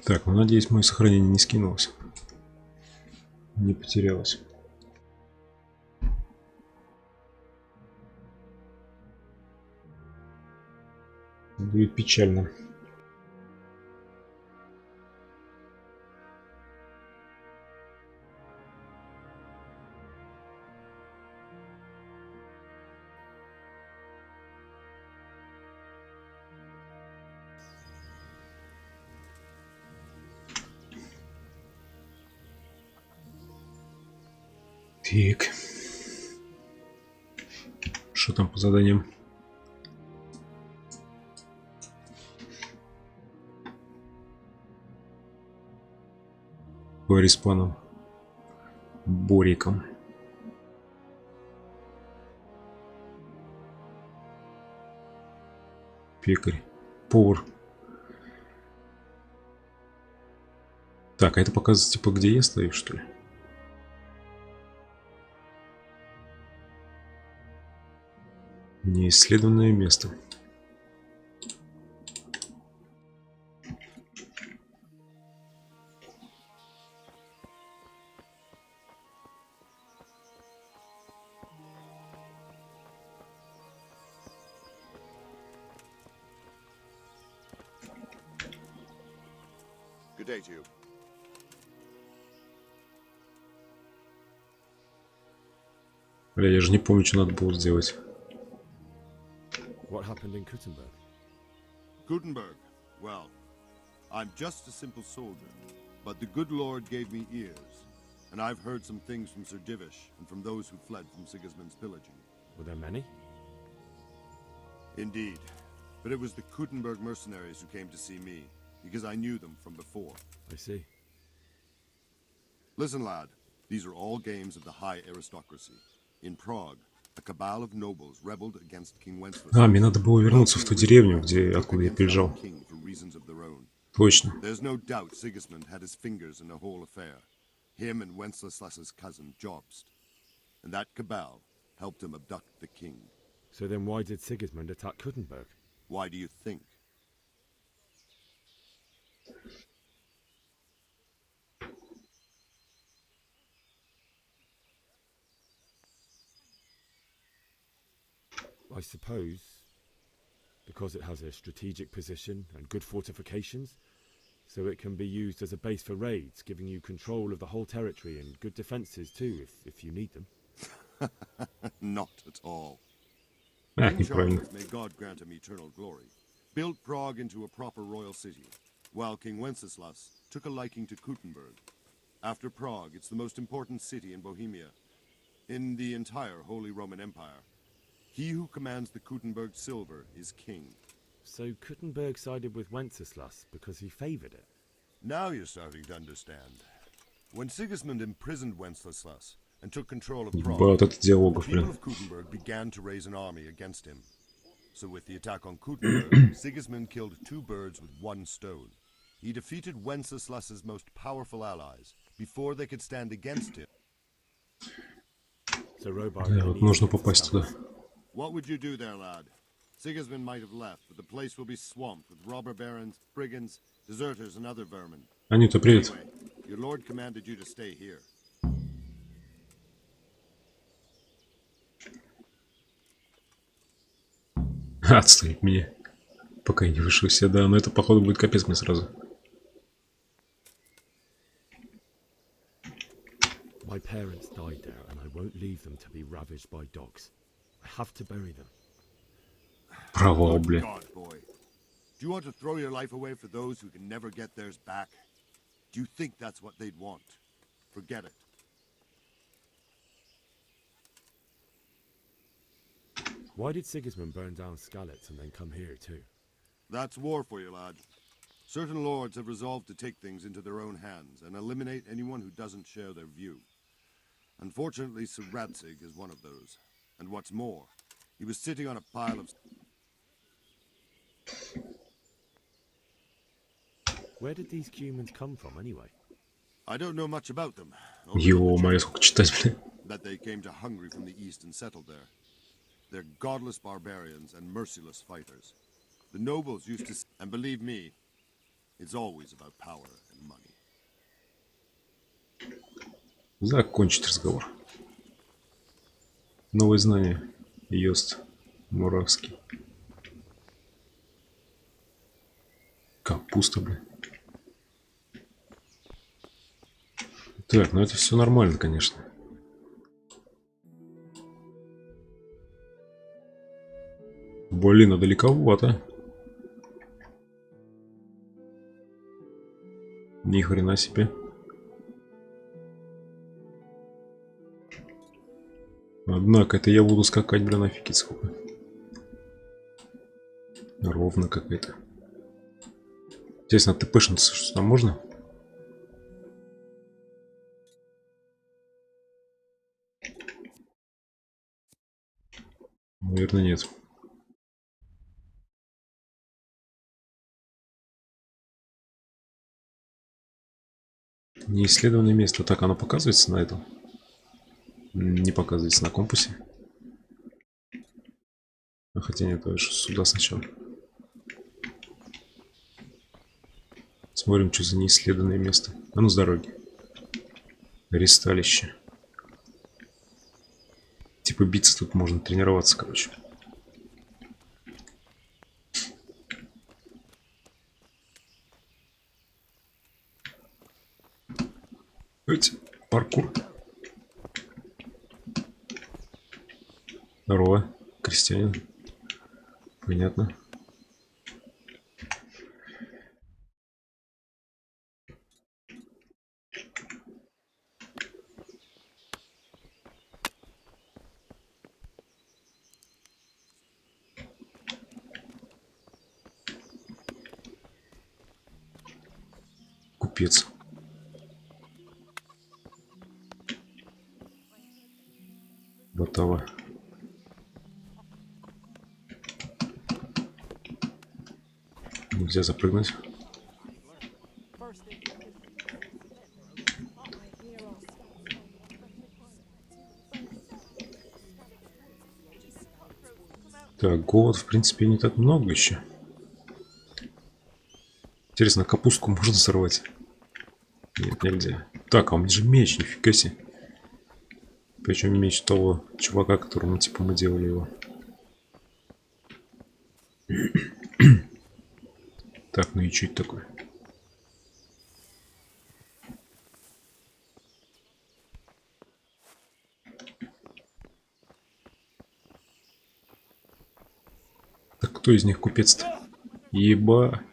Так, ну надеюсь, мое сохранение не скинулось. Не потерялось. Будет печально. Так. Что там по заданиям? По респану. Бориком. Пекарь. Повар. Так, а это показывает, типа, где я стою, что ли? Неисследованное место. Good day to you. Бля, я же не помню, что надо было сделать. What happened in Gutenberg? Gutenberg. Well, I'm just a simple soldier, but the good Lord gave me ears, and I've heard some things from Sir Divish and from those who fled from Sigismund's pillaging. Were there many? Indeed, but it was the Gutenberg mercenaries who came to see me, because I knew them from before. I see. Listen, lad, these are all games of the high aristocracy. In Prague, a cabal of nobles rebelled against King Wenceslas. А, мне надо было вернуться в ту деревню, откуда я бежал. Точно. There's no doubt Sigismund had his fingers in the whole affair. Him and Wenceslas's cousin Jobst. And that cabal helped him abduct the king. So then why did Sigismund attack Gutenberg? Why do you think? I suppose because it has a strategic position and good fortifications, so it can be used as a base for raids, giving you control of the whole territory and good defenses too, if you need them. Not at all. А, King неправильно. Charles, may God grant him eternal glory, built Prague into a proper royal city, while King Wenceslas took a liking to Gutenberg. After Prague, it's the most important city in Bohemia, in the entire Holy Roman Empire. He who commands the Gutenberg silver is king. So Gutenberg sided with Wenceslas because he favoured it? Now you're starting to understand. When Sigismund imprisoned Wenceslas and took control of Prague, Вот это the диалогов, people блин. of Gutenberg began to raise an army against him. So with the attack on Gutenberg, Sigismund killed two birds with one stone. He defeated Wenceslas's most powerful allies before they could stand against him. So Robert Да, вот нужно попасть туда. What would you do there, lad? Sigismund might have left, but the place will be swamped with robber barons, brigands, deserters, and other vermin. Анюта, привет. Anyway, your lord commanded you to stay here. Отстань от меня. Пока я не вышел из себя, да, но это, походу, будет капец мне сразу. My parents died there, and I won't leave them to be ravaged by dogs. I have to bury them. Провал, Good бля. God, boy. Do you want to throw your life away for those who can never get theirs back? Do you think that's what they'd want? Forget it. Why did Sigismund burn down Skalitz and then come here too? That's war for you, lad. Certain lords have resolved to take things into their own hands and eliminate anyone who doesn't share their view. Unfortunately, Sir Radzig is one of those. And what's more, he was sitting on a pile of... Where did these humans come from anyway? I don't know much about them. Only that the Ё-моё, chain- сколько читать, бля. that they came to Hungary from the east and settled there. They're godless barbarians and merciless fighters. The nobles used to... And believe me, It's always about power and money. Закончить разговор. Новые знания. Йост. Муравский. Капуста, блин. Так, ну это все нормально, конечно. Блин, а далековато. Ни хрена себе. Однако, это я буду скакать, блин, офигеть сколько. Ровно какая-то. Интересно, тпшница, что там можно? Наверное, нет. Неисследованное место. Так, оно показывается на этом? Не показывается на компасе. А хотя нет, даже сюда сначала. Смотрим, что за неисследованное место. А ну, с дороги. Ресталище. Типа биться тут можно, тренироваться, короче. Паркур. Здорово, крестьянин. Понятно. Купец. Готово. Нельзя запрыгнуть. Так, голод, в принципе, не так много еще. Интересно, капустку можно сорвать? Нет, нельзя. Так, а у меня же меч, нифига себе. Причем меч того чувака, которому типа мы делали его. Так, ну и что это такое? Так кто из них купец-то? Еба.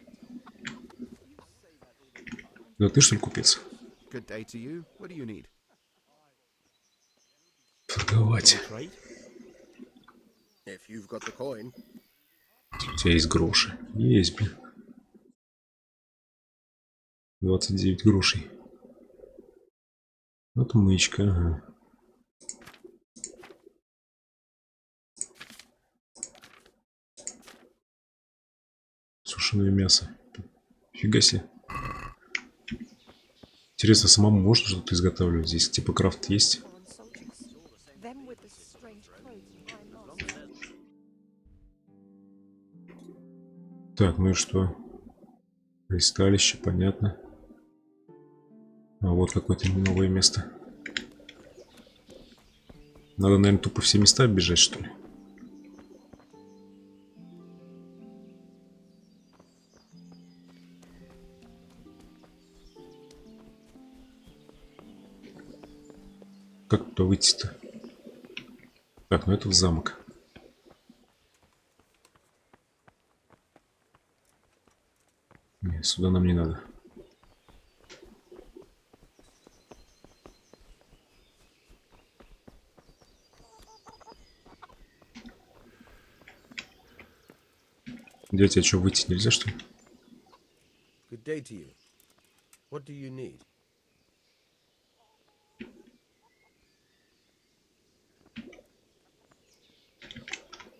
Да ты что ли купец? Торговать. У тебя есть гроши? Есть, блин. 29 грушей. Отмычка, ага. Сушеное мясо. Фига себе. Интересно, самому можно что-то изготавливать? Здесь типа крафт есть? Так, ну и что? Ристалище, понятно. А вот какое-то новое место. Надо, наверное, тупо все места оббежать, что ли? Как туда выйти-то? Так, ну это в замок. Нет, сюда нам не надо. Дядя, а что, выйти нельзя, что ли? Good day to you. What do you need?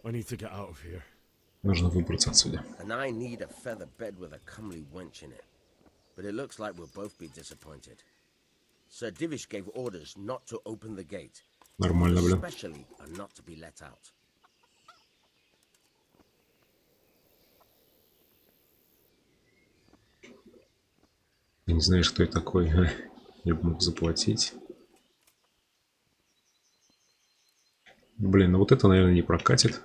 I need to get out of here. Нужно выбраться отсюда. And I need a feather bed with a comely wench in it. But it looks like we'll both be disappointed. Sir Divish gave orders not to open the gate. Нормально, блин. Especially are not to be let out. не знаешь, кто я такой. Я бы мог заплатить. Блин, ну вот это, наверное, не прокатит.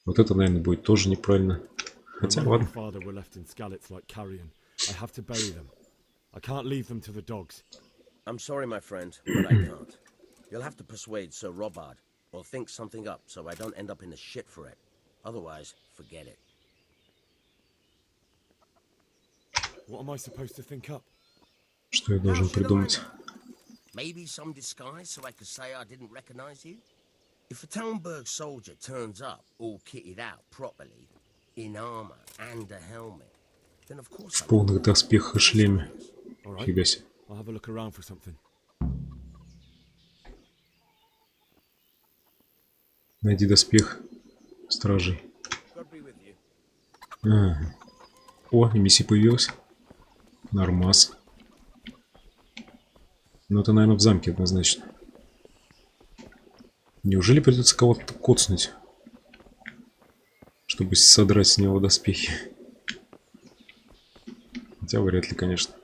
Вот это, наверное, будет тоже неправильно. Хотя, ладно. I'm sorry, my friend, but I can't. You'll have to persuade Sir Robard, or think something up so I don't end up in the shit for it. Otherwise, forget it. What am I supposed to think up? Что я должен придумать? Maybe some disguise so I could say I didn't recognize you? If a Talmberg soldier turns up all kitted out properly, in armor and a helmet, then of course В полных доспехах и шлеме. Фига себе. I'll have a look around for something. Найди доспех стражей. Ага. О, миссия появилась. Нормас. Ну это, наверное, в замке однозначно. Неужели придется кого-то коцнуть, чтобы содрать с него доспехи? Хотя вряд ли, конечно.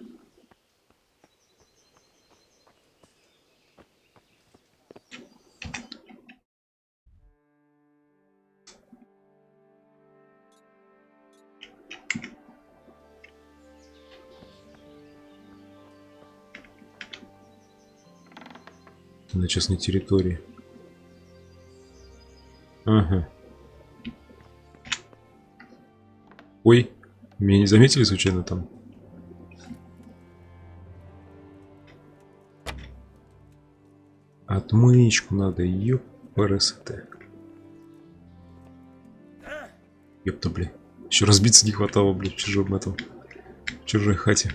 На частной территории. Ага. Ой, меня не заметили случайно там? Отмычку надо, ёпрст. Ёпта, блин. Еще разбиться не хватало, блин, в чужом этом. В чужой хате.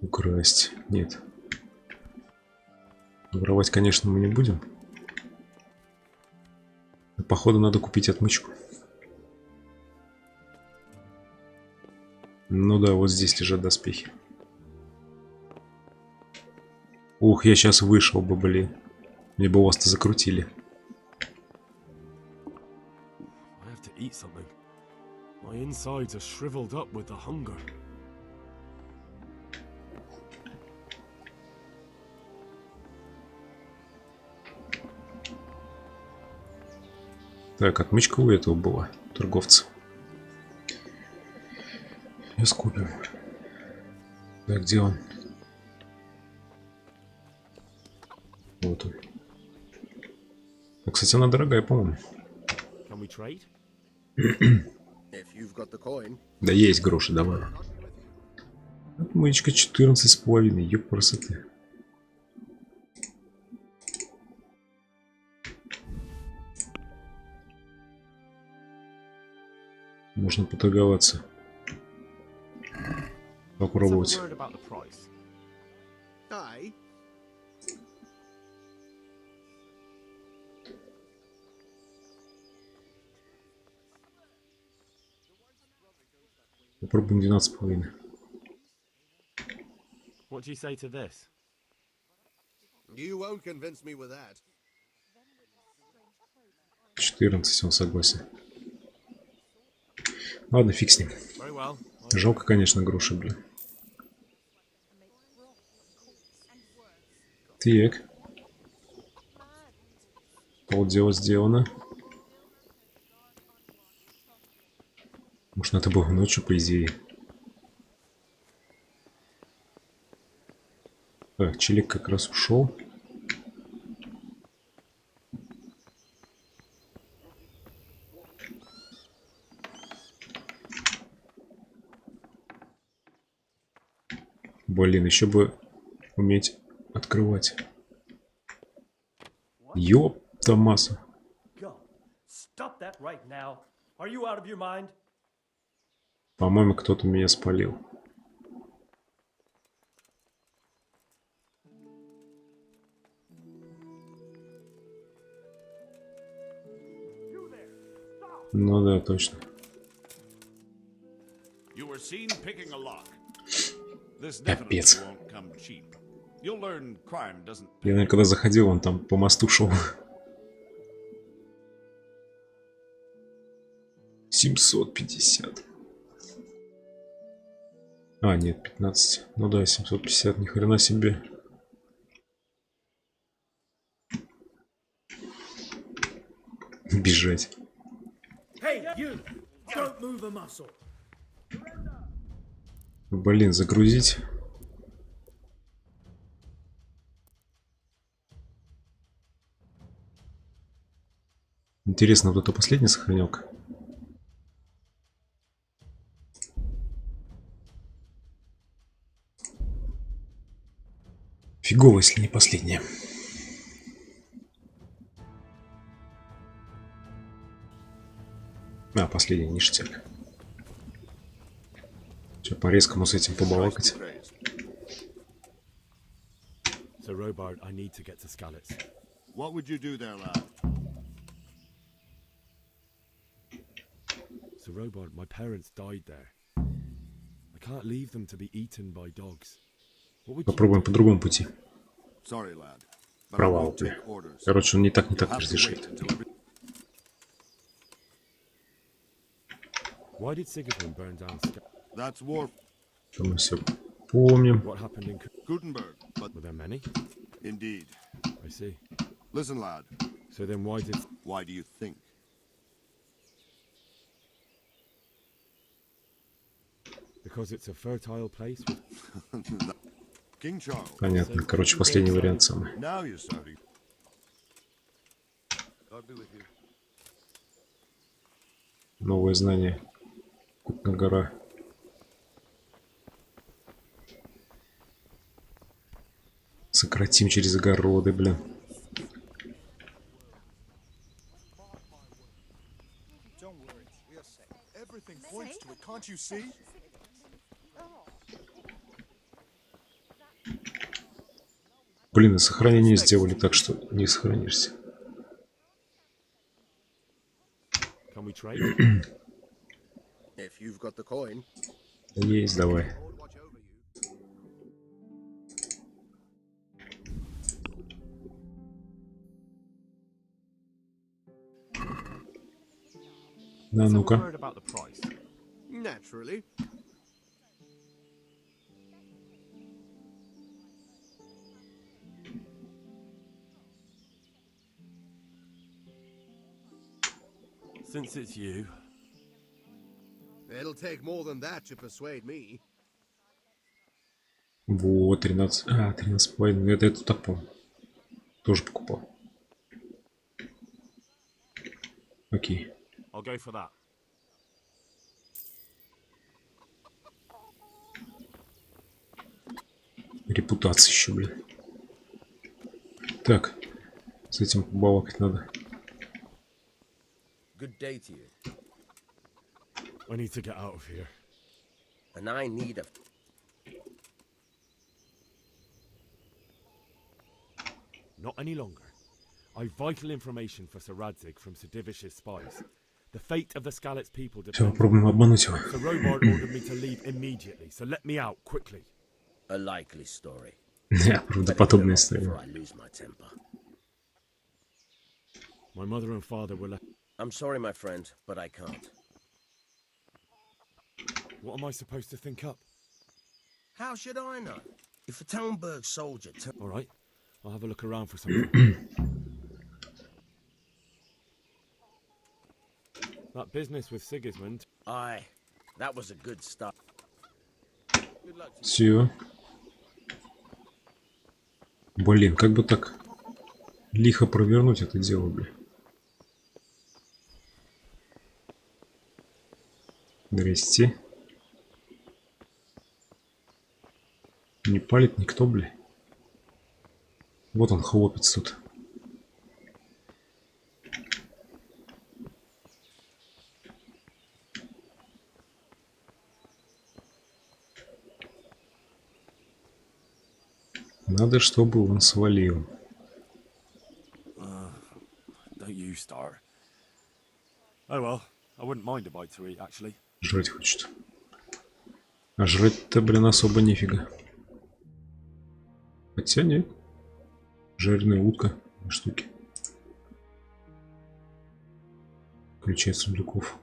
Украсть. Нет. Воровать, конечно, мы не будем. Но, походу, надо купить отмычку. Ну да, вот здесь лежат доспехи. Ух, я сейчас вышел бы, блин. Мне бы вас-то закрутили. Так, отмычка у этого была, торговца. Сейчас купим. Так, где он? Вот он. А, кстати, она дорогая, по-моему. Да есть гроши, давай. Отмычка 14,5, ёпрст. Можно поторговаться. Попробовать. Попробуем 12,5. What do you say to this? You won't convince me with that. 14, он согласен. Ладно, фиг с ним. Жалко, конечно, груши, блин. Так. Полдела сделано. Может, это было ночью, по идее. Так, челик как раз ушел. Блин, еще бы уметь открывать. Ёпта масса. По-моему, кто-то меня спалил. Ну да, точно. Капец. Я, наверное, когда заходил, он там по мосту шел. 750. А, нет, 15. Ну да, 750, ни хрена себе. Бежать. Блин, загрузить. Интересно, вот это последняя сохранялка? Фигово, если не последняя. А, последний ништяк. Сейчас по-резкому с этим побалакать. So, Robard, I need to get to Skalitz. What would you do there, lad? So, Robard, my parents died there. I can't leave them to be eaten by dogs. What would you Попробуем по другому пути. Sorry, lad. But I Провал, won't бля. take orders. Короче, он не так You'll have to wait разрешит. until every- Why did Sigismund burn down Skalitz? That's war. Это мы все помним. What happened in Gutenberg, but Were there many? indeed. I see. Listen, lad. So then why did... Why do you think? Because it's a fertile place with... King Charles. Понятно. Короче, последний вариант самый. Now you're starting. God be with you. Новое знание. Кутная гора. Сократим через огороды, блин. Everything points to it, can't you see? Блин, и сохранение сделали так, что не сохранишься. Can we trade? If you've got the coin. Есть, давай. Да, ну-ка. about the price. Naturally. Since it's you, It'll take more than that to persuade me. Вот, 13. А, 13,5. Это я тут так помню. Тоже покупал. Окей. I'll go for that. Репутация еще, блин. Так. С этим побалакать надо. Good day to you. I need to get out of here. And I need a... Not any longer. I've vital information for Sir Radzig from Sir Divish's spies. The fate of the Skalitz people Все, depends. попробуем обмануть его. Sir Robard ordered me to leave immediately, so let me out quickly. A likely story. Да, правдоподобная история. Before I lose my temper. My mother and father were left. I'm sorry, my friend, but I can't. What am I supposed to think up? How should I know? If a Talmberg soldier... All right, I'll have a look around for something. That business with Sigismund. Aye, that was a good start. Good luck to you. Все. Блин, как бы так лихо провернуть это дело, блин. Здрасте. Не палит никто, бля. Вот он, хлопец тут. Надо, чтобы он свалил. Don't you start. Oh well, I wouldn't mind a bite to eat, actually. Жрать хочет. А жрать-то, блин, особо нифига. Хотя нет. Жареная утка. Штуки. Ключи от сундуков.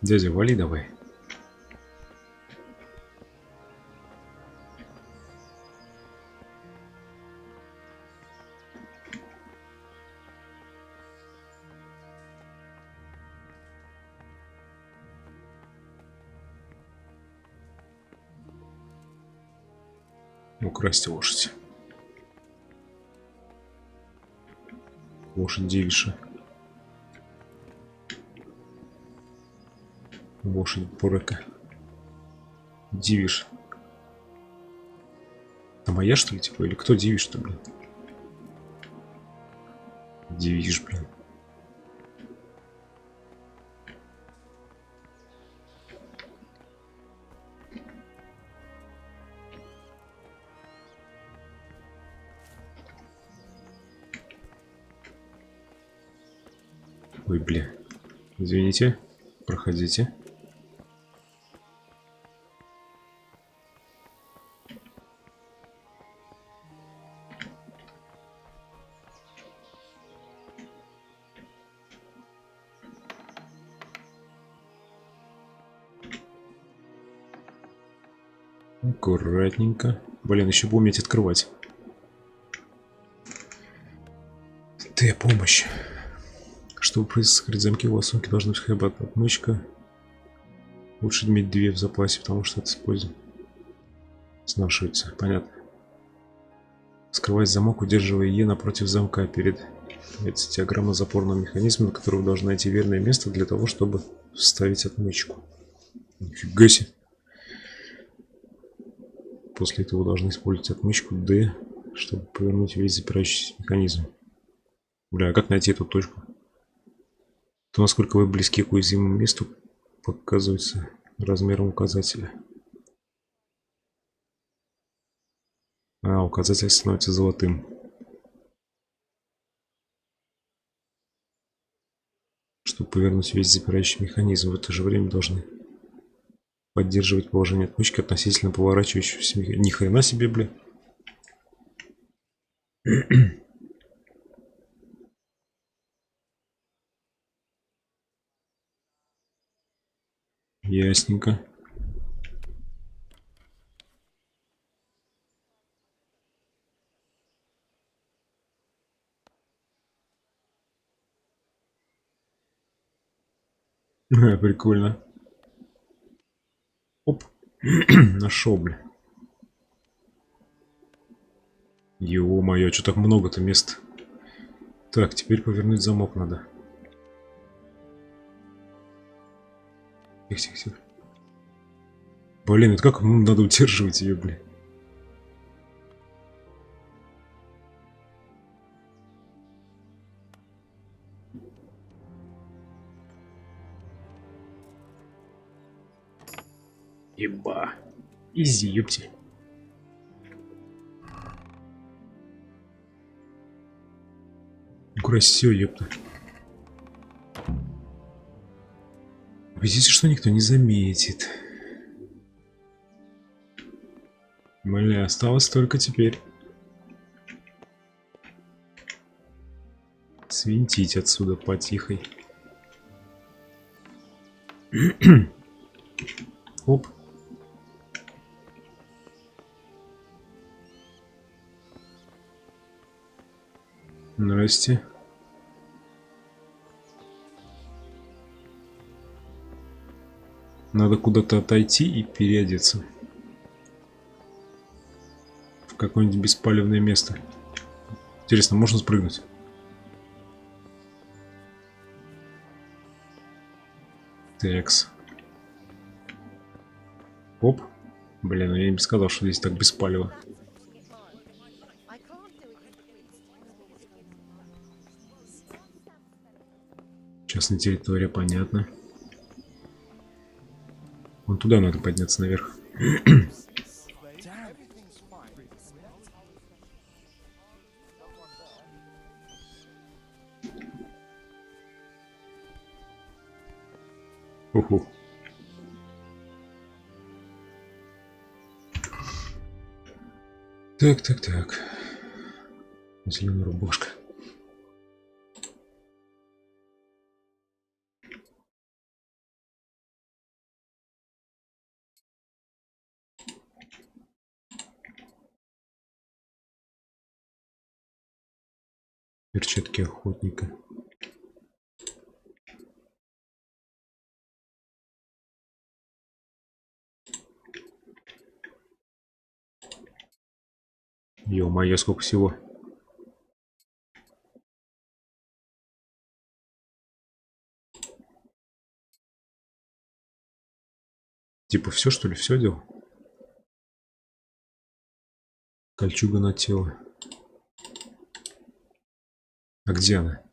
Дядя, вали давай. Украсть лошадь. Лошадь девиша. Лошадь бурека. Дивиш. А моя, что ли, типа? Или кто дивиш-то, блин? Дивиш, блин. Ой, бля. Извините. Проходите. Аккуратненько. Блин, еще бы уметь открывать. Ты помощь. Чтобы скрыть замки, у вас сумки должны быть хотя бы одна отмычка. Лучше иметь две в запасе, потому что это используем. Снашивается. Понятно. Скрывать замок, удерживая Е напротив замка. Перед это диаграмма запорного механизма, на который вы должны найти верное место для того, чтобы вставить отмычку. Нифига себе. После этого вы должны использовать отмычку D, чтобы повернуть весь запирающийся механизм. Бля, а как найти эту точку? То, насколько вы близки к уязвимому месту, показывается размером указателя. А, указатель становится золотым. Чтобы повернуть весь запирающий механизм, в это же время должны поддерживать положение отмычки относительно поворачивающегося механизма. Ни хрена себе, бля. Ясненько. Прикольно. Оп. Нашел, бля. Ё-моё, что так много-то мест. Так, теперь повернуть замок надо. Тихо. Блин, это как надо удерживать ее, блин. Еба. Изи, ёпти. Красиво, ёпта. Видите, что никто не заметит. Бля, осталось только теперь свинтить отсюда потихой. Оп. Здрасте. Надо куда-то отойти и переодеться. В какое-нибудь беспалевное место. Интересно, можно спрыгнуть? Такс. Оп. Блин, ну я не сказал, что здесь так беспалево. Частная территория, понятно. Вон туда надо подняться наверх. Уху. Так. Зеленая рубашка. Перчатки охотника. Ё-моё, сколько всего. Типа все, что ли? Все делал? Кольчуга на тело. А где она?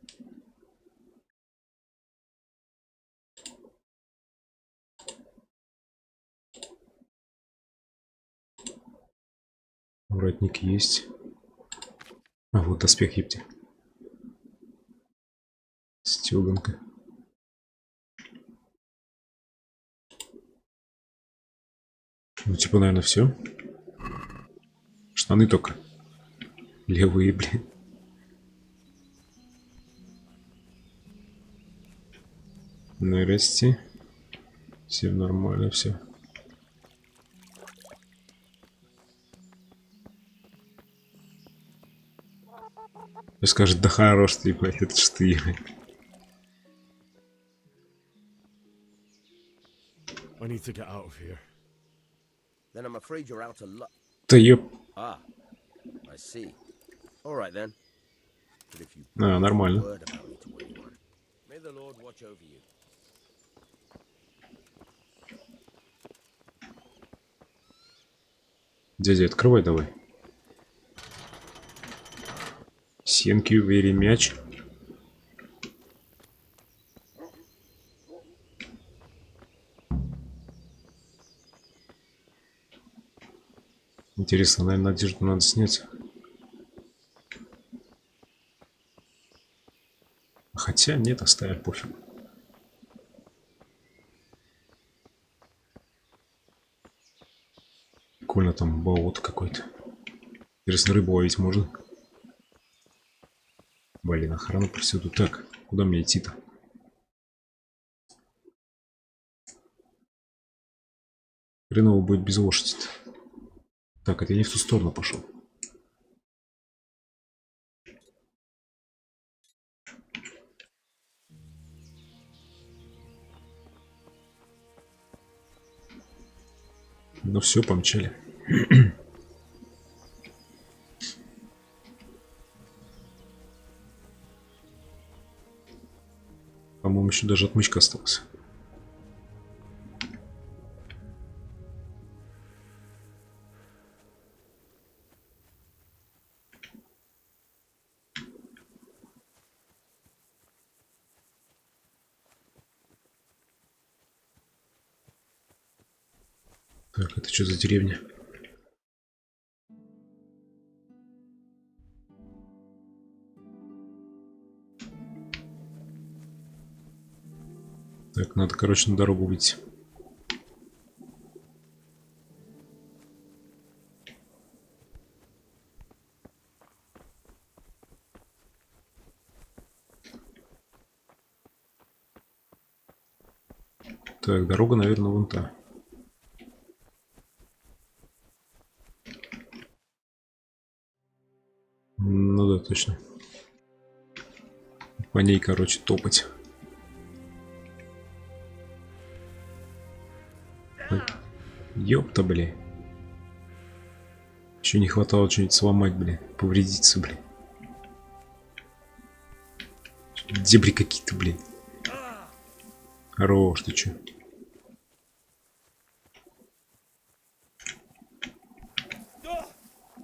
Воротник есть. А, вот доспех епти. Стёганка. Ну, типа, наверное, все. Штаны только. Левые, блин. Здрасте. Все нормально, все. И скажет, да хорош ты, блядь, это ж ты, блядь. I need to get out of here. Then I'm afraid you're out of luck. Да ёп. Ah, I see. All right then. But if you А, нормально. word about me to anyone, may the Lord watch over you. Дядя, открывай давай. Thank you very much. Интересно, наверное, одежду надо снять. Хотя нет, оставим, пофиг. Прикольно, там болото какое-то. Интересно, рыбу ловить можно? Блин, охрана повсюду. Так, куда мне идти-то? Хреново будет без лошади-то. Так, это я не в ту сторону пошел. Ну все, помчали. По-моему, еще даже отмычка осталась. Так, это что за деревня? Так, надо, короче, на дорогу выйти. Так, дорога, наверное, вон та. Ну да, точно. По ней, короче, топать. Ёпта, бля. Еще не хватало что-нибудь сломать, бля. Повредиться, бля. Дебри какие-то, блин. Хорош, ты чё?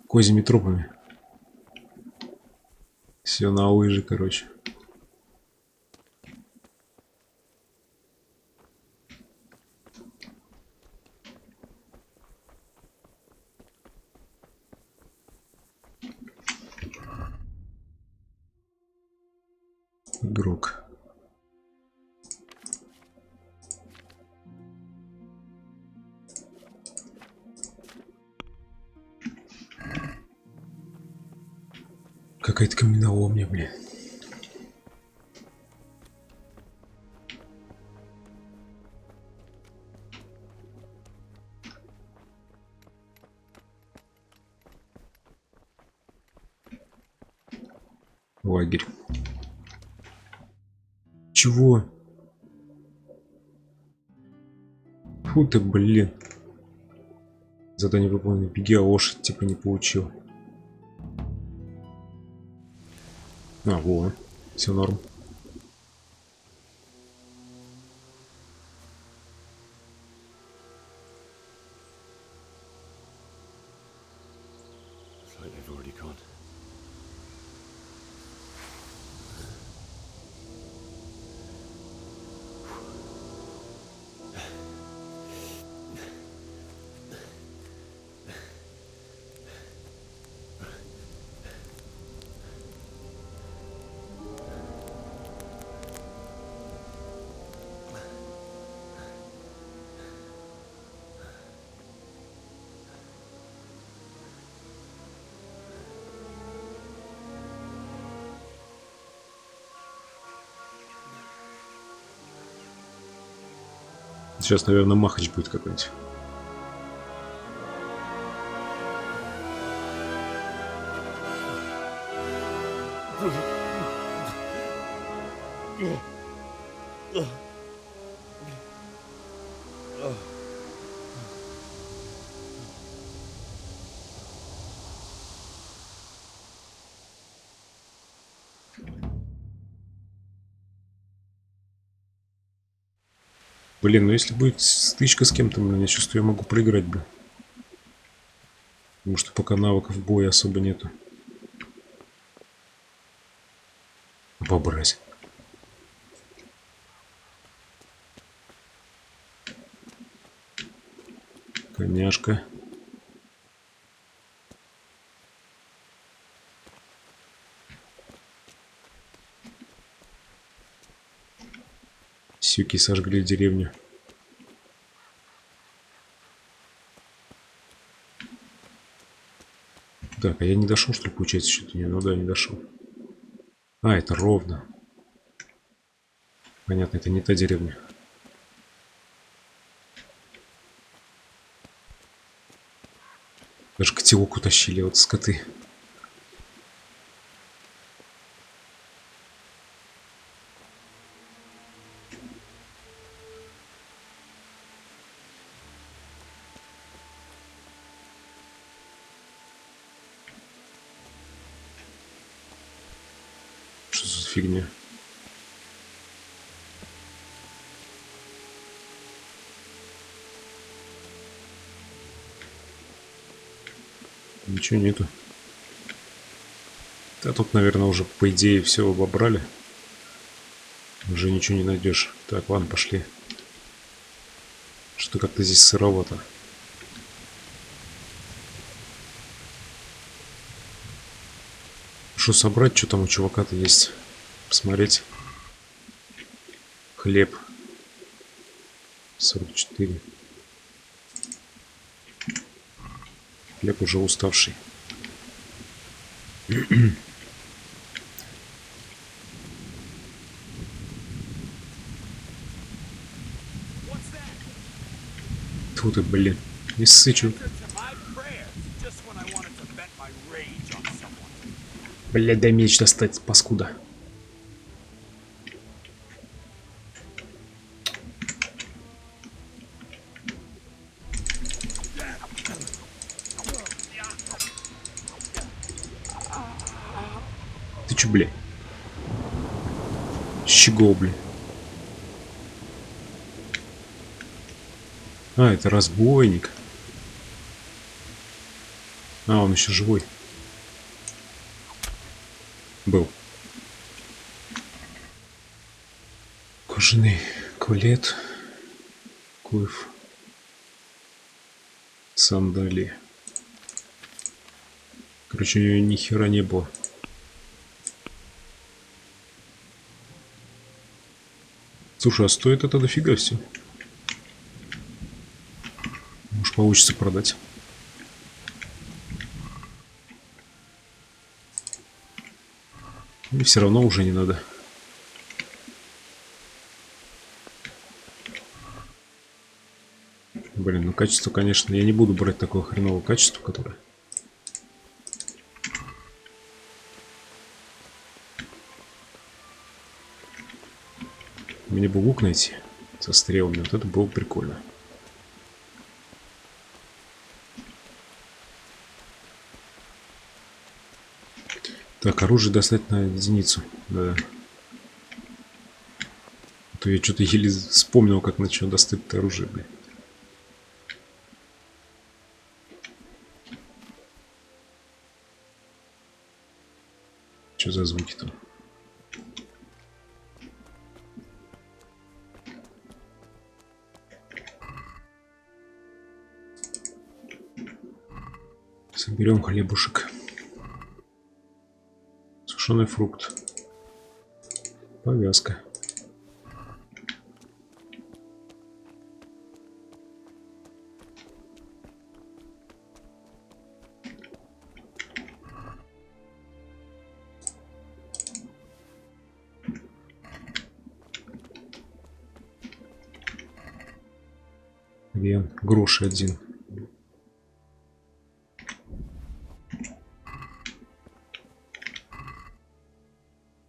Козьими тропами. Все на лыжи, короче. Игрок. Какая-то каменоломня, блин. Лагерь. Чего? Фу ты, блин. Задание выполнено. Беги, а лошадь типа не получил. А, во. Все норм. It's like they've already gone. Сейчас, наверное, махач будет какой-нибудь. Блин, ну если будет стычка с кем-то, я чувствую, я могу проиграть, блин. Потому что пока навыков боя особо нету. Побрать. Коняшка. Сюки сожгли деревню. Так, а я не дошел, что ли, получается, что-то? Не, ну да, не дошел. А, это ровно. Понятно, это не та деревня. Даже котелок утащили, вот скоты. Что за фигня? Ничего нету. Да тут, наверное, уже по идее все обобрали. Уже ничего не найдешь. Так, ладно, пошли. Что как-то здесь сыровато. Что собрать, что там у чувака-то есть? Посмотреть. Хлеб. 44. Хлеб уже уставший. Тьфу ты, блин. Не ссычу. Блядь, дай меч достать, паскуда. Ты чё, блядь? Щегол, блядь. А, это разбойник. А, он еще живой. Был. Кожаный колет. Куев. Сандалии. Короче, у нее ни хера не было. Слушай, а стоит это дофига все? Может, получится продать. И все равно уже не надо. Блин, ну качество, конечно, я не буду брать такое хреновое качество, которое... Мне бы лук найти со стрелами. Вот это было бы прикольно. Так, оружие достать на единицу. Да. А то я что-то еле вспомнил, как начал достать это оружие, блин. Что за звуки там? Соберем хлебушек. Сушеный фрукт. Повязка. Вен. Груши один.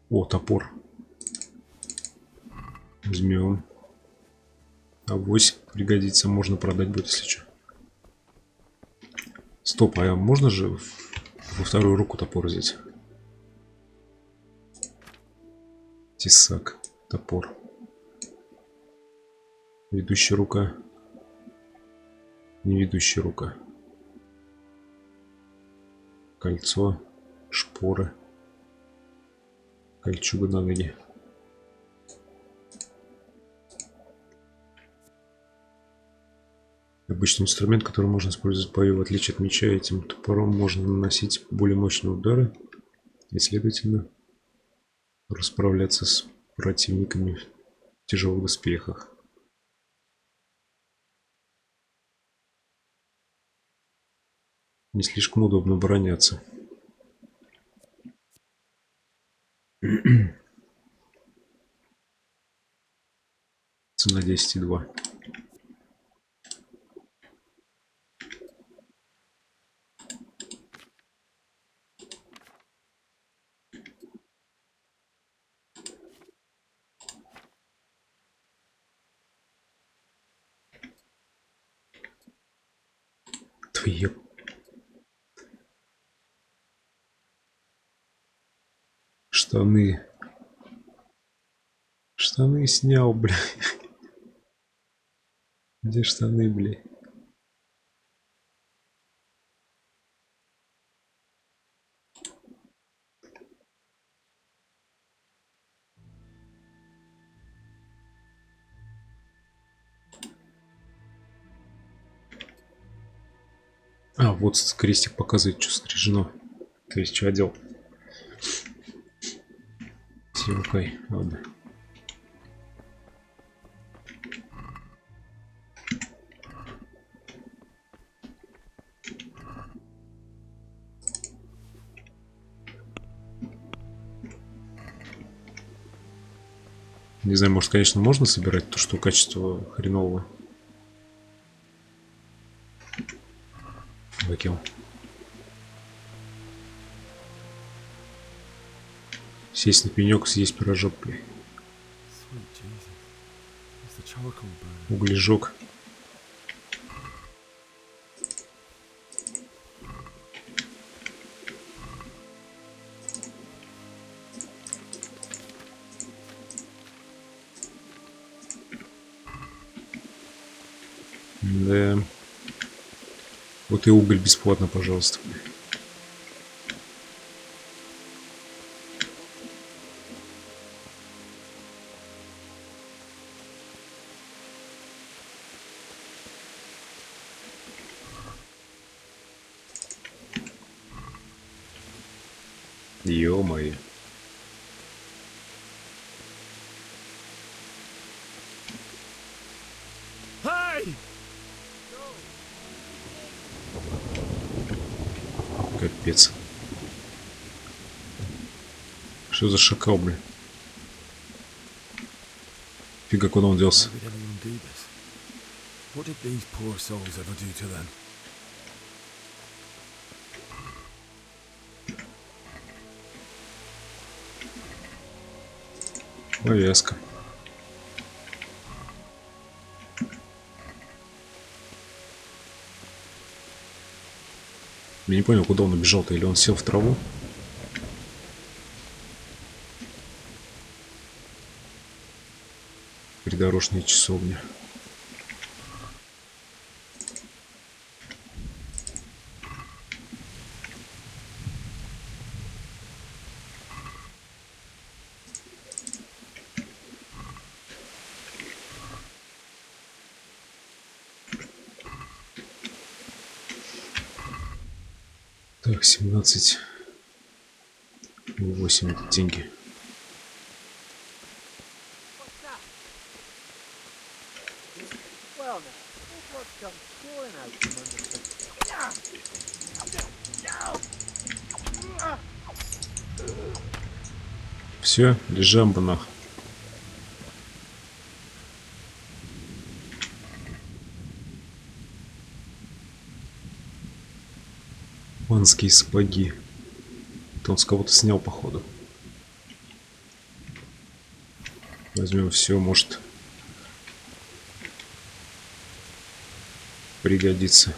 О, топор. Возьмем. Авось пригодится. Можно продать будет, если что. Стоп, а можно же во вторую руку топор взять? Тесак. Топор. Ведущая рука. Не ведущая рука. Кольцо. Шпоры. Кольчуга на ноги. Обычный инструмент, который можно использовать в бою. В отличие от меча, этим топором можно наносить более мощные удары и, следовательно, расправляться с противниками в тяжелых доспехах. Не слишком удобно обороняться. Цена 10,2. Твои... Штаны. Штаны снял, бля. Где штаны, бля? А, вот крестик показывает, что стрижено. То есть, что одел. Все, окей, ладно. Не знаю, может, конечно, можно собирать то, что качество хренового. Выкинул. Сесть на пенек, съесть пирожок, бля. Углежок. Да. Вот и уголь бесплатно, пожалуйста. Ё-моё. Капец. Что за шакал, блин? Фига, куда он делся? Повязка. Я не понял, куда он убежал-то, или он сел в траву? Придорожная часовня. Так, 17. 8 это деньги. Well, now, look what comes pouring out from under the... Все, лежам бы нах. Панские сапоги. Это он с кого-то снял, походу. Возьмем все, может пригодится.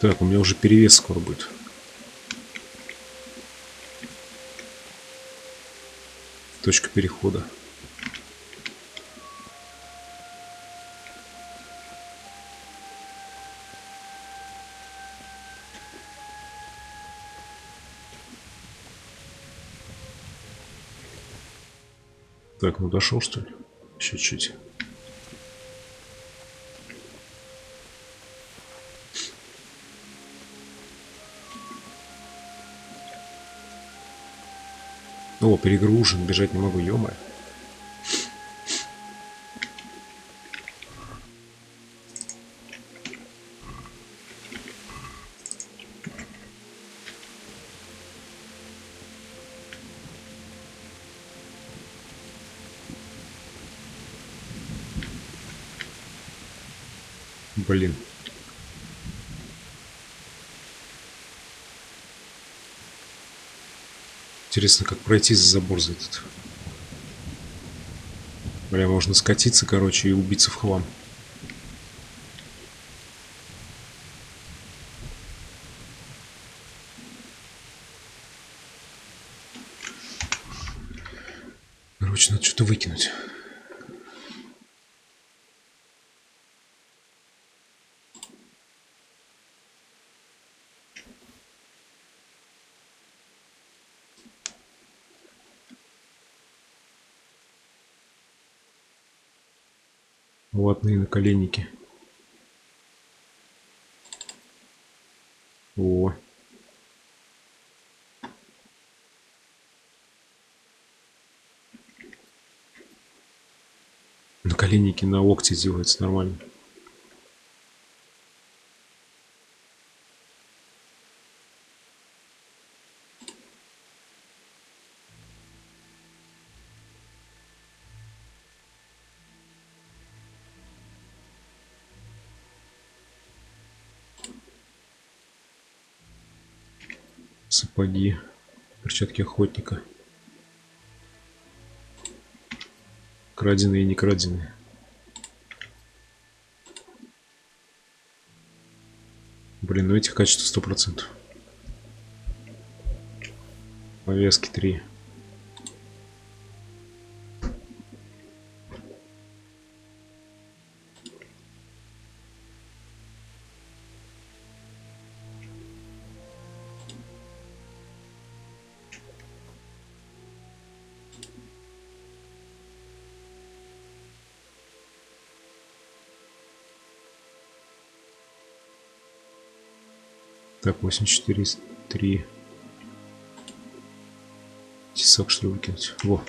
Так, у меня уже перевес скоро будет. Точка перехода. Так, ну дошел, что ли? Еще чуть. О, перегружен, бежать не могу, ё-моё. Блин. Интересно, как пройти за забор за этот. Бля, можно скатиться, короче, и убиться в хлам. Короче, надо что-то выкинуть. Ватные наколенники. О. Наколенники на локте делаются нормально. Сапоги, перчатки охотника. Краденые и не краденые. Блин, ну этих качеств 100%. Повязки 3. Так, 84, 3. Тесак, что ли, выкинуть? Во.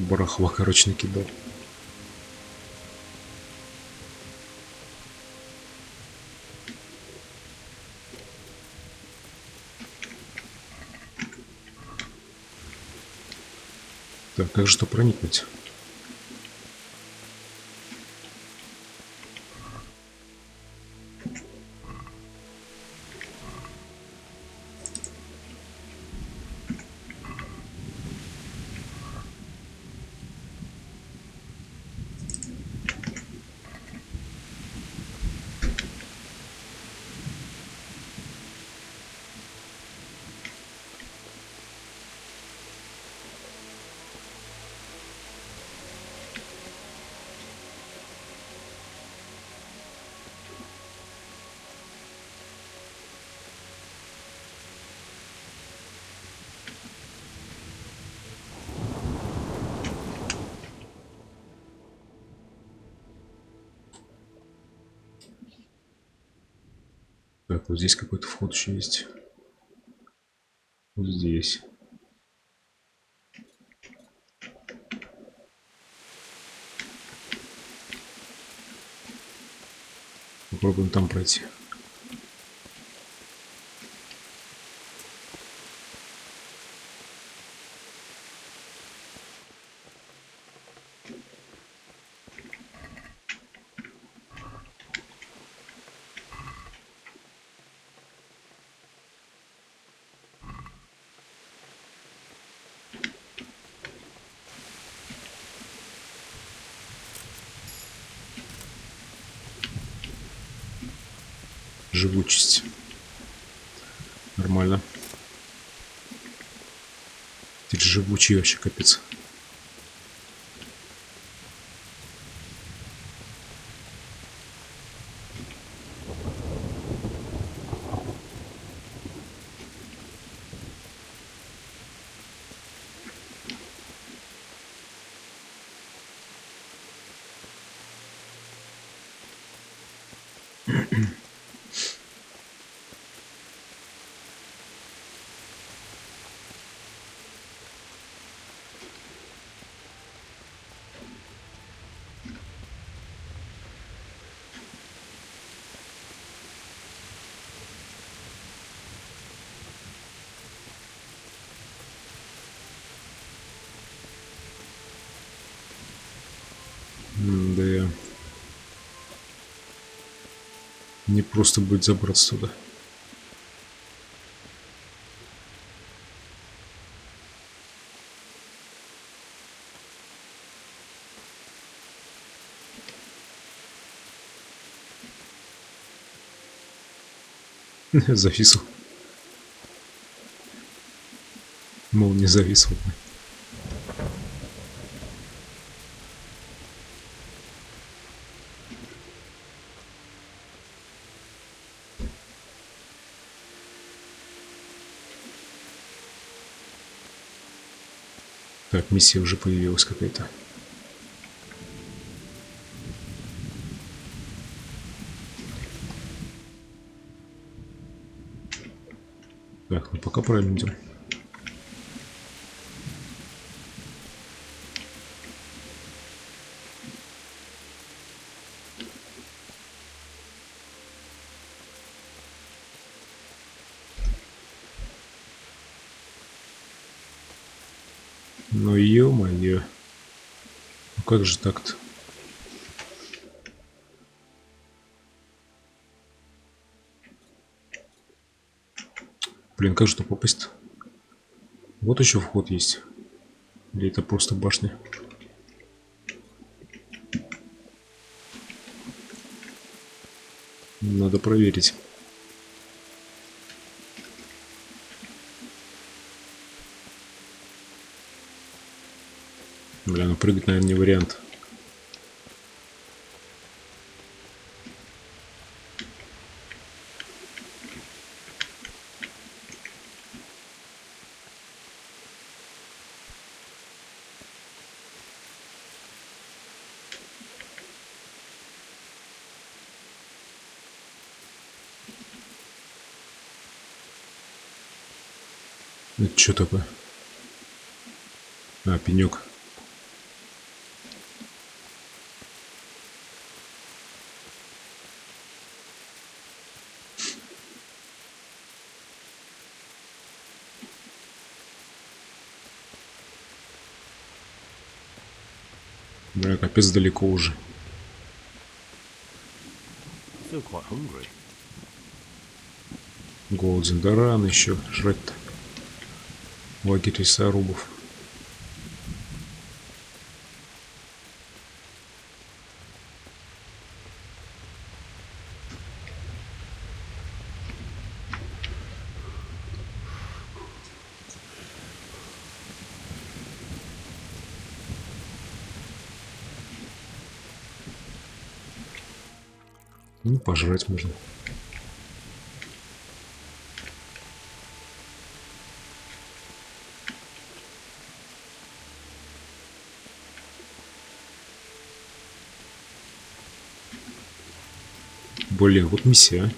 Барахла, короче, накидал. Так, как же что проникнуть? Так, вот здесь какой-то вход еще есть. Вот здесь. Попробуем там пройти. Живучесть. Нормально. Ты живучий вообще, капец. Да. Не просто будет забраться туда. Зависел. Мол, не зависел. Так, миссия уже появилась какая-то. Так, ну пока правильно идем. Ну ё-моё. Ну как же так-то? Блин, как же туда попасть-то? Вот еще вход есть. Или это просто башня? Надо проверить. Бля, ну прыгать, наверное, не вариант. Это что такое? А, пенек. Бля, капец далеко уже. I feel quite hungry. Голоден, да рано еще жрать-то. Лагерь лесорубов. Ну, пожрать можно. Блин, вот миссия, а.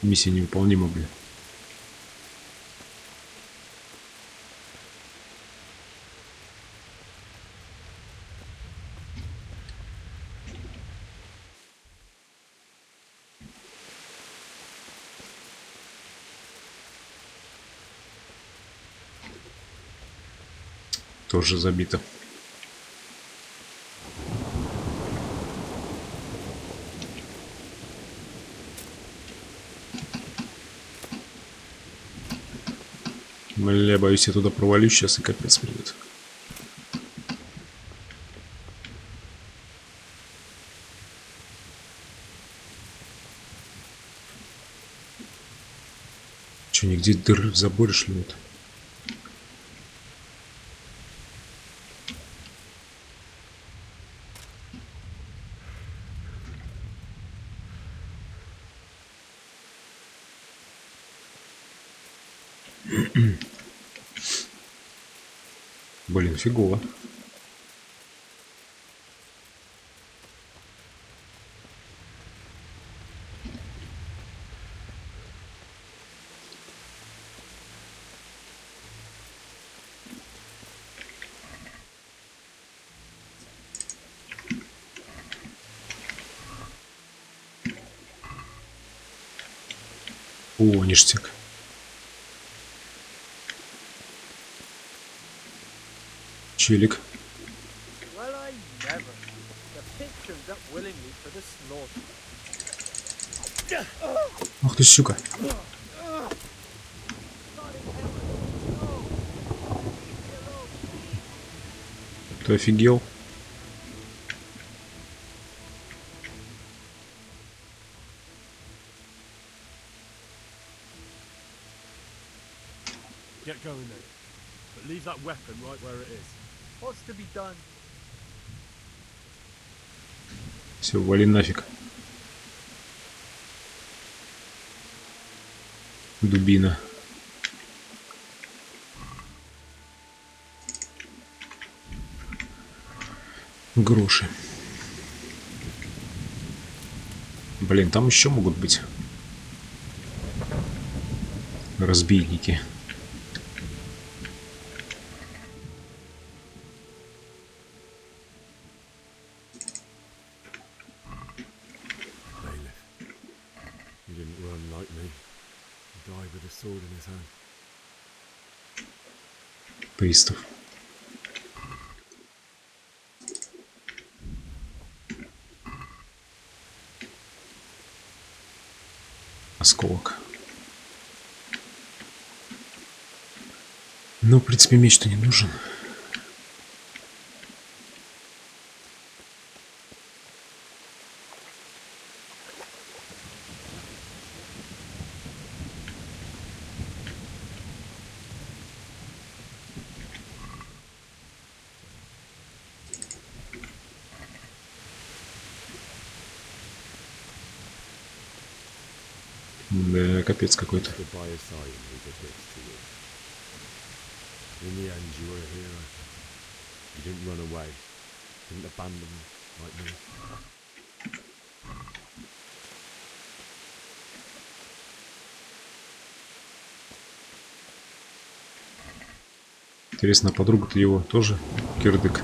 Миссия невыполнима, блин. Тоже забито. Бля, боюсь, я туда провалюсь сейчас и капец придет. Че, нигде дыры в заборе, что ли, нет? Блин, фигово. О, ништяк. Челик. Well, I never. The pig turned up willingly for the slaughter. Ах ты, сука. Ты офигел? Get going then. But leave that weapon right where it is. What's to be done? Все, вали нафиг. Дубина. Гроши. Блин, там еще могут быть разбойники. He didn't run like me. He died with a sword in his hand. Пристав. Осколок. Ну, в принципе, меч-то не нужен. Да, капец какой-то. Stood by his side and he did this to you. In the end, you were a hero. You didn't run away. Didn't abandon me like me. Интересно, а подруга-то его тоже кирдык?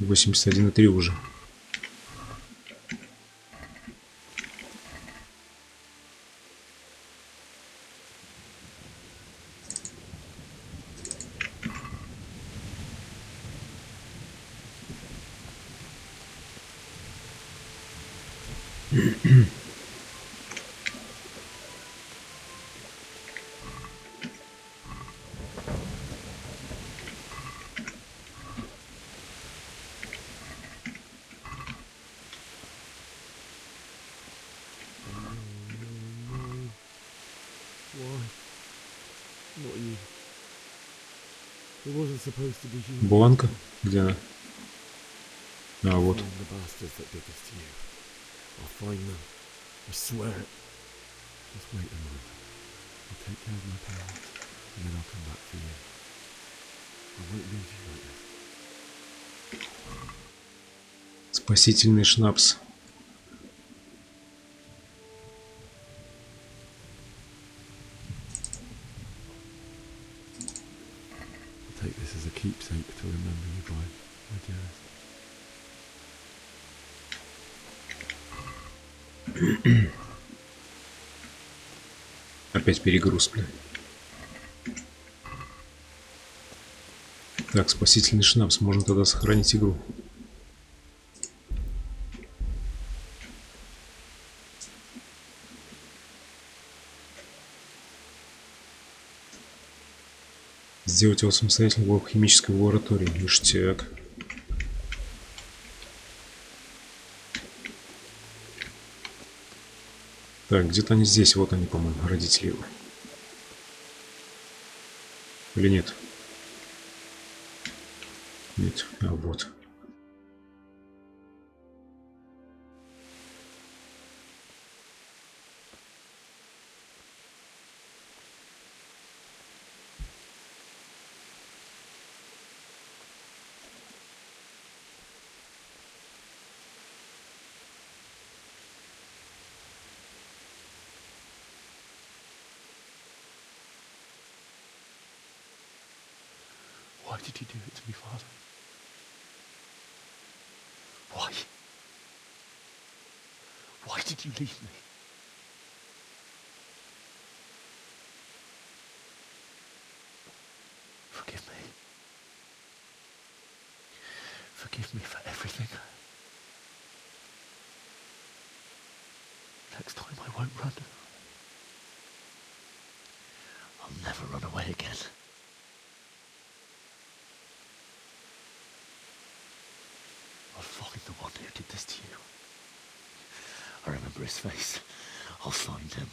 81,3 уже. Бланка? Где она? А, вот. Спасительный шнапс. Take this as a keepsake to remember you by, my dearest. Опять перегруз, блин. Так, спасительный шнапс. Можно тогда сохранить игру. Сделать его самостоятельно в алхимической лаборатории. Ништяк. Так, где-то они здесь. Вот они, по-моему, родители его. Или нет? Нет. А, вот. Why did you do it to me, Father? Why? Why did you leave me? Forgive me. Forgive me for everything. Next time I won't run. I'll never run away again. I'll find the one who did this to you. I remember his face. I'll find him.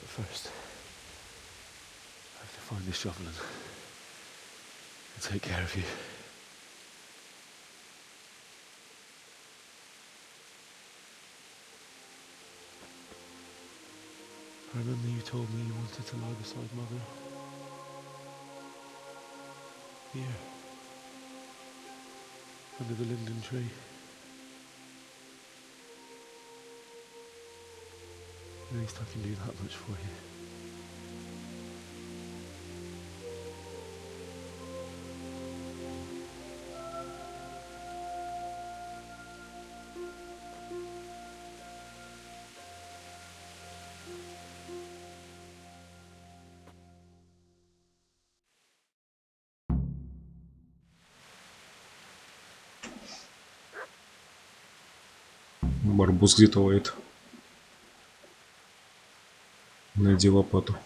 But first, I have to find this shovel and take care of you. I remember you told me you wanted to lie beside Mother. Here. Under the linden tree. At least I can do that much for you. Барбос где-то лает. Найди лопату.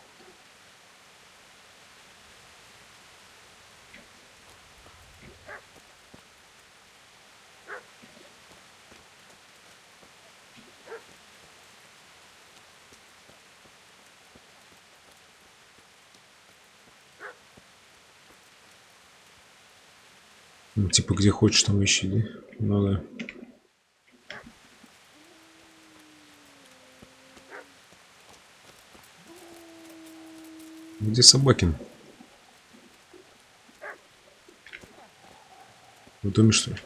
Ну, типа где хочешь там ищи, да? Ну да. Где Собакин? В доме, что ли?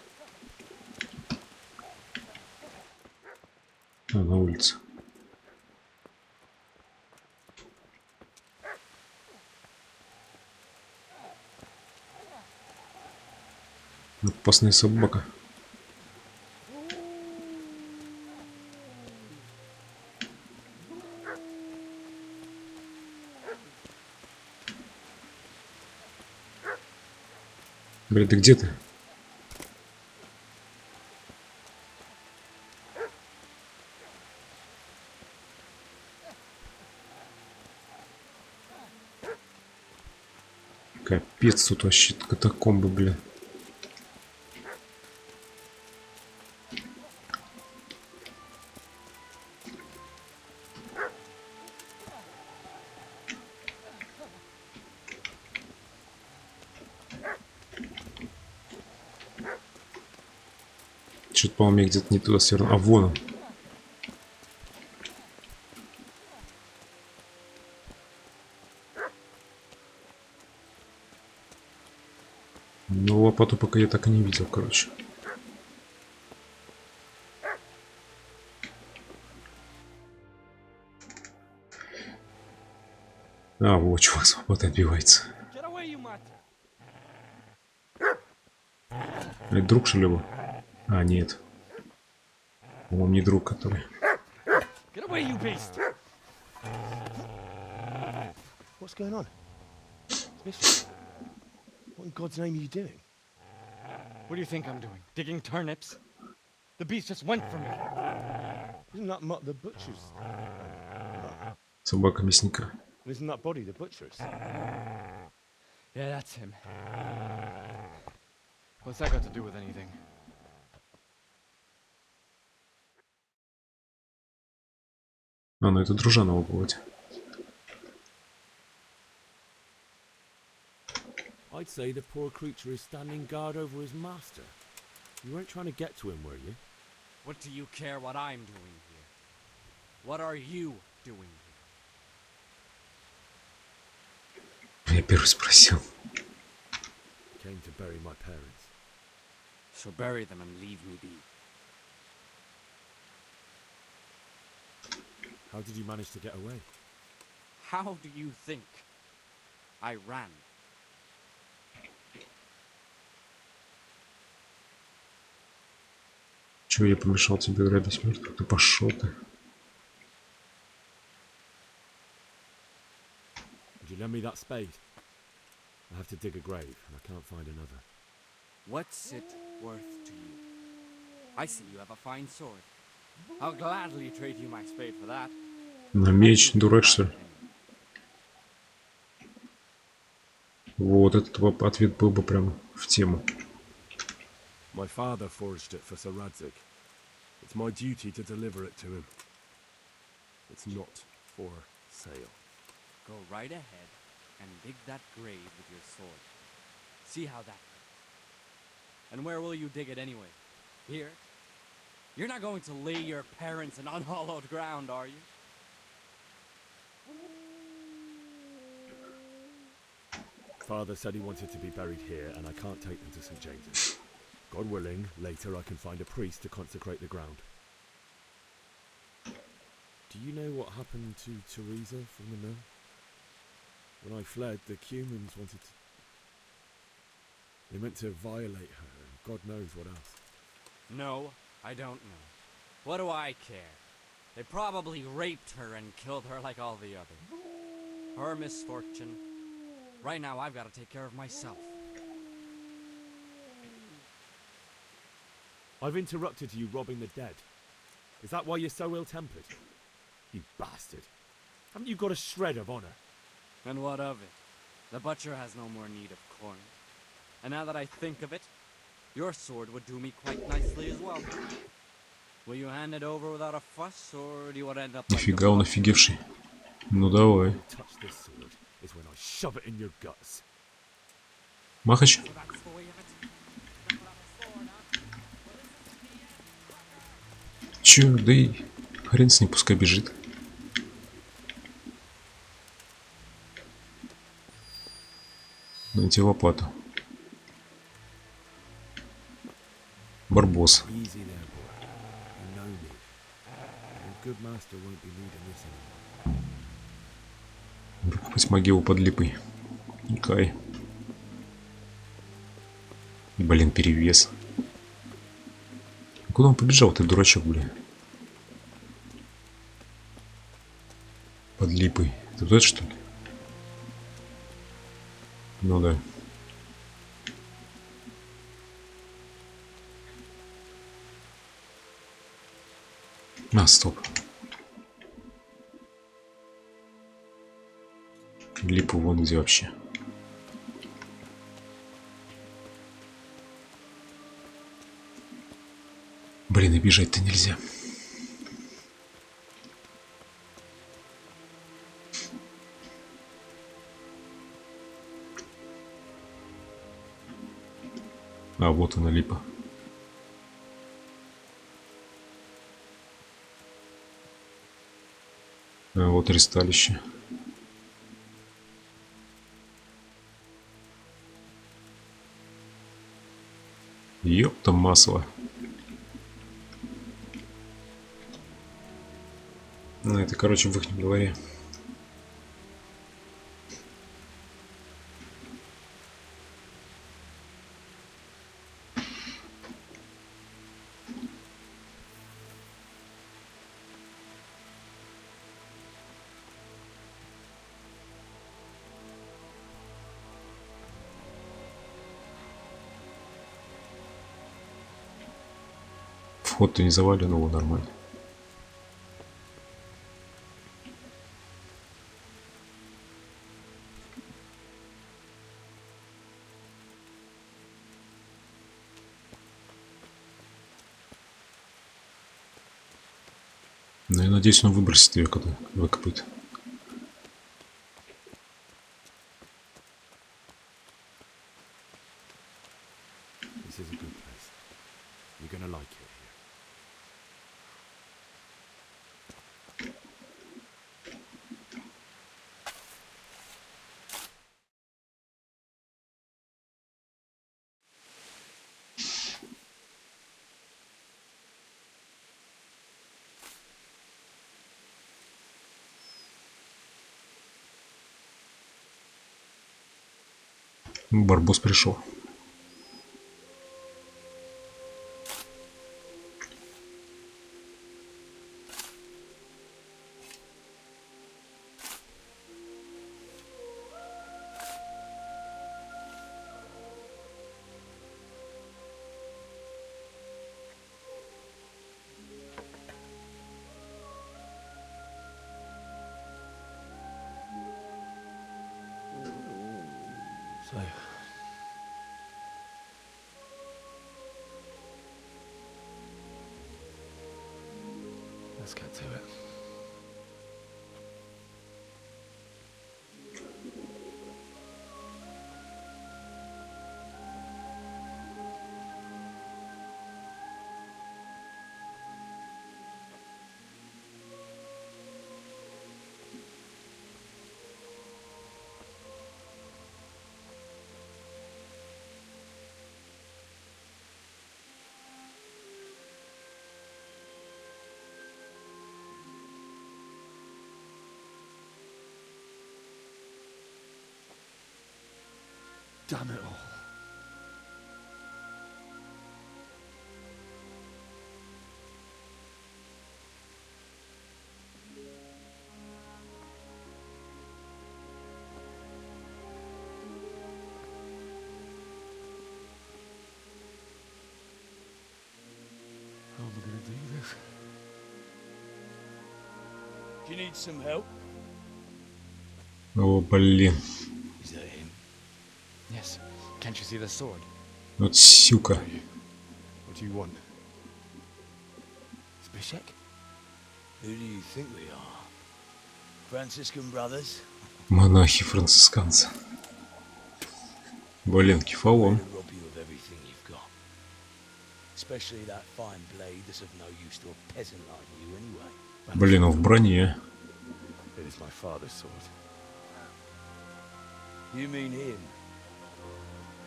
А, на улице. Опасная собака. Блин, ты где ты? Капец, тут вообще катакомбы, бля. Что-то, по-моему, я где-то не туда свернул. А, вон он. Ну, лопату пока я так и не видел, короче. А, вот чувак с лопатой отбивается. Это друг, что ли, его? А, нет. По-моему, не друг, который. What's going on? Mister, what in God's name are you doing? What do you think I'm doing? Digging turnips? The beast just went for me. Isn't that the butcher's? Собака мясника. Isn't that body the butcher's? Yeah, that's him. What's that got to do with anything? А, ну это дружана убывать. I'd say the poor creature is standing guard over his master. You weren't trying to get to him, were you? What do you care what I'm doing here? What are you doing here? Я первый спросил. Came to bury my parents. So bury them and leave me be. How did you manage to get away? How do you think? I ran. Чего я помешал тебе грабить мертвых? Ты пошел ты. Would you lend me that spade? I have to dig a grave, and I can't find another. What's it worth to you? I see you have a fine sword. I'll gladly trade you my spade for that. На меч, дурак, что ли? Вот этот ответ был бы прям в тему. My father forged it for Sir Radzig. It's my duty to deliver it to him. It's not for sale. Go right ahead and dig that grave with your sword. See how that goes. And where will you dig it anyway? Here? You're not going to lay your parents in unhallowed ground, are you? Father said he wanted to be buried here, and I can't take them to St. James's. God willing, later I can find a priest to consecrate the ground. Do you know what happened to Teresa from the mill? When I fled, the Cumans wanted to... They meant to violate her, and God knows what else. No, I don't know. What do I care? They probably raped her and killed her like all the others. Her misfortune. Right now, I've got to take care of myself. I've interrupted you robbing the dead. Is that why you're so ill-tempered? You bastard. Haven't you got a shred of honor? And what of it? The butcher has no more need of corn. And now that I think of it, your sword would do me quite nicely as well. Will you hand it over without a fuss, or do you want to end up like Нифига он офигевший. Ну давай. You touch this sword is when I shove it in your guts. Махач? Чё, да и хрен с ним, пускай бежит. Найти лопату. Барбос. Easy there, boy. You know me. Your good master won't be needing this anymore. Выкопать могилу под липой. Кай. Блин, перевес. Куда он побежал, ты дурачок, блин? Под липой. Это вот это, что ли? Ну да. А, стоп. Липу вон где вообще. Блин, и бежать-то нельзя. А вот она липа. А вот ресталище. Ёпта масло. Ну, это, короче, в их дворе. Вход-то не завален, его нормально. Ну, я надеюсь, он выбросит ее, когда выкопает. This is a good place. You're gonna like it here. Барбос пришел. So, let's get to it. Damn it all. How am I going to do this? Do you need some help? О, блин. Is that him? Yes. Can't you see the sword? Вот сюка. What do you want? Zbyszek? Who do you think we are? Franciscan brothers? Монахи-францисканцы. Блин, кефалон. To rob you of everything you've got. Especially that fine blade that's of no use to a peasant like you anyway. Блин, он в броне. It is my father's sword. You mean him?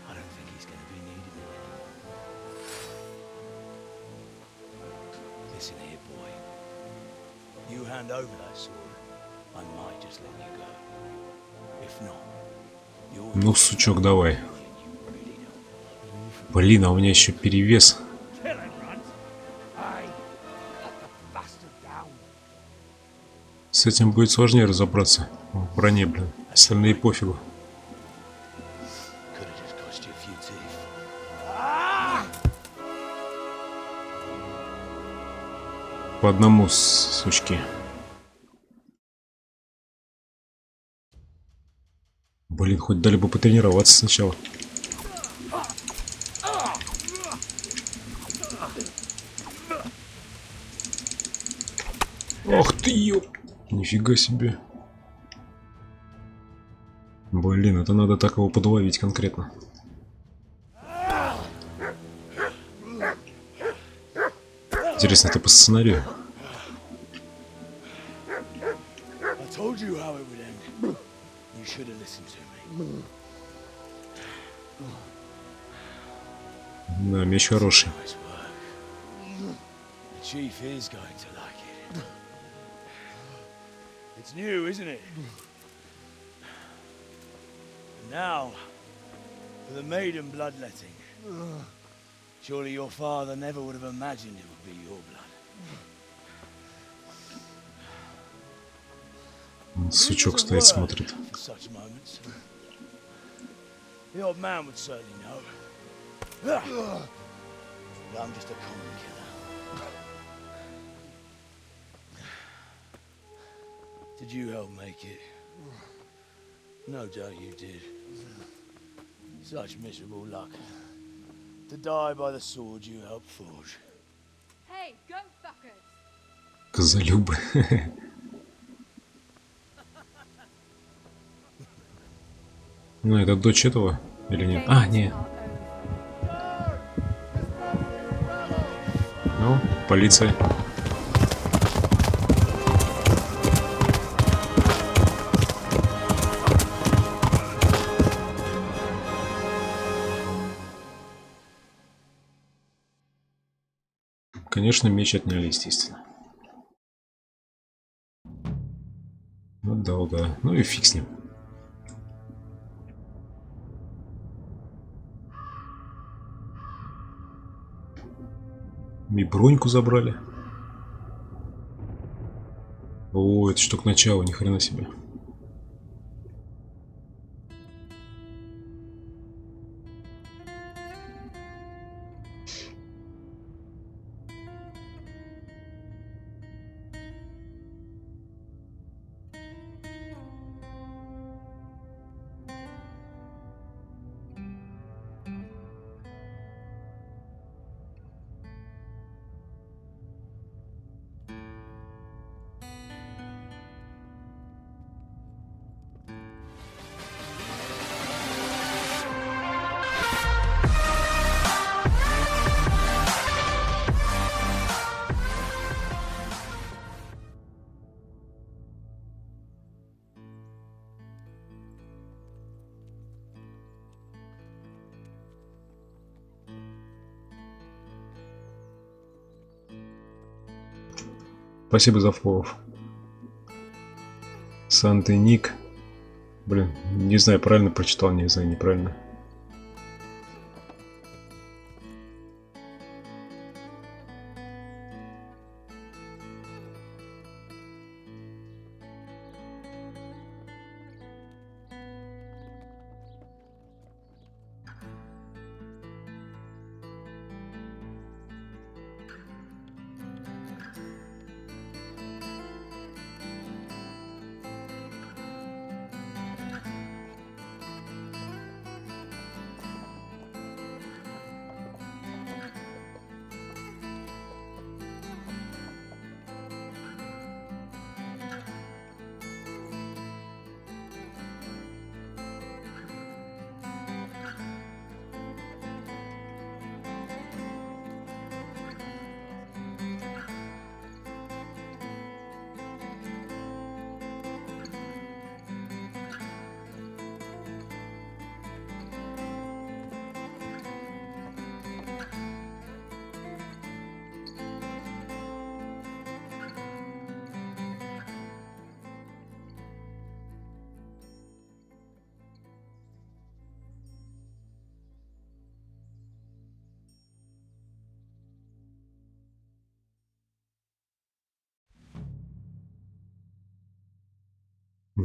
I don't think he's going to be needing it anymore. Listen here, boy. You hand over that sword, I might just let you go. If not, you're... Ну, сучок, давай. You really don't. Блин, а у меня еще перевес. С этим будет сложнее разобраться. В броне, блин. Остальные пофигу. По одному, сучки. Блин, хоть дали бы потренироваться сначала. Ох ты, ёп! Нифига себе. Блин, это надо так его подловить конкретно. Интересно, это по сценарию? Да, меч хороший. It's new, isn't it? Now, for the maiden bloodletting. Surely your father never would have imagined it would be your blood. Сучок стоит, смотрит. Such moments. The old man would certainly know. But I'm just a common killer. Did you help make it? No doubt you did. Such miserable luck. To die by the sword you helped forge. Hey, go fuckers! Козолюбы. Ну, это дочь этого? Или нет? А, нет. Ну, полиция. Конечно, меч отняли, естественно. Ну да. Ну и фиг с ним. И броньку забрали. О, это что к началу, ни хрена себе. Спасибо за фоллов. Санта-Ник. Блин, не знаю, правильно прочитал, не знаю, неправильно.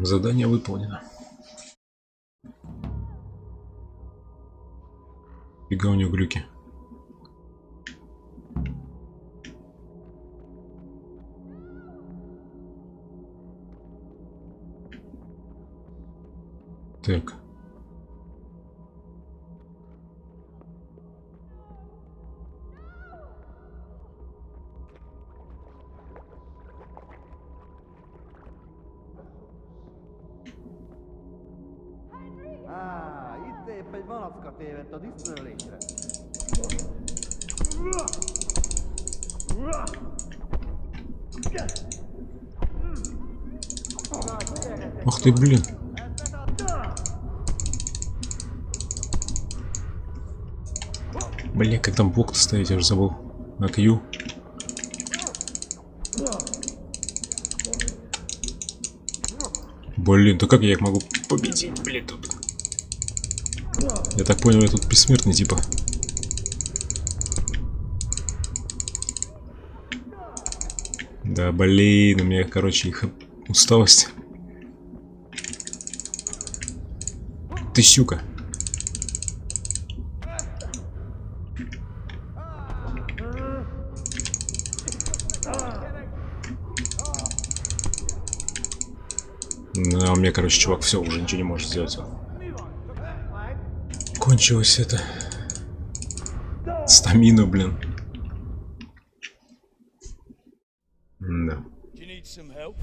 Задание выполнено. Фига у него глюки. Так. Itt épp egy malacka tévedt a diszpőlésre. Ах ты, блин. Блин, как там блок-то ставить, я уже забыл. На Q. Блин, да как я их могу победить, блин, тут? Я так понял, я тут бессмертный, типа. Да, блин, у меня, короче, их усталость. Ты щука. Ну, у меня, короче, чувак, все, уже ничего не может сделать. Кончилось это. Стамина, блин. Да. Do you need some help?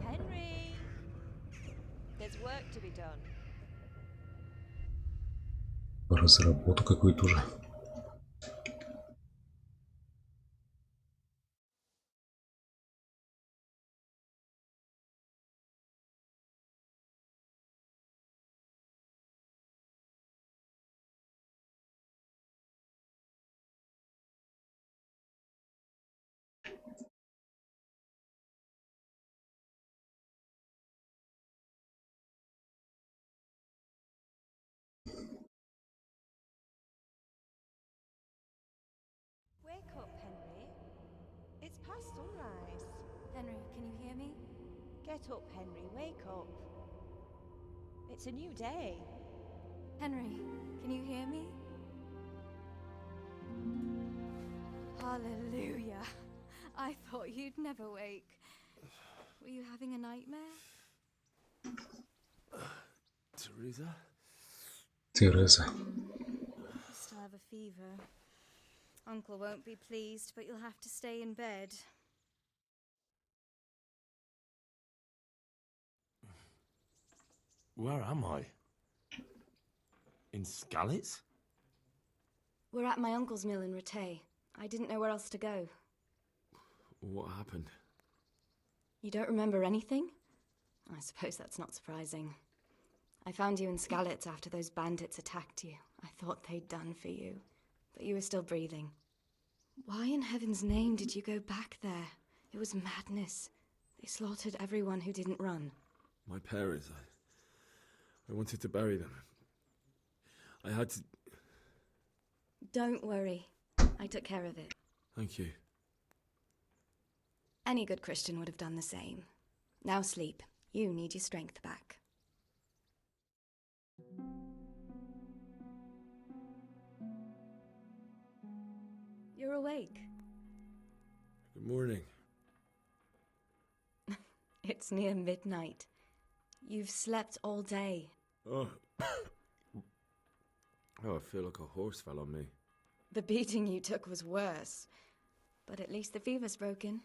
Henry! There's work to be done. Разработку какую-то уже. Wake up, Henry. It's past sunrise. Henry, can you hear me? Get up, Henry. Wake up. It's a new day. Henry, can you hear me? Hallelujah. I thought you'd never wake. Were you having a nightmare? Teresa? Тереза. You still have a fever. Uncle won't be pleased, but you'll have to stay in bed. Where am I? In Skalitz? We're at my uncle's mill in Rattay. I didn't know where else to go. What happened? You don't remember anything? I suppose that's not surprising. I found you in Skalitz after those bandits attacked you. I thought they'd done for you, but you were still breathing. Why in heaven's name did you go back there? It was madness. They slaughtered everyone who didn't run. My parents, I wanted to bury them. I had to... Don't worry. I took care of it. Thank you. Any good Christian would have done the same. Now sleep. You need your strength back. You're awake. Good morning. It's near midnight. You've slept all day. Oh. Oh, I feel like a horse fell on me. The beating you took was worse. But at least the fever's broken.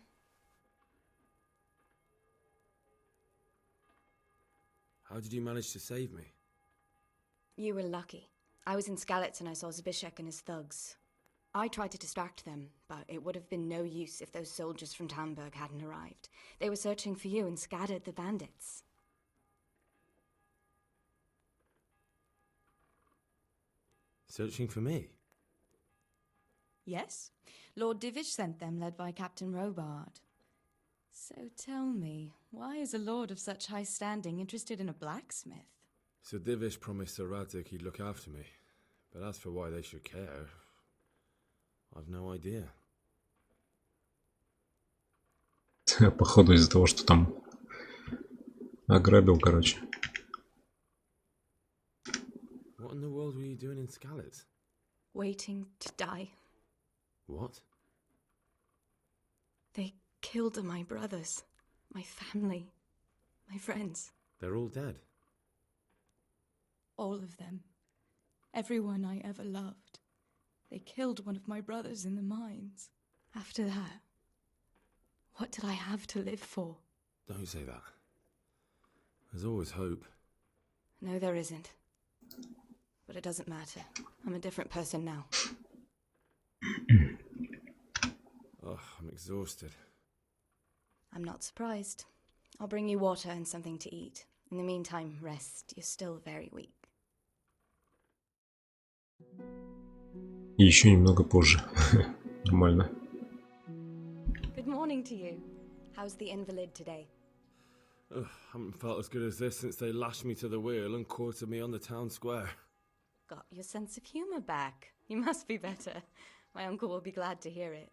How did you manage to save me? You were lucky. I was in Skalitz and I saw Zbyszek and his thugs. I tried to distract them, but it would have been no use if those soldiers from Tamburg hadn't arrived. They were searching for you and scattered the bandits. Searching for me? Yes. Lord Divish sent them, led by Captain Robard. So tell me, why is a lord of such high standing interested in a blacksmith? Sir Divish promised Sir Radzig he'd look after me. But as for why they should care, I've no idea. Походу из-за того, что там ограбил, короче. What in the world were you doing in Skalitz? Waiting to die. What? They killed my brothers, my family, my friends. They're all dead. All of them. Everyone I ever loved. They killed one of my brothers in the mines. After that, what did I have to live for? Don't say that. There's always hope. No, there isn't. But it doesn't matter. I'm a different person now. Oh, I'm exhausted. I'm not surprised. I'll bring you water and something to eat. In the meantime, rest. You're still very weak. И еще немного позже. Нормально. Good morning to you. How's the invalid today? Ugh, haven't felt as good as this since they lashed me to the wheel and quartered me on the town square. Got your sense of humor back. You must be better. My uncle will be glad to hear it.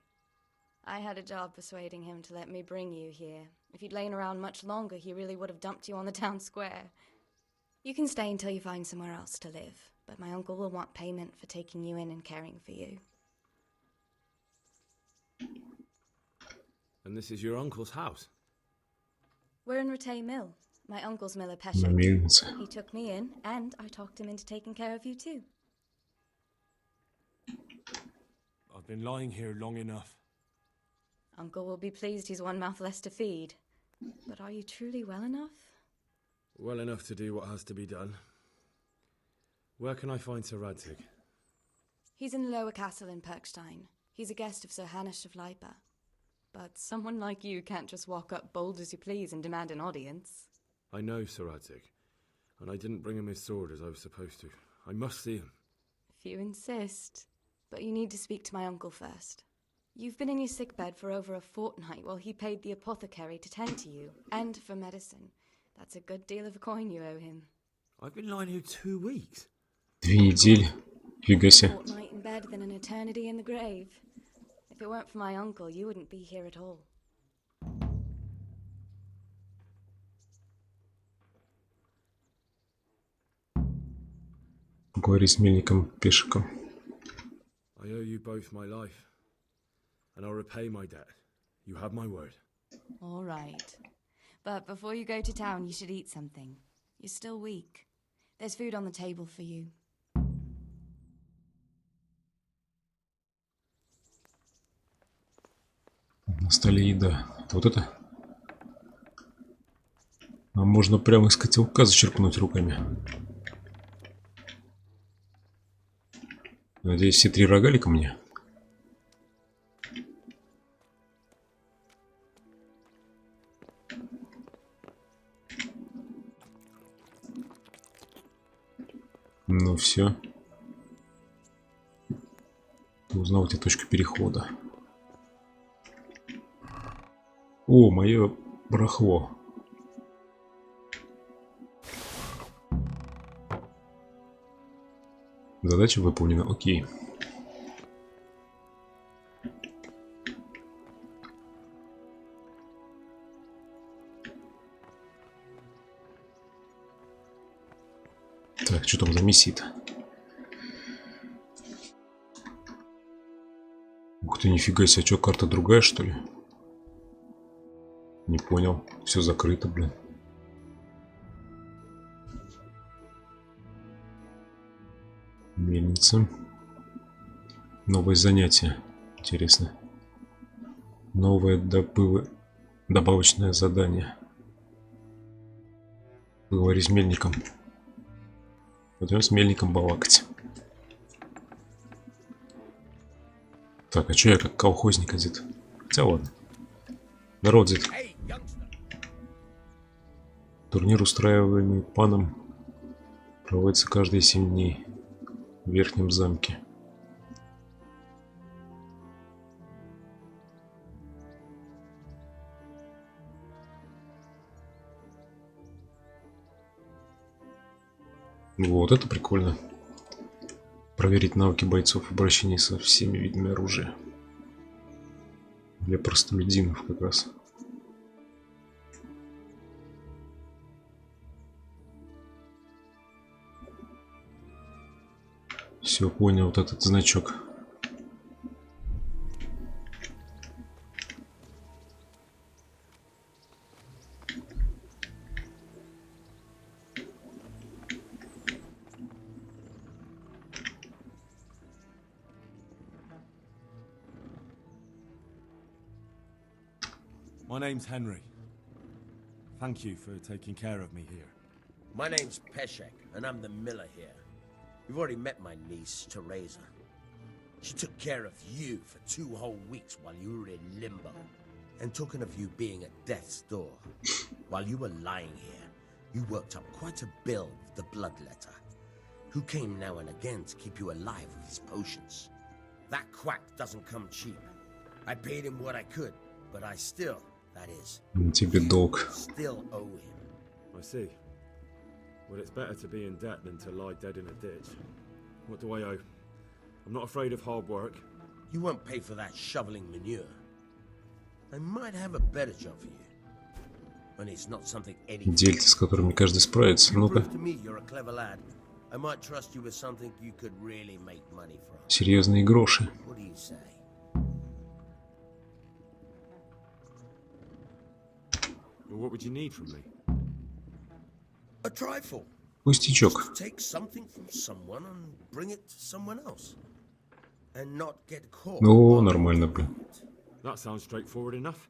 I had a job persuading him to let me bring you here. If you'd lain around much longer, he really would have dumped you on the town square. You can stay until you find somewhere else to live, but my uncle will want payment for taking you in and caring for you. And this is your uncle's house? We're in Ratay Mill. My uncle's miller Pesha. He took me in, and I talked him into taking care of you too. I've been lying here long enough. Uncle will be pleased he's one mouth less to feed. But are you truly well enough? Well enough to do what has to be done. Where can I find Sir Radzig? He's in the lower castle in Perkstein. He's a guest of Sir Hanush of Leipa. But someone like you can't just walk up bold as you please and demand an audience. I know Sir Radzig, and I didn't bring him his sword as I was supposed to. I must see him. If you insist. But you need to speak to my uncle first. You've been in your sickbed for over a fortnight while he paid the apothecary to tend to you, and for medicine. That's a good deal of a coin you owe him. I've been lying here 2 weeks. 2 недели. Фига себе. A fortnight in bed than an eternity in the grave. If it weren't for my uncle, you wouldn't be here at all. Говори с мельником Пешиком. I owe you both my life, and I'll repay my debt. You have my word. All right. But before you go to town, you should eat something. You're still weak. There's food on the table for you. На столе еда. Вот это? А можно прямо из котелка зачерпнуть руками. Надеюсь, все 3 рогалика мне. Ну все. Узнал, где точка перехода. О, мое барахло. Задача выполнена. Окей. Так, что там за миссия-то? Ух ты, нифига себе, что, карта другая, что ли? Не понял. Все закрыто, блин. Мельница. Новое занятие. Интересно. Новое добавочное задание. Поговори с мельником. Пойдем с мельником балакать. Так, а чё я как колхозник одет? Хотя ладно. Народ, дед. Турнир, устраиваемый паном, проводится каждые 7 дней в Верхнем замке. Вот это прикольно. Проверить навыки бойцов в обращении со всеми видами оружия. Для простолюдинов как раз. Все, понял, вот этот значок. My name's Henry. Thank you for taking care of me here. My name's Peshek, and I'm the miller here. You've already met my niece, Teresa. She took care of you for 2 whole weeks while you were in limbo. And talking of you being at death's door, while you were lying here, you worked up quite a bill with the bloodletter, who came now and again to keep you alive with his potions. That quack doesn't come cheap. I paid him what I could, but I still, that is, Тебе долг. still owe him. I see. Well, it's better to be in debt than to lie dead in a ditch. What do I owe? I'm not afraid of hard work. You won't pay for that shoveling manure. I might have a better job for you. And it's not something any Дельцы, с которыми каждый справится. Ну-ка. prove to me you're a clever lad. I might trust you with something you could really make money from. Серьезные гроши. What do you say? Well, what would you need from me? A trifle. Пустячок. Take something from someone and bring it to someone else. And not get caught. Ну, нормально, блин. That sounds straightforward enough.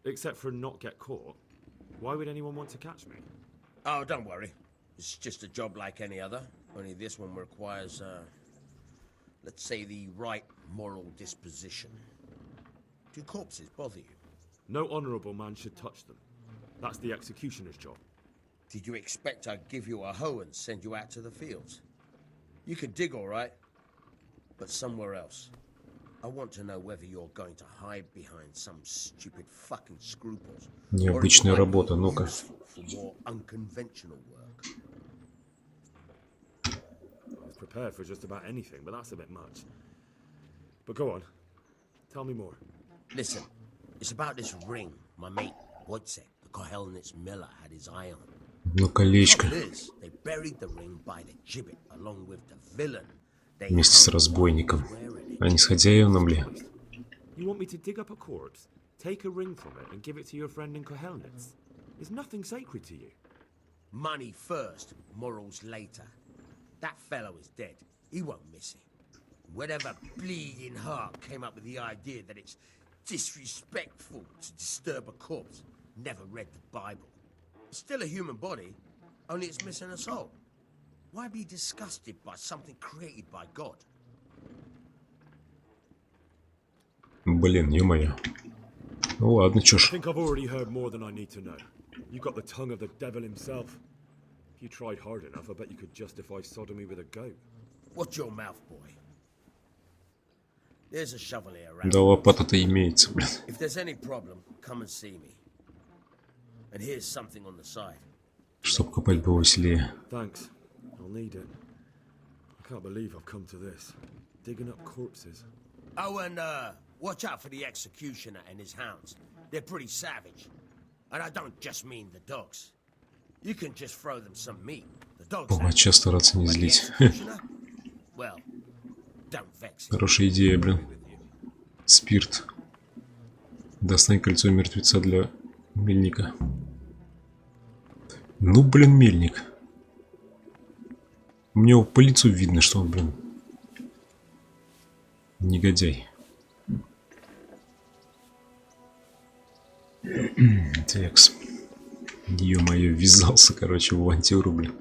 Except for not get caught. Why would anyone want to catch me? Oh, don't worry. It's just a job like any other. Only this one requires, let's say, the right moral disposition. Do corpses bother you? No honourable man should touch them. That's the executioner's job. Did you expect I'd give you a hoe and send you out to the fields? You can dig all right, but somewhere else. I want to know whether you're going to hide behind some stupid fucking scruples. Необычная работа, ну-ка. For more unconventional work. I was prepared for just about anything, but that's a bit much. But go on. Tell me more. Listen, it's about this ring my mate Wojciech, the Kohelnitz miller, had his eye on. Ну, колечко. They buried the ring by the gibbet along with the villain. Вместе с разбойником. А не с хозяином ли? You want me to dig up a corpse, take a ring from it, and give it to your friend in Kohelnitz? Is nothing sacred to you? Money first, morals later. That fellow is dead. He won't miss it. Whatever bleeding heart came up with the idea that it's disrespectful to disturb a corpse never read the Bible. It's still a human body, only it's missing a soul. Why be disgusted by something created by God? Блин, ё-моё. Ну ладно, чё I ж. think I've already heard more than I need to know. You got the tongue of the devil himself. If you tried hard enough, I bet you could justify sodomy with a goat. Watch your mouth, boy. There's a shovel here around. Да лопата-то имеется, блин. If there's any problem, come and see me. And here's something on the side. Чтоб копать было веселее. Thanks. I'll need it. I can't believe I've come to this. Digging up corpses. Oh, and watch out for the executioner and his hounds. They're pretty savage. And I don't just mean the dogs. You can just throw them some meat. The dogs. Палача стараться не злить. Well, don't vex him. Хорошая идея, блин. Спирт. Достань кольцо мертвеца для мельника. Ну, блин, мельник. Мне по лицу видно, что он, блин, негодяй. Текс. Ё-моё, ввязался, короче, в авантюру, блин.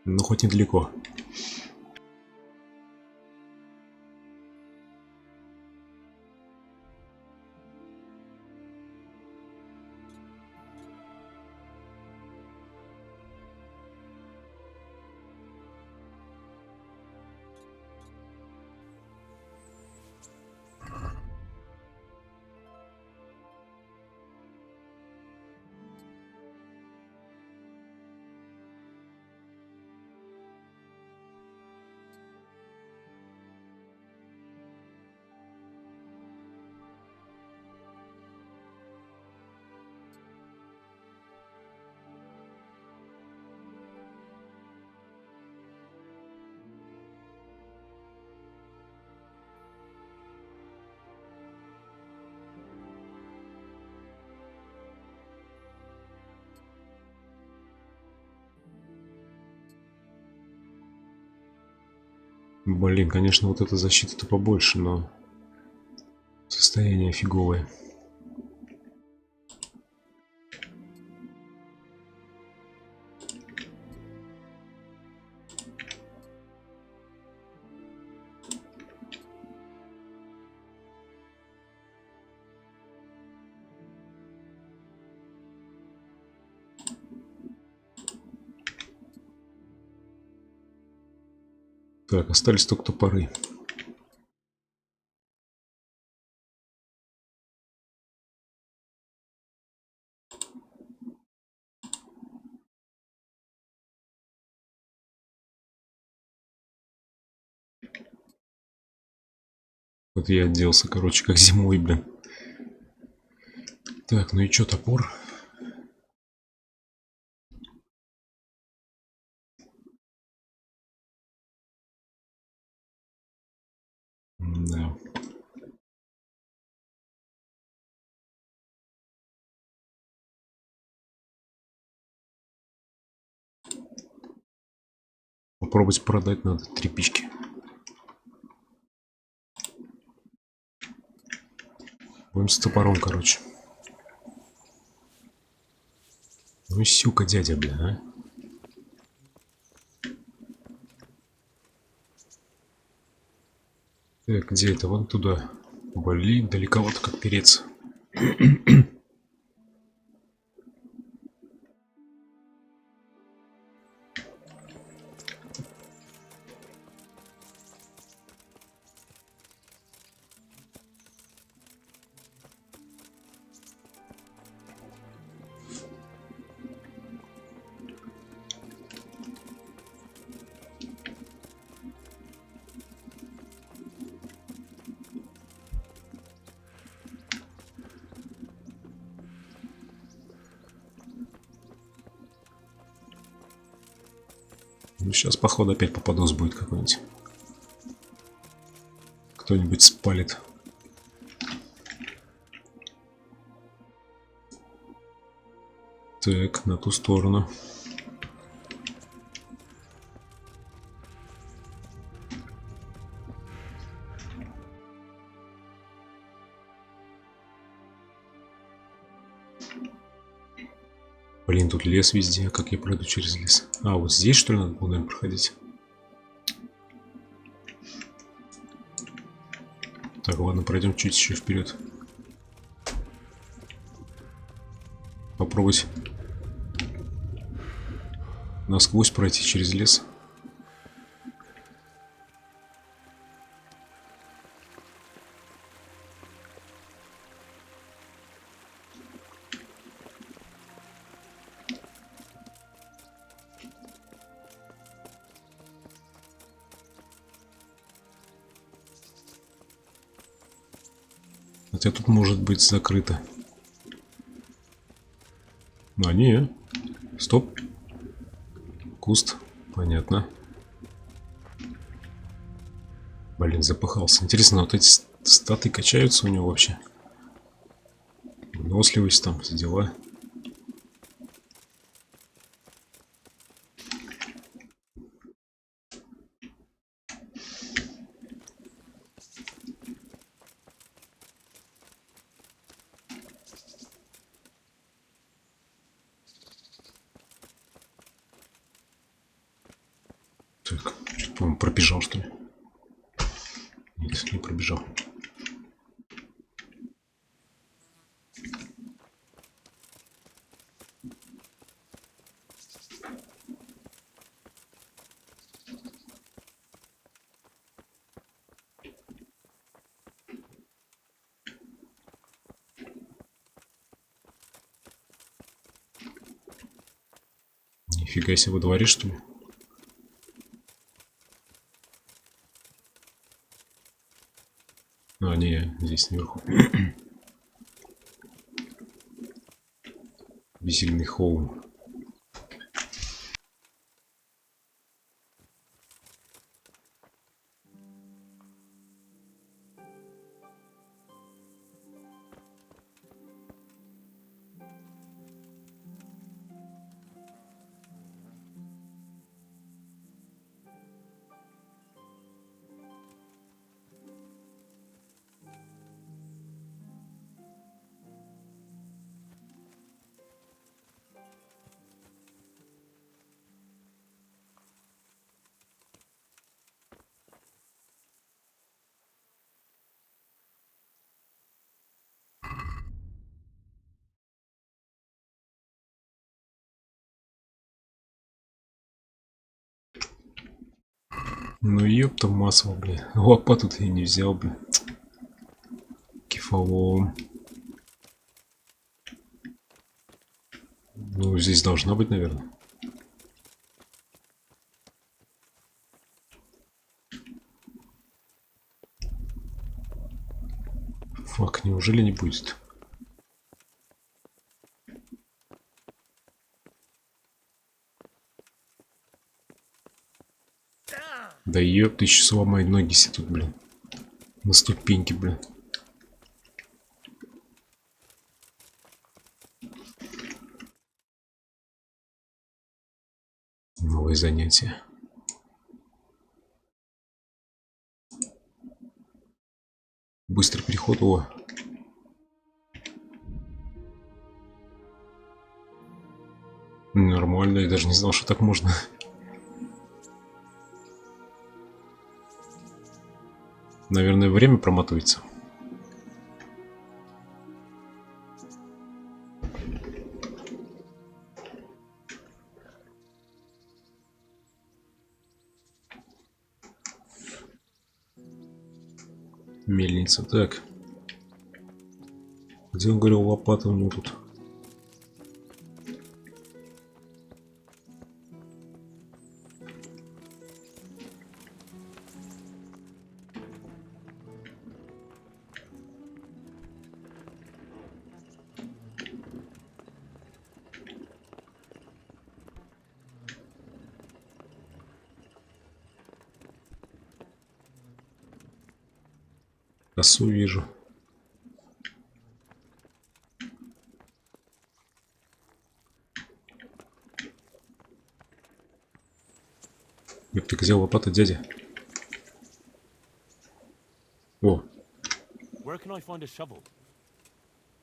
Ну, хоть недалеко. Блин, конечно, вот эта защита-то побольше, но состояние фиговое. Так, остались только топоры. Вот я оделся, короче, как зимой, блин. Так, ну и чё, топор? Да. Попробовать продать надо тряпички. Будем с топором, короче. Ну и сюка, дядя, бля, а. Так, где это? Вон туда. Блин, далековато как переться. Ну, сейчас, походу, опять попадос будет какой-нибудь. Кто-нибудь спалит. Так, на ту сторону. Блин, тут лес везде. Как я пройду через лес? А, вот здесь, что ли, надо было, наверное, проходить? Так, ладно, пройдем чуть еще вперед. Попробовать насквозь пройти через лес. Хотя тут может быть закрыто. А, не. Стоп. Куст. Понятно. Блин, запыхался. Интересно, вот эти статы качаются у него вообще? Выносливость там, все дела. По-моему, пробежал, что ли? Нет, не пробежал. Нифига себе, во дворе, что ли? А, не, здесь наверху. Весельный холм. Ну ёпта масло, блин. Лопату-то я не взял, блин. Кефалом. Ну, здесь должна быть, наверное. Фак, неужели не будет? Да ёп, ты еще сломай ноги себе тут, блин. На ступеньке, блин. Новые занятия. Быстрый переход, о. Нормально, я даже не знал, что так можно. Наверное, время проматывается. Мельница, так. Где он говорил, лопата у него тут? Косу вижу. Ёп, ты взял лопату, дядя. О. Where can I find a shovel?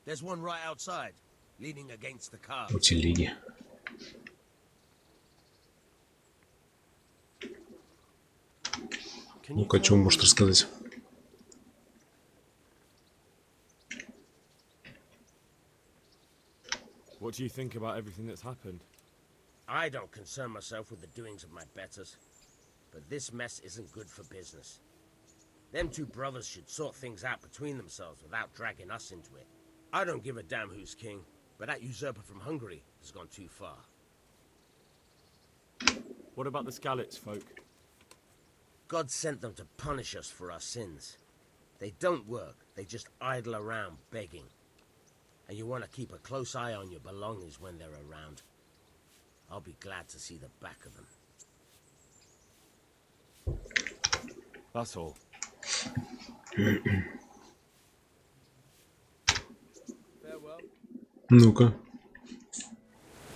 There's one right outside, leaning against the car. У телеги. Ну-ка, о чем можешь рассказать? What do you think about everything that's happened? I don't concern myself with the doings of my betters, but this mess isn't good for business. Them two brothers should sort things out between themselves without dragging us into it. I don't give a damn who's king, but that usurper from Hungary has gone too far. What about the Skalitz folk? God sent them to punish us for our sins. They don't work, they just idle around begging. And you want to keep a close eye on your belongings when they're around. I'll be glad to see the back of them. That's all. Farewell. Ну-ка.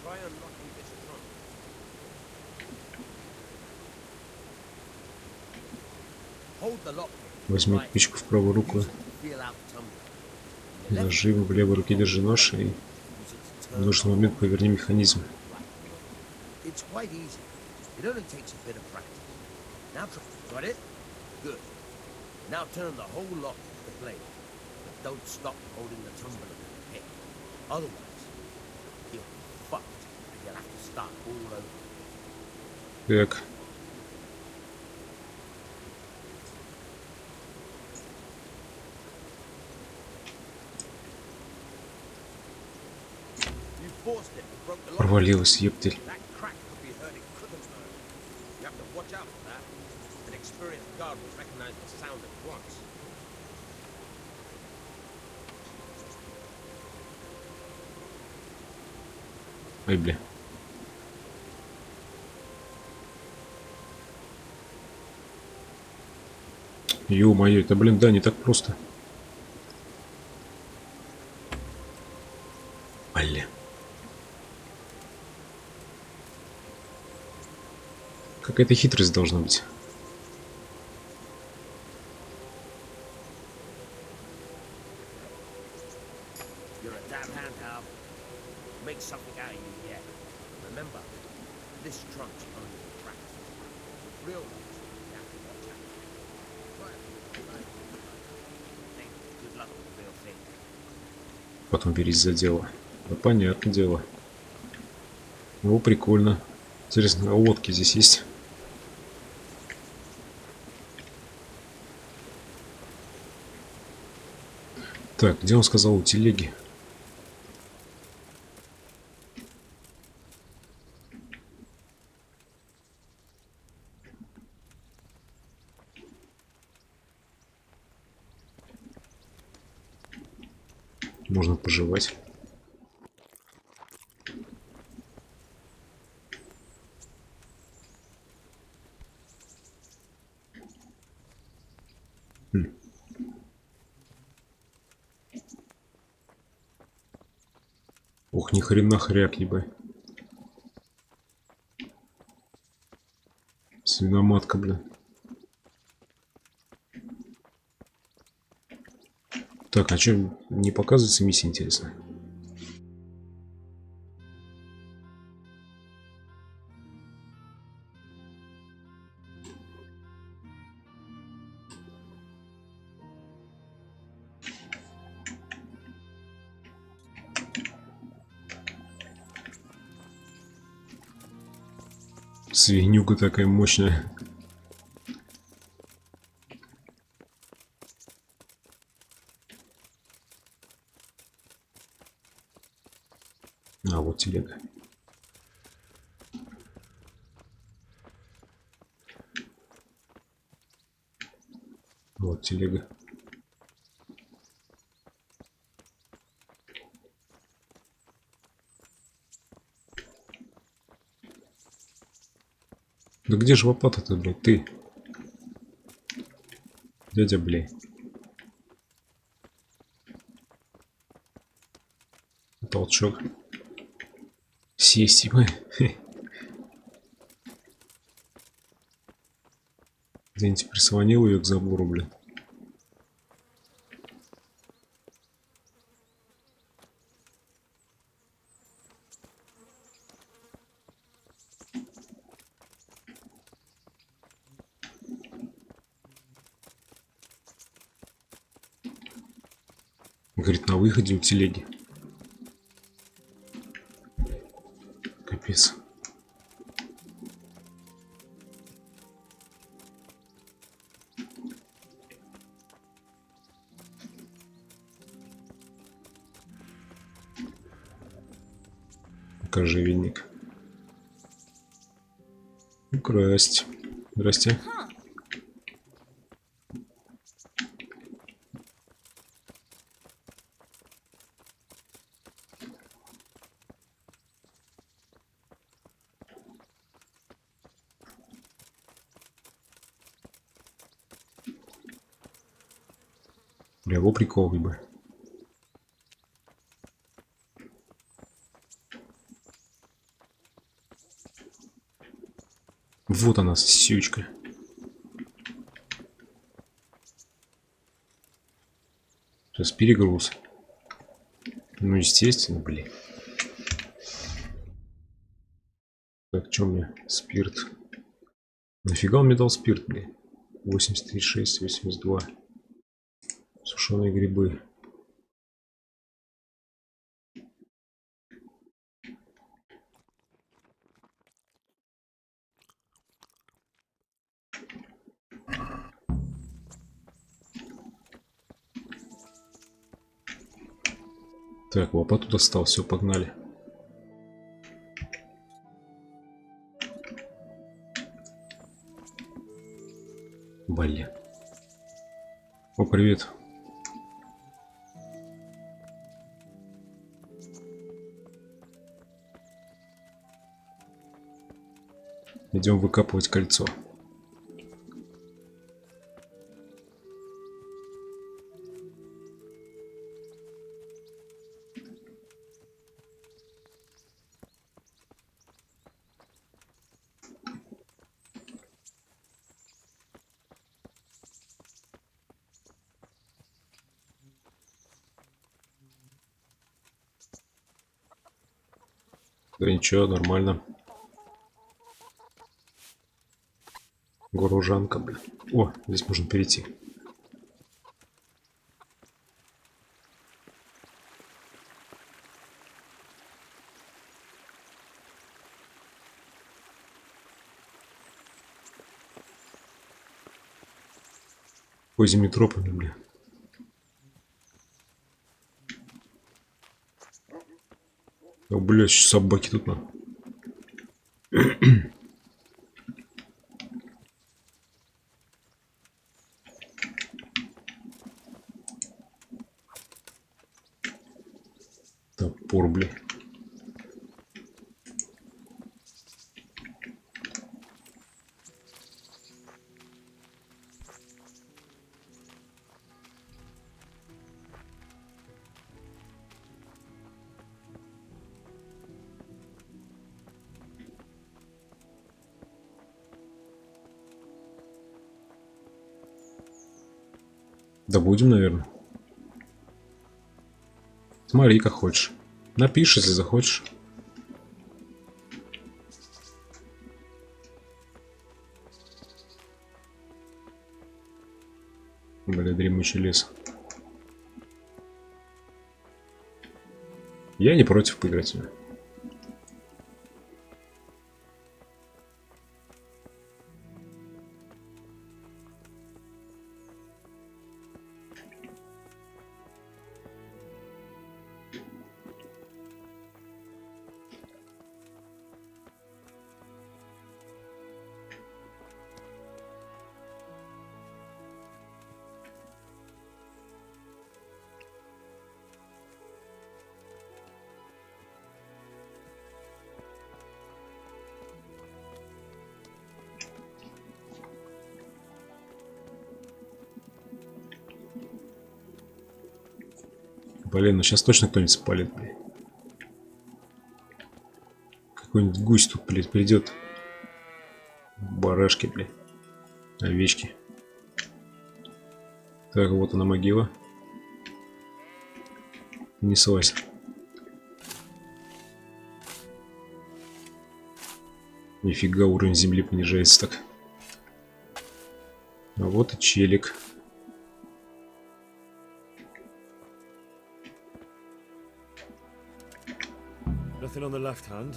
Try unlocking this trunk. Hold the lock. Возьми пичку в правую руку. Feel out the tumbler. Нажим в левой руке держи нож и в нужный момент поверни механизм. It's quite easy. It only takes a bit of practice. Now, got it? Good. Now turn the whole lot to the blade. But don't stop holding the tumbler to the pit. Otherwise, you'll be fucked and you'll have to start all over. Так. You forced it and broke the lock. Провалилась, ептель. That crack could be heard in Kuttenberg. You have to watch out for that. An experienced guard will recognize the sound at once. Ой, бля. Ё-моё, это, блин, да, не так просто. Бля. Какая-то хитрость должна быть. You're a damn hand, Hal. Make something out of you yet. Remember, this trunk's only a practice. Real ones, you have to watch out. Right. Good luck with the real thing. Потом берись за дело. Да, понятное дело. О, прикольно. Интересно, а лодки здесь есть? Так, где он сказал у телеги? Можно пожевать. Ох, ни хрена хряк, ебать. Свиноматка, блин. Так, а что, не показывается миссия, интересно? Свинюга такая мощная. А, вот телега. Вот телега. Да где же лопата-то, блядь, ты? Дядя, блядь. Толчок. Сесть, ебать. Где-нибудь прислонил ее к забору, блин. Говорит, на выходе у телеги. Капец. Кожевенник. Украсть. Здрасте. Бля, его прикол, бы. Вот она, сючка. Сейчас перегруз. Ну, естественно, блин. Так, что мне? Спирт. Нафига он мне дал спирт, блин? 83,6, 82. Сушеные грибы. Так, лопату достал, все, погнали. Блин. О, привет. Идем выкапывать кольцо. Да ничего, нормально. Горужанка, блин. О, здесь можно перейти. Козьими тропами, блин. О, блядь, собаки тут нам. Топор, блин. Да будем, наверное. Смотри, как хочешь. Напиши, если захочешь. Бля, дремучий лес. Я не против поиграть в него. Блин, ну сейчас точно кто-нибудь спалит, блин. Какой-нибудь гусь тут, блин, придет. Барашки, блин. Овечки. Так, вот она могила. Не слазь. Нифига, уровень земли понижается так. А вот и челик. Nothing on the left hand.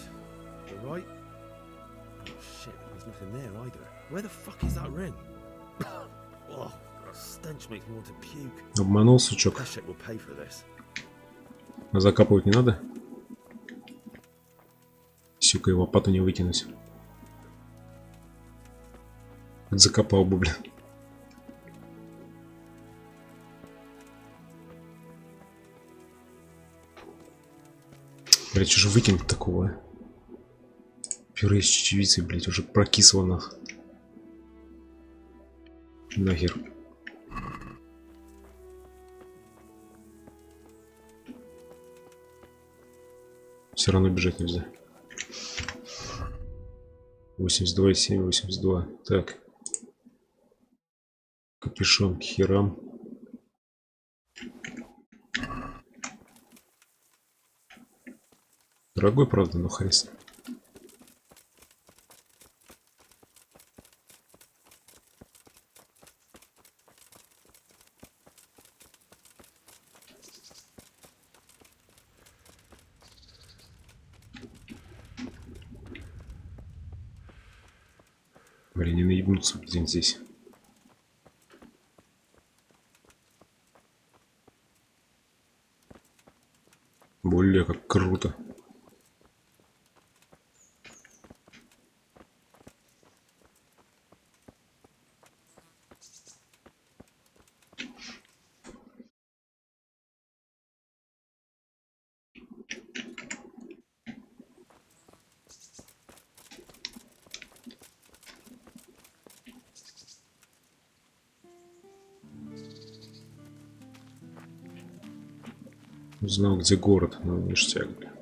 The right? Oh shit, there's nothing there either. Where the fuck is that ring? Oh, the stench makes me want to puke. Обманул, сучок. Peshek will pay for this. А закапывать не надо? Сука, его лопату не выкинуть. Закопал бы, блин. Блять, что же выкинуть такого? Пюре с чечевицей, блять, уже прокисло нах. Нахер. Все равно бежать нельзя. 82,7, 82. Так. Капюшон к херам. Дорогой, правда, но хрен с ним. Блин, не наебнуться где-нибудь здесь. Более как круто. Узнал, где город, но ништяк, бля.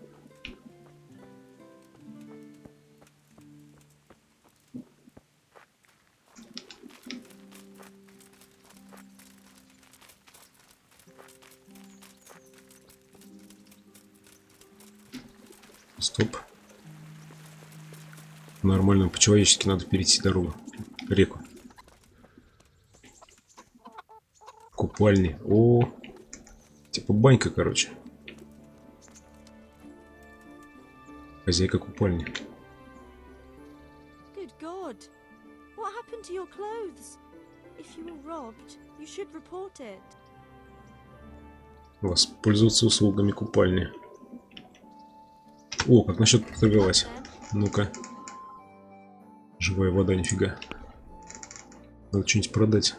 Стоп. Нормально, по-человечески надо перейти дорогу. Реку. Купальни. О, типа банька, короче. Хозяйка купальни. Good God. What happened to your clothes? If you were robbed, you should report it. Воспользоваться услугами купальни. О, как насчет торговать? Ну-ка. Живая вода, нифига. Надо что-нибудь продать.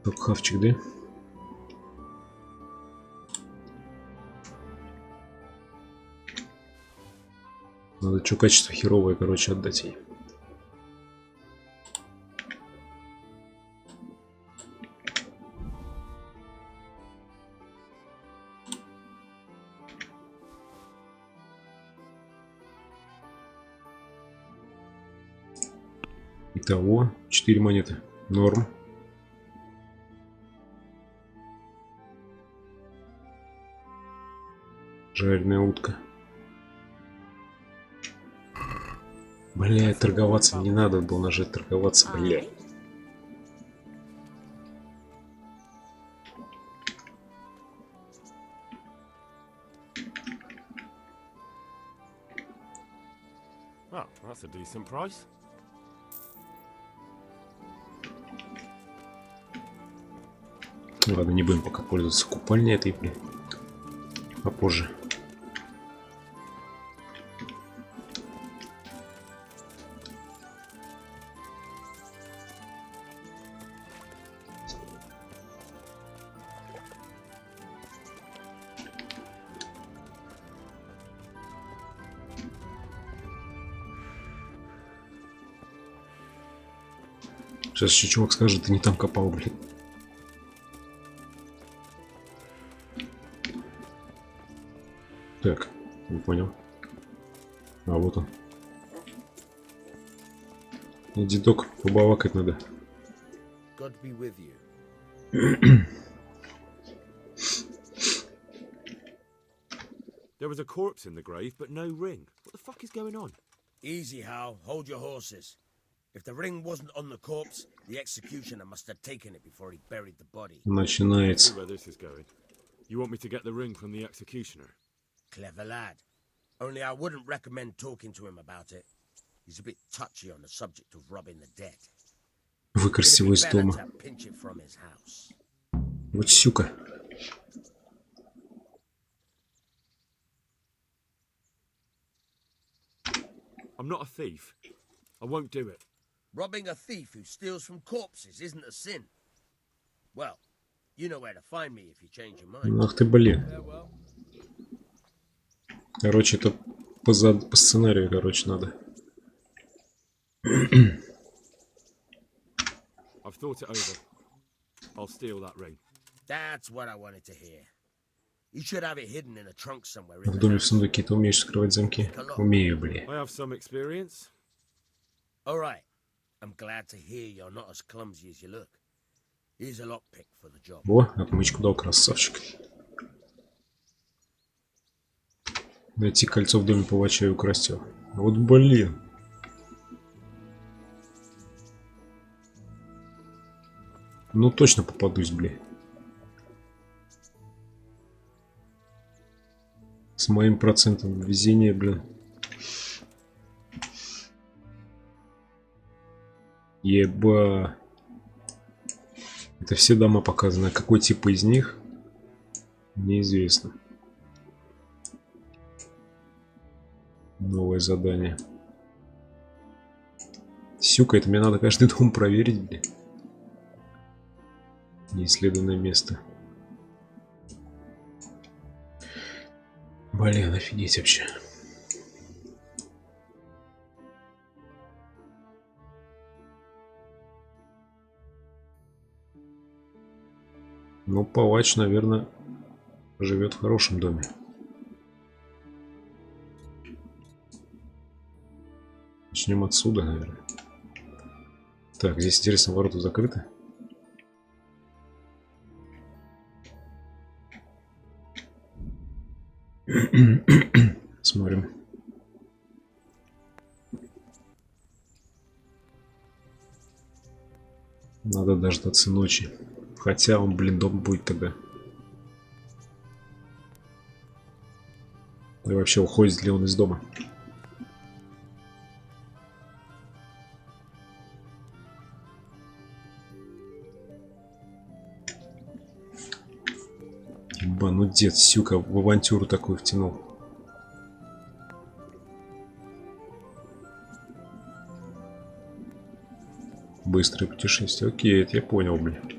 Так, хавчик, да? Надо что качество херовое, короче, отдать ей. Итого 4 монеты. Норм. Жареная утка. Бля, торговаться не надо было нажать торговаться, бля. Oh, that's a decent price. Ладно, не будем пока пользоваться купальней этой, блин. Попозже. Сейчас еще чувак скажет, ты не там копал, блин. Так, не понял. А вот он. Дедок, побалакать надо. God be with you. There was a corpse in the grave, but no ring. What the fuck is going on? Easy, Hal. Hold your horses. If the ring wasn't on the corpse, the executioner must have taken it before he buried the body. Начинается. Where this is going. You want me to get the ring from the executioner? Clever lad. Only I wouldn't recommend talking to him about it. He's a bit touchy on the subject of robbing the dead. Выкрасть его из дома. Better to pinch it from his house. Вот сюка. I'm not a thief. I won't do it. Robbing a thief who steals from corpses isn't a sin. Well, you know where to find me if you change your mind. Ах ты, блин. Короче, это по сценарию, короче, надо. I've thought it over. I'll steal that ring. That's what I wanted to hear. You should have it hidden in a trunk somewhere В in the доме в house. сундуке ты умеешь скрывать замки? Умею, блин. I have some experience. All right. I'm glad to hear you're not as clumsy as you look. Here's a lockpick for the job. О, отмычку дал, красавчик. Найти кольцо в доме палача и украсть его. Вот блин. Ну точно попадусь, блин. С моим процентом везения, блин. Еба. Это все дома показаны. А какой тип из них? Неизвестно. Новое задание. Сюка, это мне надо каждый дом проверить, блин. Неисследованное место. Блин, офигеть вообще. Ну, палач, наверное, живет в хорошем доме. Начнем отсюда, наверное. Так, здесь интересно, ворота закрыты. Смотрим. Надо дождаться ночи. Хотя он, блин, дом будет тогда. И вообще, уходит ли он из дома? Еба, ну дед, сюка, в авантюру такую втянул. Быстрое путешествие. Окей, это я понял, блин.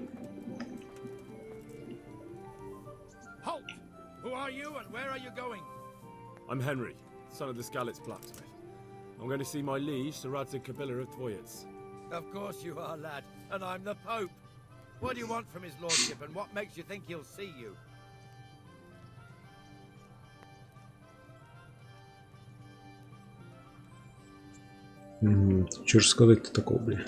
I'm Henry, son of the Skalitz blacksmith. I'm going to see my liege, Sir Radzig Kabila of Dvoyets. Of course you are, lad, and I'm the Pope. What do you want from his lordship, and what makes you think he'll see you? Что же сказать-то такого, блин?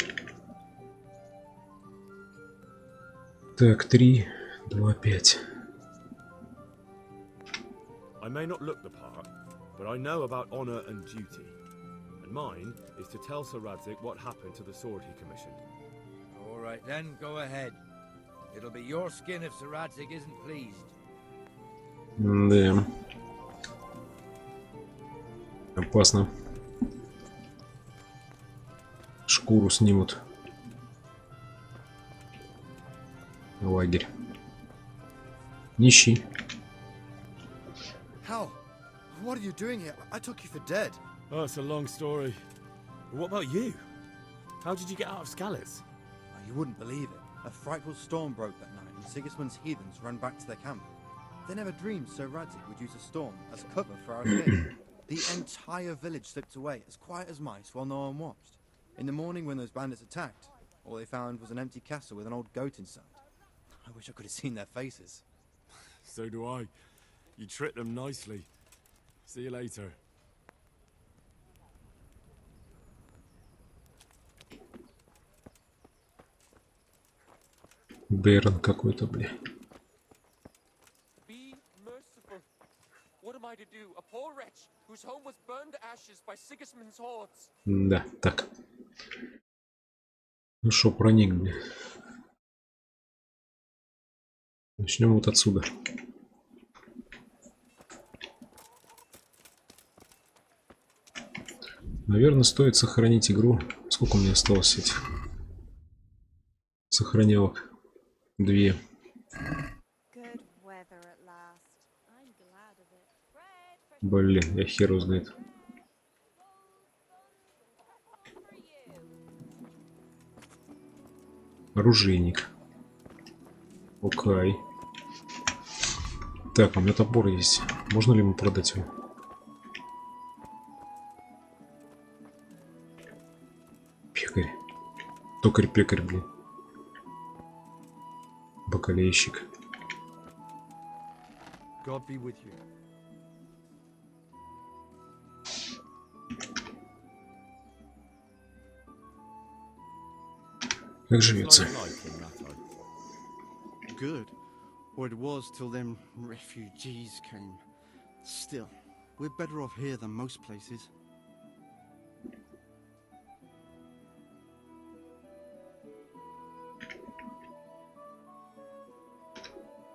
Так, 3, 2, 5. I may not look the part, but I know about honor and duty. And mine is to tell Sir Radzig what happened to the sword he commissioned. All right then, go ahead. It'll be your skin if Sir Radzig isn't pleased. Да. Опасно. Шкуру снимут. Лагерь. Нищий. How? What are you doing here? I took you for dead. Oh, it's a long story. But what about you? How did you get out of Skalitz? You wouldn't believe it. A frightful storm broke that night, and Sigismund's heathens ran back to their camp. They never dreamed Sir Radzig would use a storm as cover for our escape. The entire village slipped away, as quiet as mice, while no one watched. In the morning, when those bandits attacked, all they found was an empty castle with an old goat inside. I wish I could have seen their faces. So do I. You tricked them nicely. See you later. Бейрон какой-то, бля. Be merciful. What am I to do? A poor wretch whose home was burned to ashes by Sigismund's hordes. Да, так. Ну шо, проник, бля. Начнем вот отсюда. Наверное, стоит сохранить игру. Сколько у меня осталось этих сохранялок? 2. Блин, я хер его знает. Оружейник. Окей. Так, у меня топор есть. Можно ли ему продать его? Пекарь. Токарь-пекарь, блин. Бакалейщик. God be with you. Как живется? Good. Or it was till them refugees came. Still, we're better off here than most places.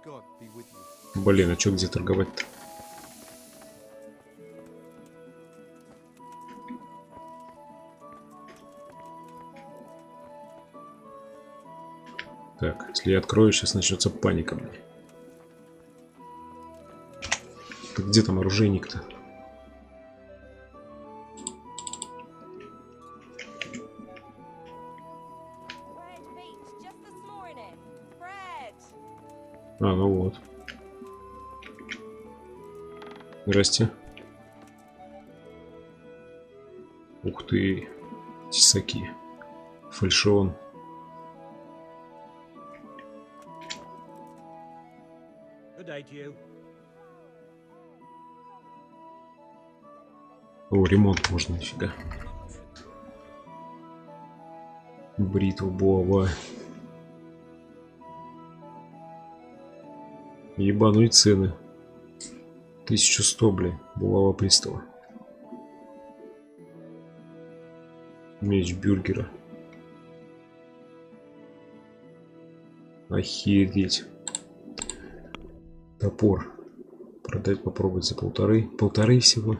God be with you. Блин, а чё, где торговать-то? Так, если я открою, сейчас начнется паника, блин. Так где там оружейник-то? А, ну вот. Здрасте. Ух ты. Тесаки. Фальшион. О, ремонт можно, нифига. Бритва, булава. Ебаные цены. 1100, блин. Булава пристава. Меч бюргера. Охереть. Топор. Продать, попробовать за полторы. Полторы всего.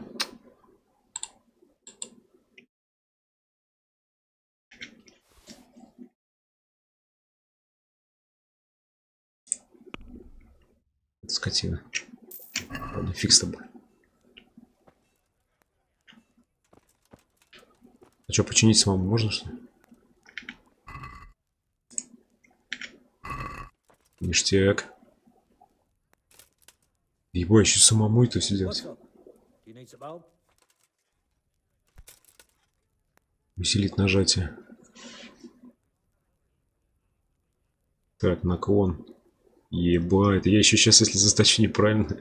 Скотина. Ладно, фиг с тобой. А что, починить самому можно, что ли? Ништяк. Ебать, еще самому это все делать. Усилить нажатие. Так, наклон. Ебать, я еще сейчас, если задачу неправильно.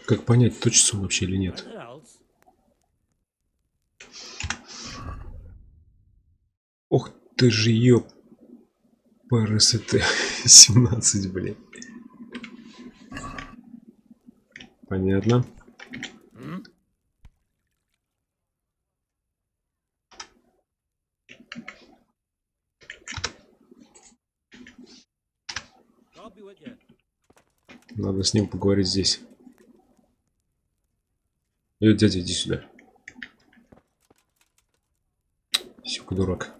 Как понять, точится он вообще или нет? Ох ты же ёп. ПРСТ 17, блин. Понятно. Надо с ним поговорить здесь. Дядя, иди сюда. Сука, дурак.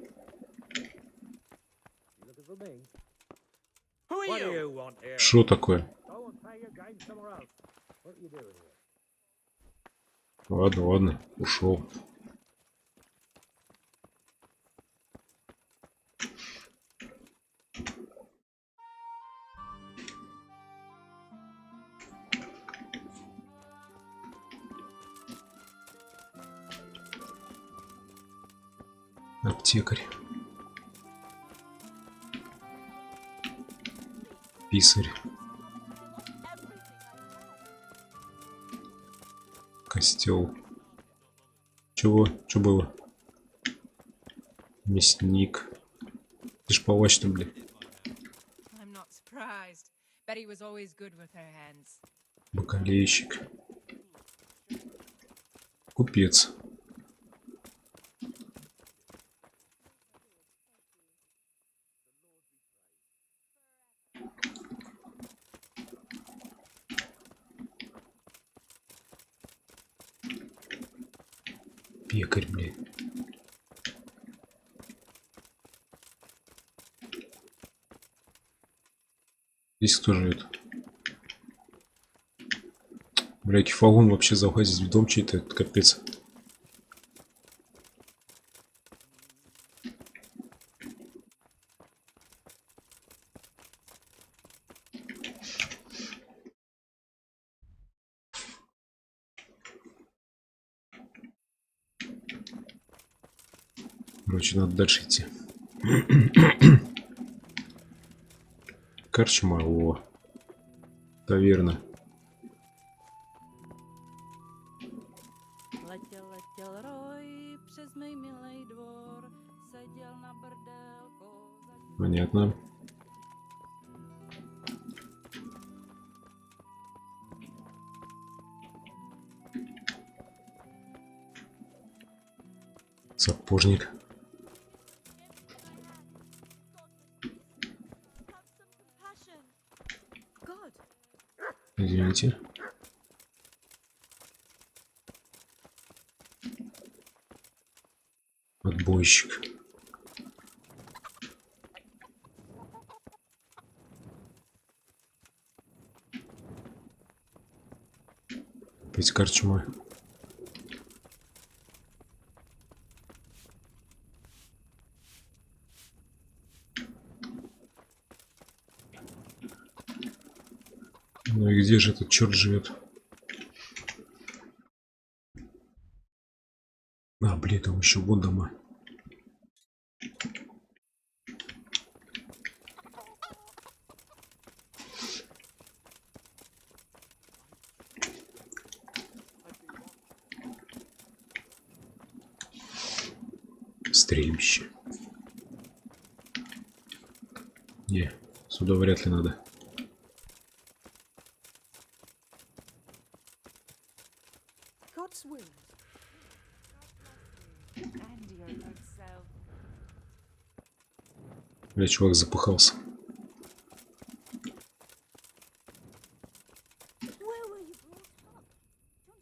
Что такое? Ладно, ладно, ушел. Аптекарь. Писарь. Костел. Чего? Что было? Мясник. Ты ж палач-то, блин. Бакалейщик. Купец. Пекарь, блин. Здесь кто живет? Бля, кефалон вообще залазить в дом чей-то, это капец. Короче, надо дальше идти. Карчма, о. Таверна. Понятно. Сапожник. Извините. Отбойщик. Опять карчма. Ну и где же этот черт живет? А, блин, там еще вон дома. Стрельбище. Не, сюда вряд ли надо. Бля, чувак запыхался.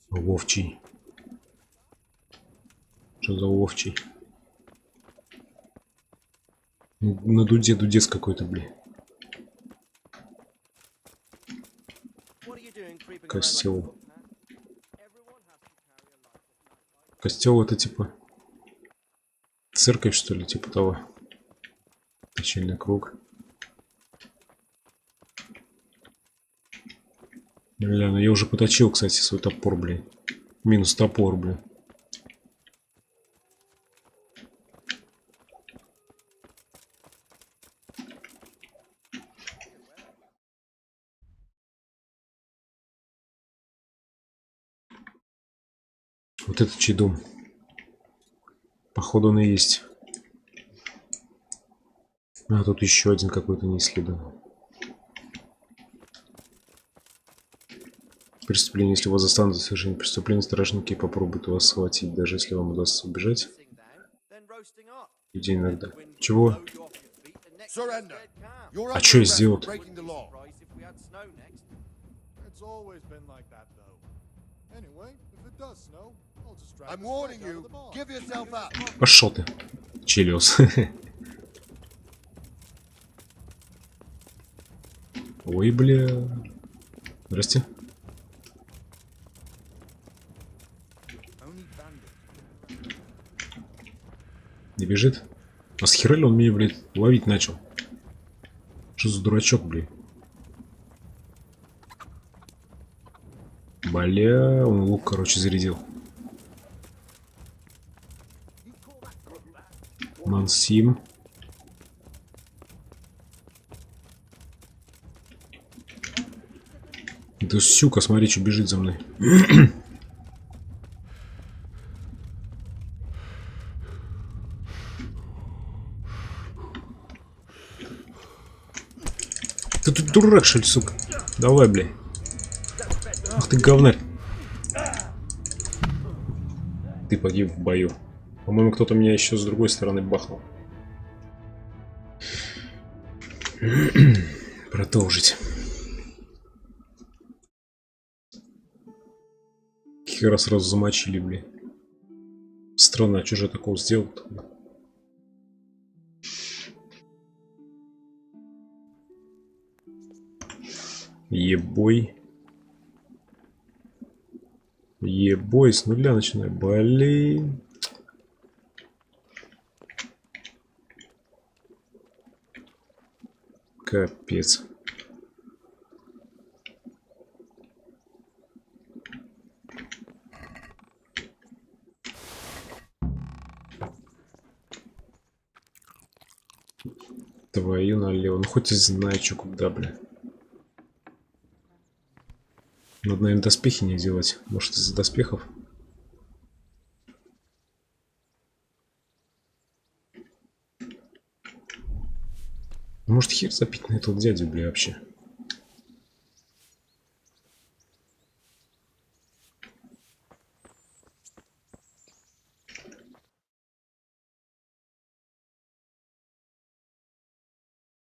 Вовчий. Что за Вовчий? На дуде дудец какой-то, блин. Костел. Костел это типа церковь, что ли, типа того. Точильный круг. Бля, ну я уже поточил, кстати, свой топор, блин. Минус топор, блин. Вот этот чей дом? Походу он и есть. А тут еще один какой-то не исследован. Преступление. Если вас застанут за совершение преступления, стражники попробуют вас схватить, даже если вам удастся убежать. Людей иногда. Чего? А что я сделал-то? Пошел ты, Челиос. Ой, бля. Здрасте. Не бежит? А с хера ли он меня, блядь, ловить начал? Что за дурачок, блядь? Бля, он лук, короче, зарядил. Мансим. Да сука, смотри, что бежит за мной. Ты тут дурак, что ли, сука? Давай, бля. Ах ты говнарь. Ты погиб в бою. По-моему, кто-то меня еще с другой стороны бахнул. Продолжить. Хера сразу замочили, бля. Странно, а что же я такого сделал-то? Ебой. Ебой, с нуля начинаю. Блин. Капец. Твою налево. Ну хоть и знаю, что куда, бля. Надо, наверное, доспехи не делать. Может, из-за доспехов? Может, хер запить на этого дядю, бля, вообще.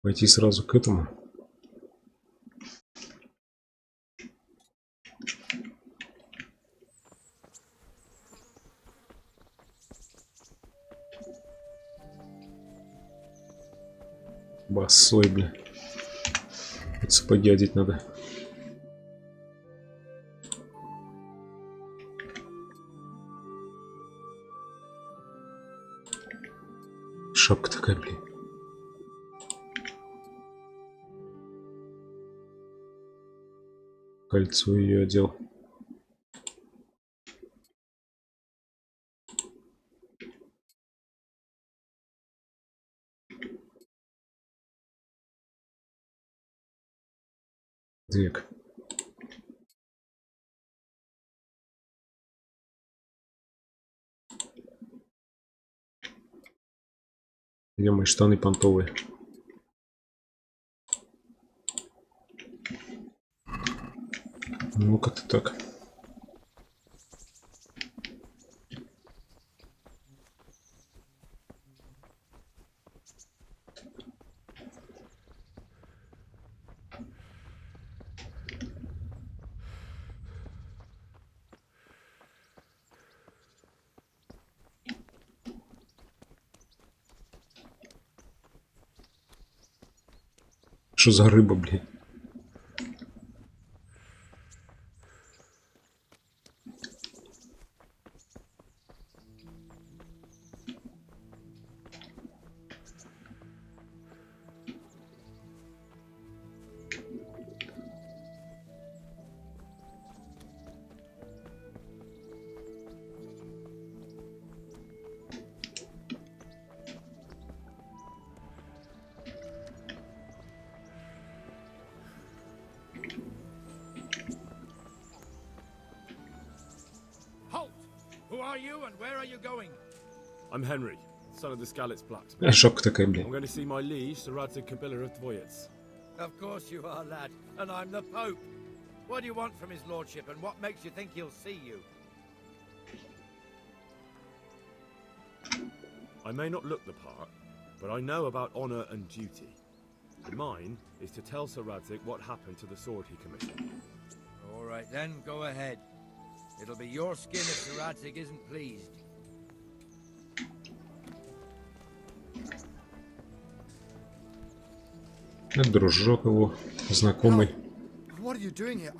Пойти сразу к этому. Босой, бля. Вот сапоги одеть надо. Шапка такая, блин. Кольцо ее одел. Век. Где мои штаны понтовые? Ну как-то так. Что за рыба, блин? Who are you and where are you going? I'm Henry, son of the Skalitz blacksmith. Шапка такая, блин. I'm going to see my liege, Sir Radzig Kabila of Dvoyets. Of course you are, lad, and I'm the Pope. What do you want from his lordship, and what makes you think he'll see you? I may not look the part, but I know about honor and duty. And mine is to tell Sir Radzig what happened to the sword he commissioned. All right then, go ahead. It'll be your skin if Sir Radzig isn't pleased. Это дружок его, знакомый. What are you doing here?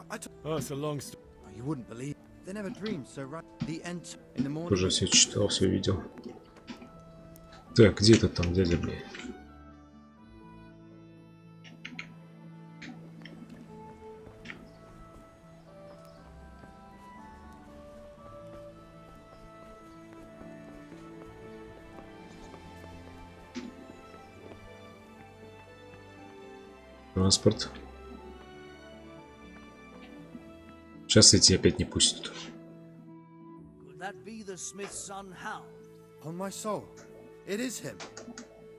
Oh, it's a long story. You wouldn't believe. They never dreamed so right. The end in the morning. Уже все читал, все видел. Так, где этот там дядя, блин? Транспорт. Сейчас эти опять не пустят. Could that be the smith's son, Hal? On my soul, it is him.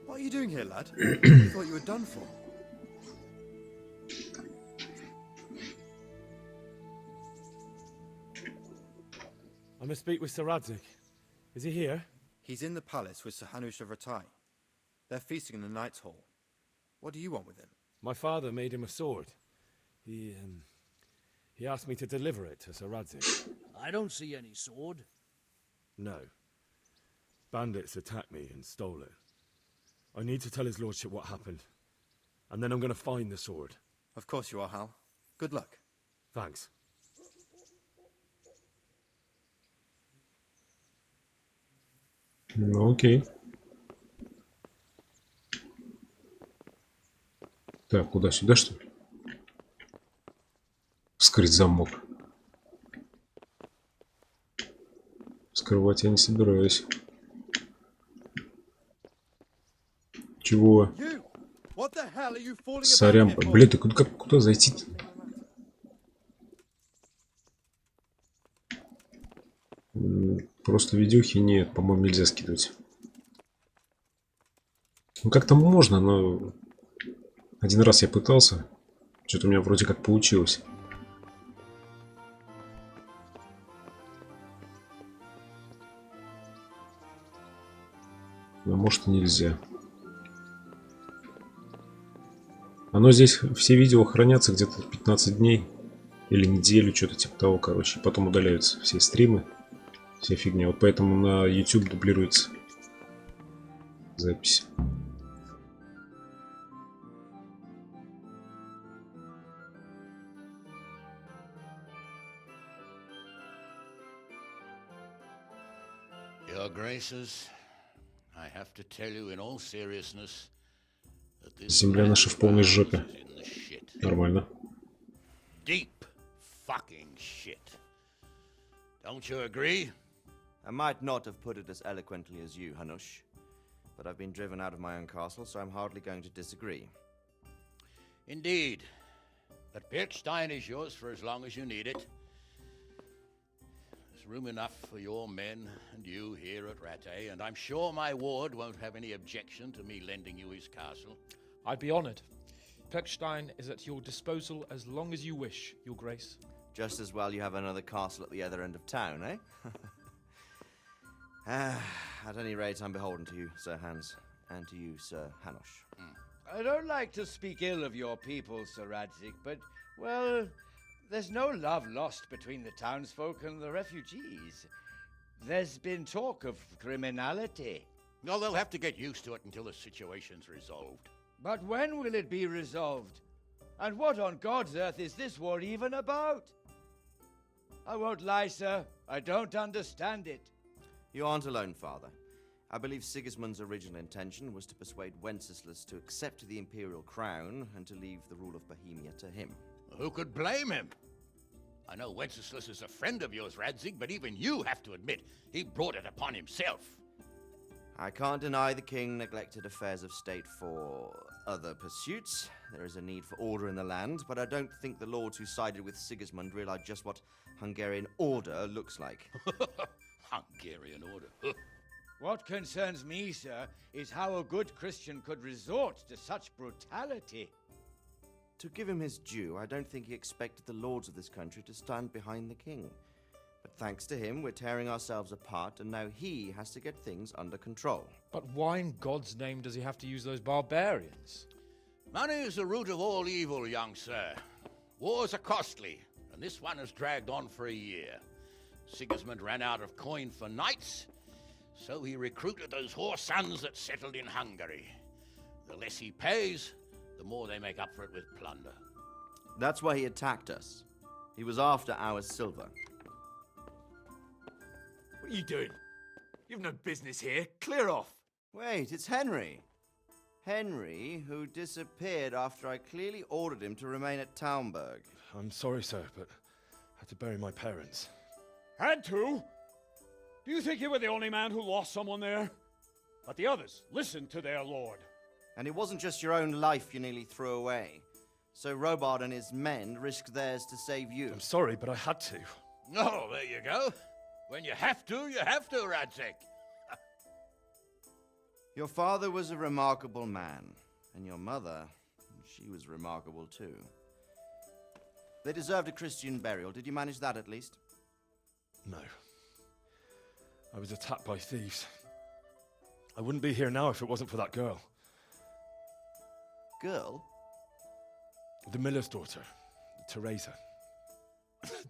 What are you doing here, lad? I thought you were done for. I must speak with Sir Radzig. Is he here? He's in the palace with Sir Hanush of Ratai. They're feasting in the Knight's Hall. What do you want with him? My father made him a sword. He asked me to deliver it to Sir Radzig. I don't see any sword. No. Bandits attacked me and stole it. I need to tell his lordship what happened. And then I'm going to find the sword. Of course you are, Hal. Good luck. Thanks. Ну окей. Так, куда? Сюда, что ли? Вскрыть замок. Вскрывать я не собираюсь. Чего? you falling Сорян. about here, Блин, ты куда зайти-то? Просто видюхи нет, по-моему, нельзя скидывать. Ну как-то можно, но один раз я пытался. Что-то у меня вроде как получилось. Но может и нельзя. Оно здесь, все видео хранятся где-то 15 дней. Или неделю, что-то типа того, короче. Потом удаляются все стримы. Вся фигня. Вот поэтому на YouTube дублируется запись. Your Graces, I have to tell you in all seriousness that this Земля наша в полной жопе. is in the shit. Нормально. Deep fucking shit. Don't you agree? I might not have put it as eloquently as you, Hanush, but I've been driven out of my own castle, so I'm hardly going to disagree. Indeed. But Pirkstein is yours for as long as you need it. There's room enough for your men and you here at Rattay, and I'm sure my ward won't have any objection to me lending you his castle. I'd be honored. Pirkstein is at your disposal as long as you wish, Your Grace. Just as well you have another castle at the other end of town, eh? At any rate, I'm beholden to you, Sir Hans, and to you, Sir Hanush. I don't like to speak ill of your people, Sir Radzik, but, well, there's no love lost between the townsfolk and the refugees. There's been talk of criminality. No, they'll have to get used to it until the situation's resolved. But when will it be resolved? And what on God's earth is this war even about? I won't lie, sir. I don't understand it. You aren't alone, Father. I believe Sigismund's original intention was to persuade Wenceslas to accept the imperial crown and to leave the rule of Bohemia to him. Who could blame him? I know Wenceslas is a friend of yours, Radzig, but even you have to admit he brought it upon himself. I can't deny the king neglected affairs of state for other pursuits. There is a need for order in the land, but I don't think the lords who sided with Sigismund realized just what Hungarian order looks like. Hungarian order. What concerns me, sir, is how a good Christian could resort to such brutality. To give him his due, I don't think he expected the lords of this country to stand behind the king. But thanks to him, we're tearing ourselves apart, and now he has to get things under control. But why in God's name does he have to use those barbarians? Money is the root of all evil, young sir. Wars are costly, and this one has dragged on for a year. Sigismund ran out of coin for knights, so he recruited those whore sons that settled in Hungary. The less he pays, the more they make up for it with plunder. That's why he attacked us. He was after our silver. What are you doing? You've no business here. Clear off. Wait, it's Henry. Henry, who disappeared after I clearly ordered him to remain at Taunberg. I'm sorry, sir, but I had to bury my parents. Had to? Do you think you were the only man who lost someone there? But the others listened to their lord. And it wasn't just your own life you nearly threw away. So Robard and his men risked theirs to save you. I'm sorry, but I had to. Oh, there you go. When you have to, Radzig. Your father was a remarkable man, and your mother, she was remarkable too. They deserved a Christian burial. Did you manage that at least? No. I was attacked by thieves. I wouldn't be here now if it wasn't for that girl. Girl? The miller's daughter, Teresa.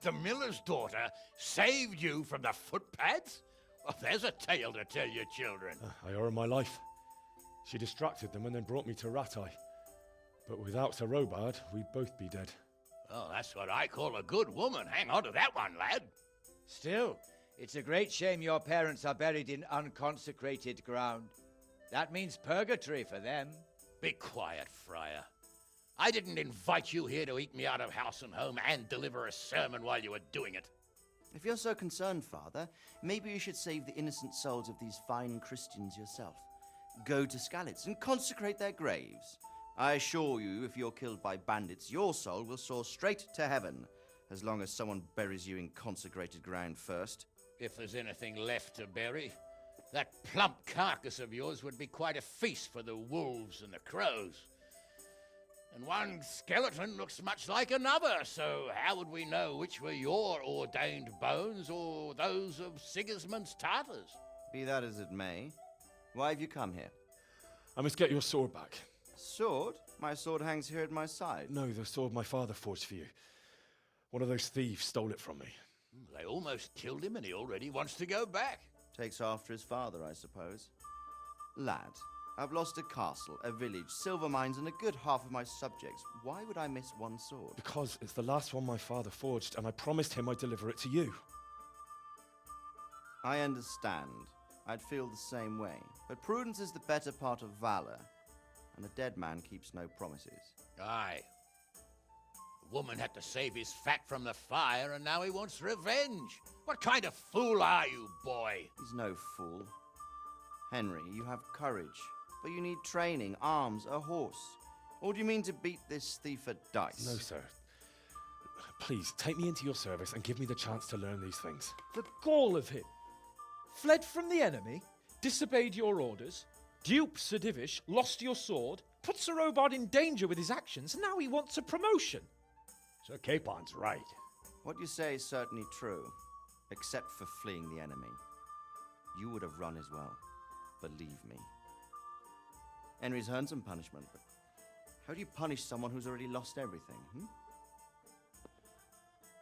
The miller's daughter saved you from the footpads? Well, there's a tale to tell your children. I owe her my life. She distracted them and then brought me to Rattay. But without Sir Robard, we'd both be dead. Oh, that's what I call a good woman. Hang on to that one, lad. Still, it's a great shame your parents are buried in unconsecrated ground. That means purgatory for them. Be quiet, Friar. I didn't invite you here to eat me out of house and home and deliver a sermon while you were doing it. If you're so concerned, Father, maybe you should save the innocent souls of these fine Christians yourself. Go to Skalitz and consecrate their graves. I assure you, if you're killed by bandits, your soul will soar straight to heaven, as long as someone buries you in consecrated ground first. If there's anything left to bury, that plump carcass of yours would be quite a feast for the wolves and the crows. And one skeleton looks much like another, so how would we know which were your ordained bones or those of Sigismund's Tartars? Be that as it may, why have you come here? I must get your sword back. Sword? My sword hangs here at my side. No, the sword my father forged for you. One of those thieves stole it from me. They almost killed him and he already wants to go back. Takes after his father, I suppose. Lad, I've lost a castle, a village, silver mines, and a good half of my subjects. Why would I miss one sword? Because it's the last one my father forged, and I promised him I'd deliver it to you. I understand. I'd feel the same way. But prudence is the better part of valor, and a dead man keeps no promises. Aye. The woman had to save his fat from the fire, and now he wants revenge. What kind of fool are you, boy? He's no fool. Henry, you have courage, but you need training, arms, a horse. Or do you mean to beat this thief at dice? No, sir. Please, take me into your service and give me the chance to learn these things. The gall of him. Fled from the enemy, disobeyed your orders, duped Sir Divish, lost your sword, put Sir Robard in danger with his actions, and now he wants a promotion. Sir Capon's right. What you say is certainly true, except for fleeing the enemy. You would have run as well, believe me. Henry's earned some punishment, but how do you punish someone who's already lost everything,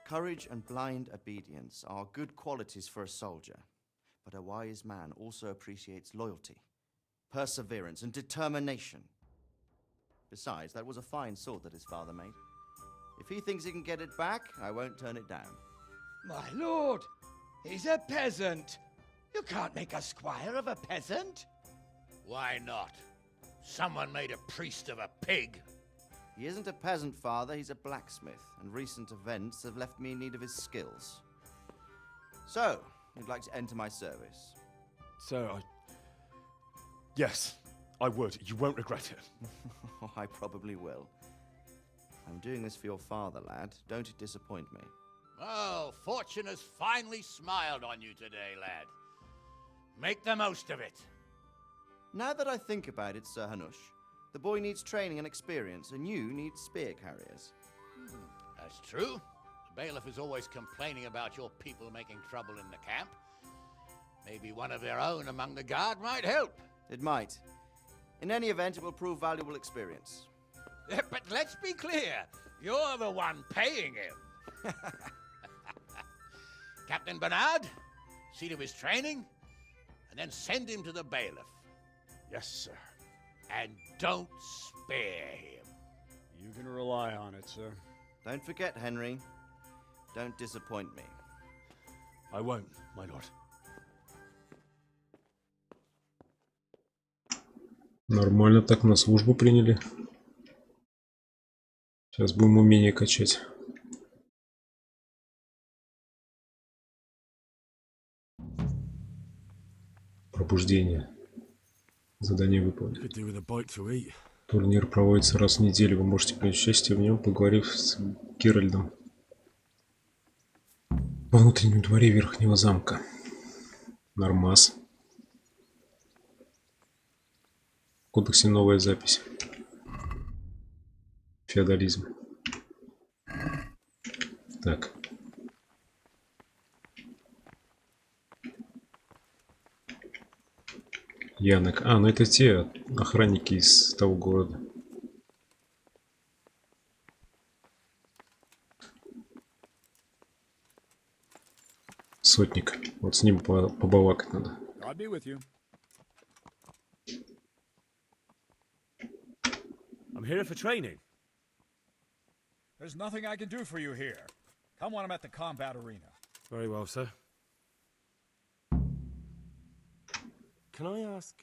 Courage and blind obedience are good qualities for a soldier, but a wise man also appreciates loyalty, perseverance, and determination. Besides, that was a fine sword that his father made. If he thinks he can get it back, I won't turn it down. My lord, he's a peasant. You can't make a squire of a peasant. Why not? Someone made a priest of a pig. He isn't a peasant, father, he's a blacksmith, and recent events have left me in need of his skills. So, you'd like to enter my service? Sir, Yes, I would. You won't regret it. I probably will. I'm doing this for your father, lad. Don't it disappoint me. Oh, fortune has finally smiled on you today, lad. Make the most of it. Now that I think about it, Sir Hanush, the boy needs training and experience, and you need spear carriers. That's true. The bailiff is always complaining about your people making trouble in the camp. Maybe one of their own among the guard might help. It might. In any event, it will prove valuable experience. But let's be clear, you're the one paying him. Captain Bernard, see to his training, and then send him to the bailiff. Yes, sir. And don't spare him. You can rely on it, sir. Don't forget, Henry. Don't disappoint me. I won't, my lord. Нормально так на службу приняли. Сейчас будем умение качать. Пробуждение. Задание выполнено. Турнир проводится раз в неделю. Вы можете принять участие в нем, поговорив с Геральдом во внутреннем дворе Верхнего замка. Нормас. В кодексе новая запись. Феодализм. Так. Янок. А, ну это те охранники из того города. Сотник. Вот с ним побалакать надо. I'll be with you. I'm here for training. There's nothing I can do for you here. Come when I'm at the combat arena. Very well, sir. Can I ask?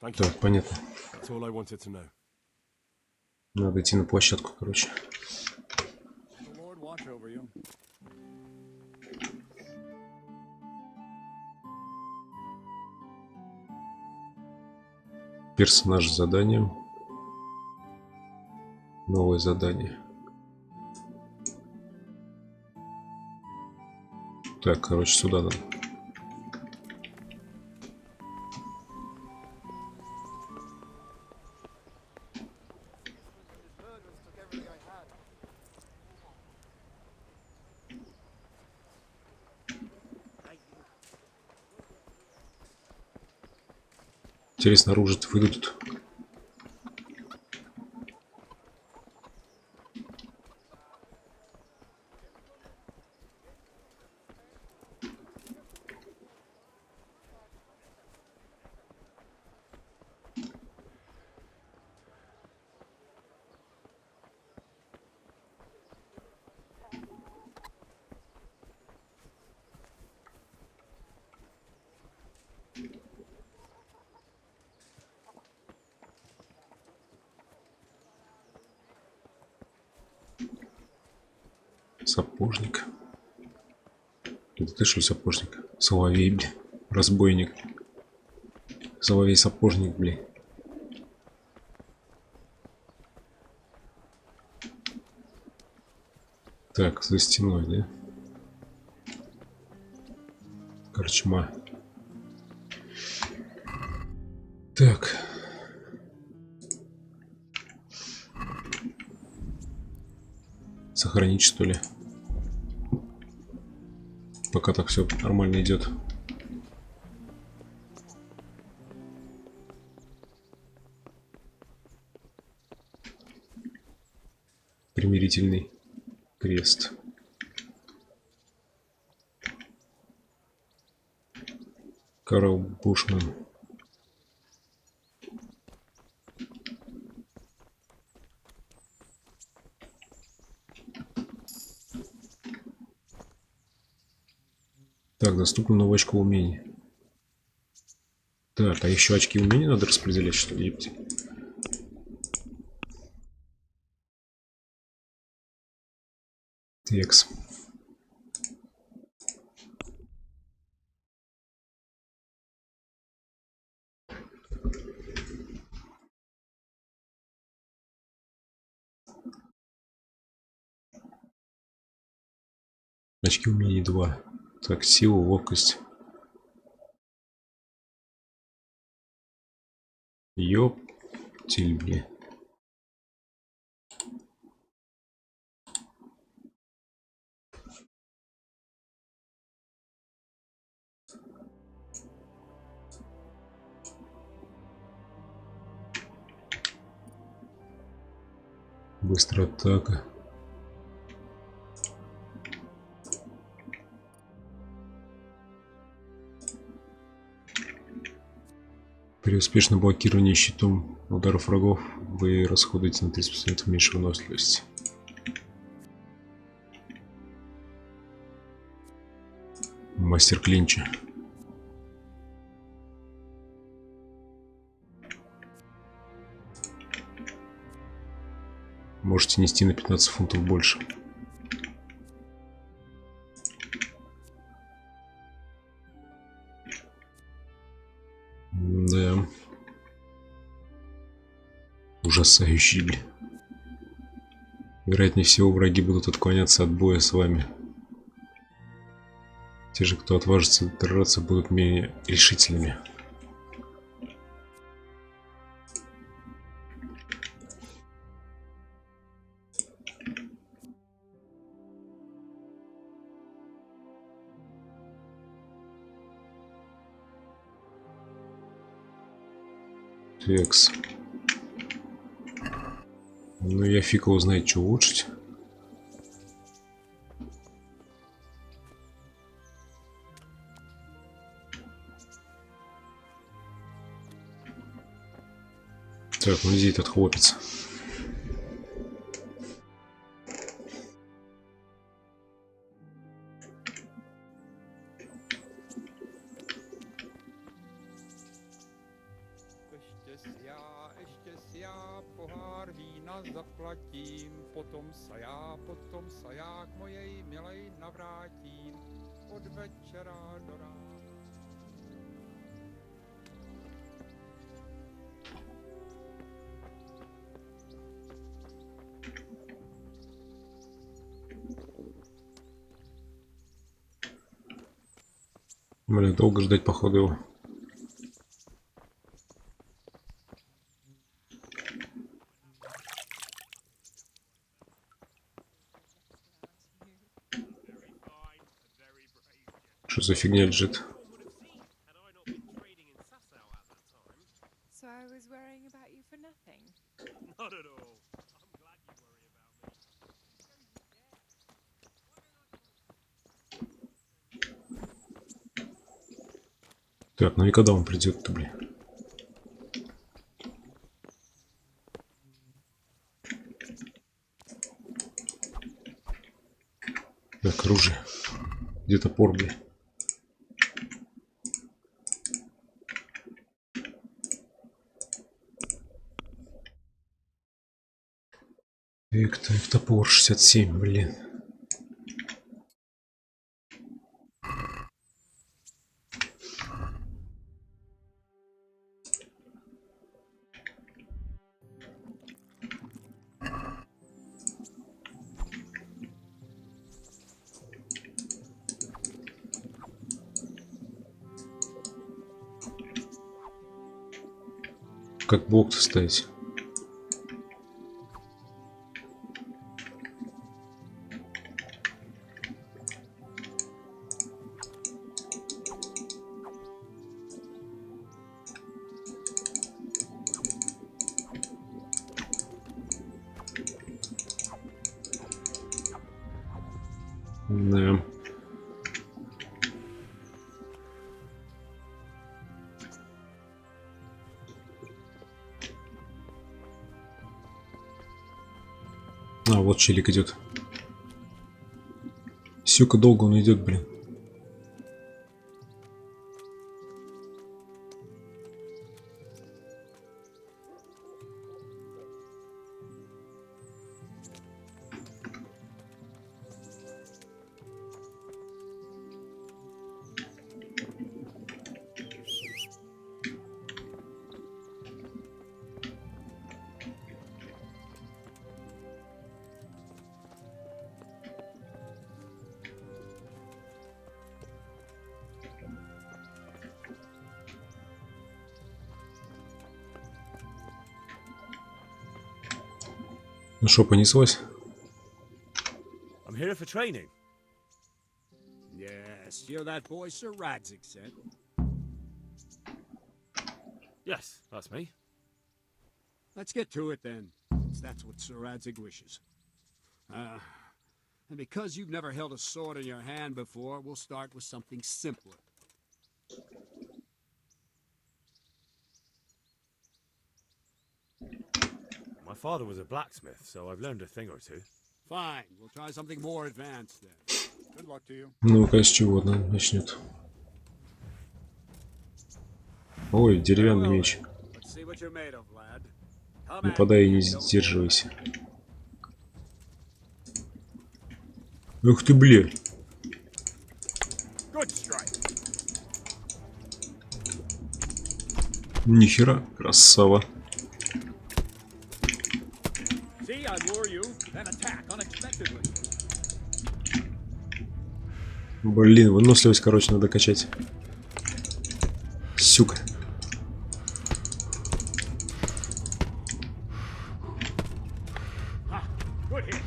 Так, понятно. That's all I wanted to know. Надо идти на площадку, короче. The Lord watch over you. Персонаж с заданием. Новое задание. Так, короче, сюда надо. Интересно, оружие выйдут. Сапожник. Это ты что ли сапожник? Соловей, бля. Разбойник. Соловей сапожник, бля. Так, за стеной, да? Корчма. Так. Сохранить, что ли? Пока так все нормально идет. Примирительный крест. Карл Бушман. Так, доступно новое очко умений. Так, а еще очки умений надо распределять, что ли? Текс. Очки умений 2. Так, сила, ловкость. Ёптиль, бля. Быстрая атака. При успешном блокировании щитом ударов врагов вы расходуете на 30% меньше выносливости. Мастер клинча. Можете нести на 15 фунтов больше. Да. Ужасающий, бля. Вероятнее всего, враги будут отклоняться от боя с вами. Те же, кто отважится драться, будут менее решительными. Текс. Ну, я фиг его знает, что улучшить. Так, ну где этот хлопец? Zaplatím, potom se já k mojej milej navrátím od večera do rána. Блин, долго ждать, походу, его. Что за фигня лежит? So I was worrying about you for nothing. Not at all. I'm glad you worry about me. Так, ну и когда он придет-то, блин? Так, оружие. Где топор, блин? Так, топор 67, блин. Как блок ставить? Да. А, вот челик идет. Сюка, долго он идет, блин. Ну что, понеслось? I'm here for training. Yes, you're that boy Sir Radzik sent. Yes, that's me. Let's get to it then, since that's what Sir Radzik wishes. And because you've never held a sword in your hand before, we'll start with something simpler. My father was a blacksmith, so I've learned a thing or two. Fine, we'll try something more advanced then. Good luck to you. Ну-ка, с чего начнет? Ой, деревянный меч. Let's see what you're made of, lad. Нападай и не сдерживайся. Ух ты, бля. Good strike. Нихера, красава. See, I lure you, then attack unexpectedly. Блин, выносливость, короче, надо качать. Сюка. Good hit.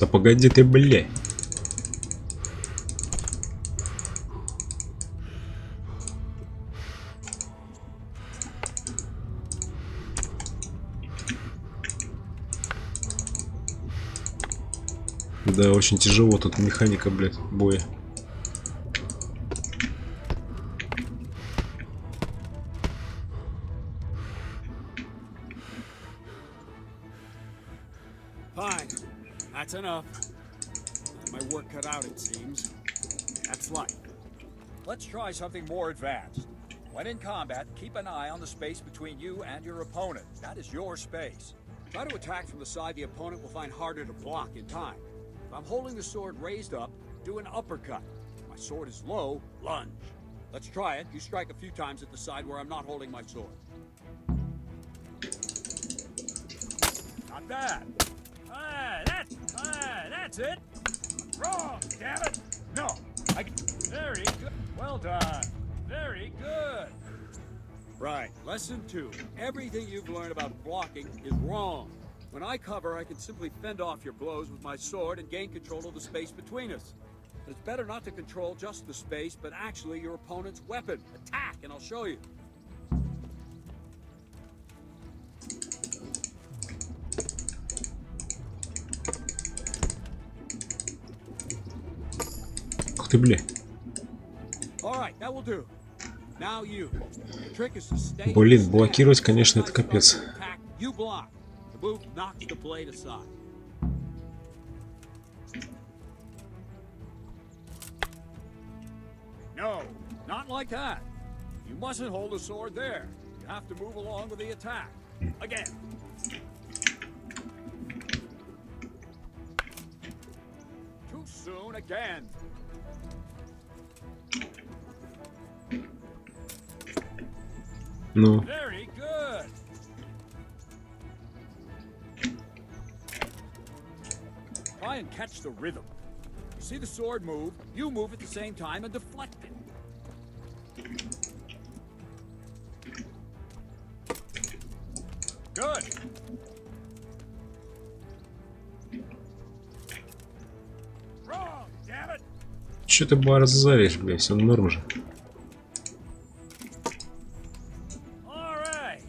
Да погоди ты, бля. Да, очень тяжело тут механика, блядь, боя. Fine. That's enough. My work cut out, it seems. That's life. Let's try something more advanced. When in combat, keep an eye on the space between you and your opponent. That is your space. Try to attack from the side the opponent will find harder to block in time. If I'm holding the sword raised up, do an uppercut. If my sword is low, lunge. Let's try it. You strike a few times at the side where I'm not holding my sword. Not bad. That's it. Wrong, damn it. No. Very good. Well done. Very good. Right. Lesson 2. Everything you've learned about blocking is wrong. When I cover, I can simply fend off your blows with my sword and gain control of the space between us. It's better not to control just the space, but actually your opponent's weapon. Attack, and I'll show you. Ух ты, бля. Блин, блокировать, конечно, это капец. No, not like that. You mustn't hold the sword there. You have to move along with the attack. Again. Too soon again. Ну. Very good. Try and catch the rhythm. You see the sword move, you move at the same time and deflect it. Good. Wrong, damn it. Че ты борзаешь, бля, все норм же. All right.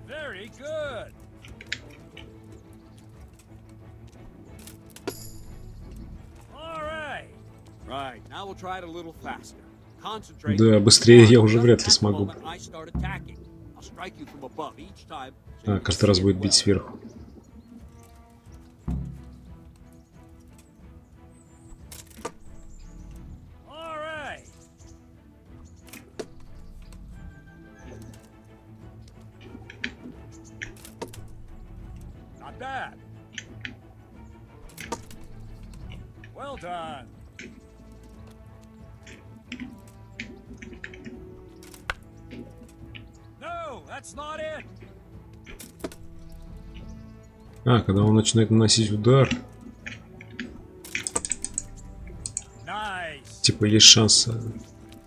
Very good. All right. Right. Now we'll try it a little faster. Concentrate. Да, быстрее я уже вряд ли смогу. А, каждый раз будет бить сверху. Not bad. Well done. No, that's not it. А, когда он начинает наносить удар, Nice. типа есть шанс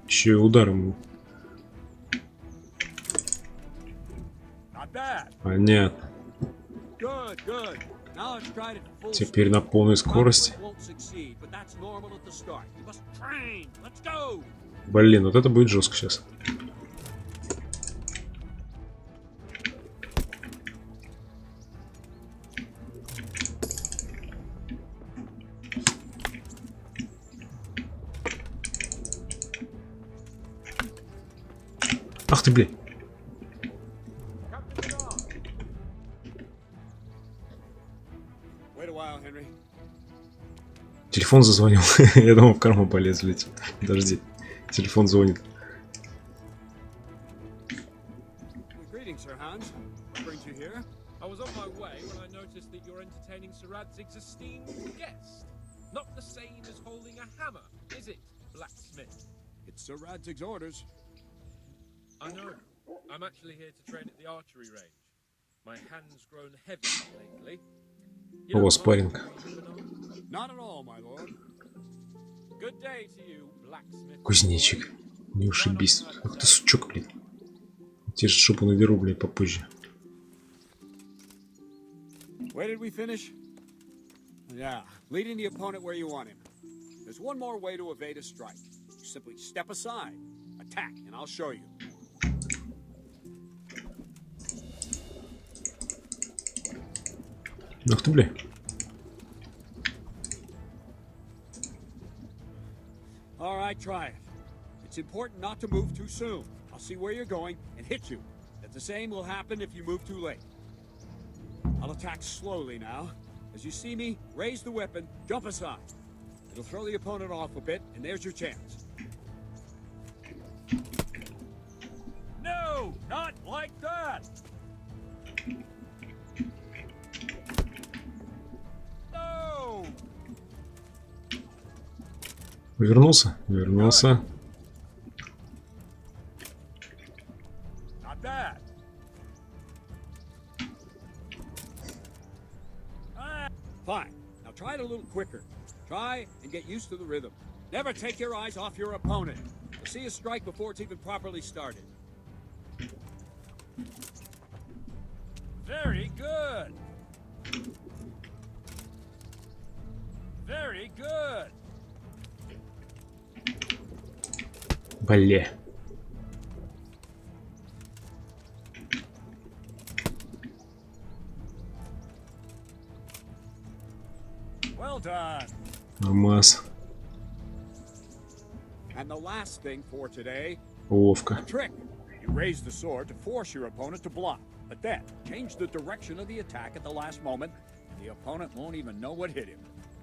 еще и ударом. Not bad. Понятно. Good, good. Now let's try it at full Теперь на полной скорости. Won't succeed, but that's normal at the start. You must train. Let's go. Блин, вот это будет жестко сейчас. Ах ты, блин. Wait a while, Henry. Телефон зазвонил. Я думал, в карман полез влить. Подожди. Телефон звонит. Greetings, Sir Hans. What brings you here? I was on my way when I noticed that you're entertaining Sir Radzig's esteemed guest. Not the same as holding a hammer, is it, blacksmith? It's Sir Radzig's orders. I know. I'm actually here to train at the archery range. My hand's grown heavy lately. О, спарринг. Not at all, my lord. Good day to you, blacksmith. Кузнечик. Не ушибись. Ах ты, сучок, блин. Те же шубу наберу, блин, попозже. Where did we finish? Yeah, leading the opponent where you want him. There's one more way to evade a strike. You simply step aside, attack, and I'll show you. Ах ты, бля. All right, try it. It's important not to move too soon. I'll see where you're going and hit you. But the same will happen if you move too late. I'll attack slowly now. As you see me, raise the weapon, jump aside. It'll throw the opponent off a bit, and there's your chance. No, not like that. No. Вернулся? Вернулся. Not bad. Fine. Now try it a little quicker. Try and get used to the rhythm. Never take your eyes off your opponent. You'll see a strike before it's even properly started. Very good. Very good. Бля. Well done. Нормас. And the last thing for today, Ловко. a trick. You raise the sword to force your opponent to block, but then change the direction of the attack at the last moment, and the opponent won't even know what hit him.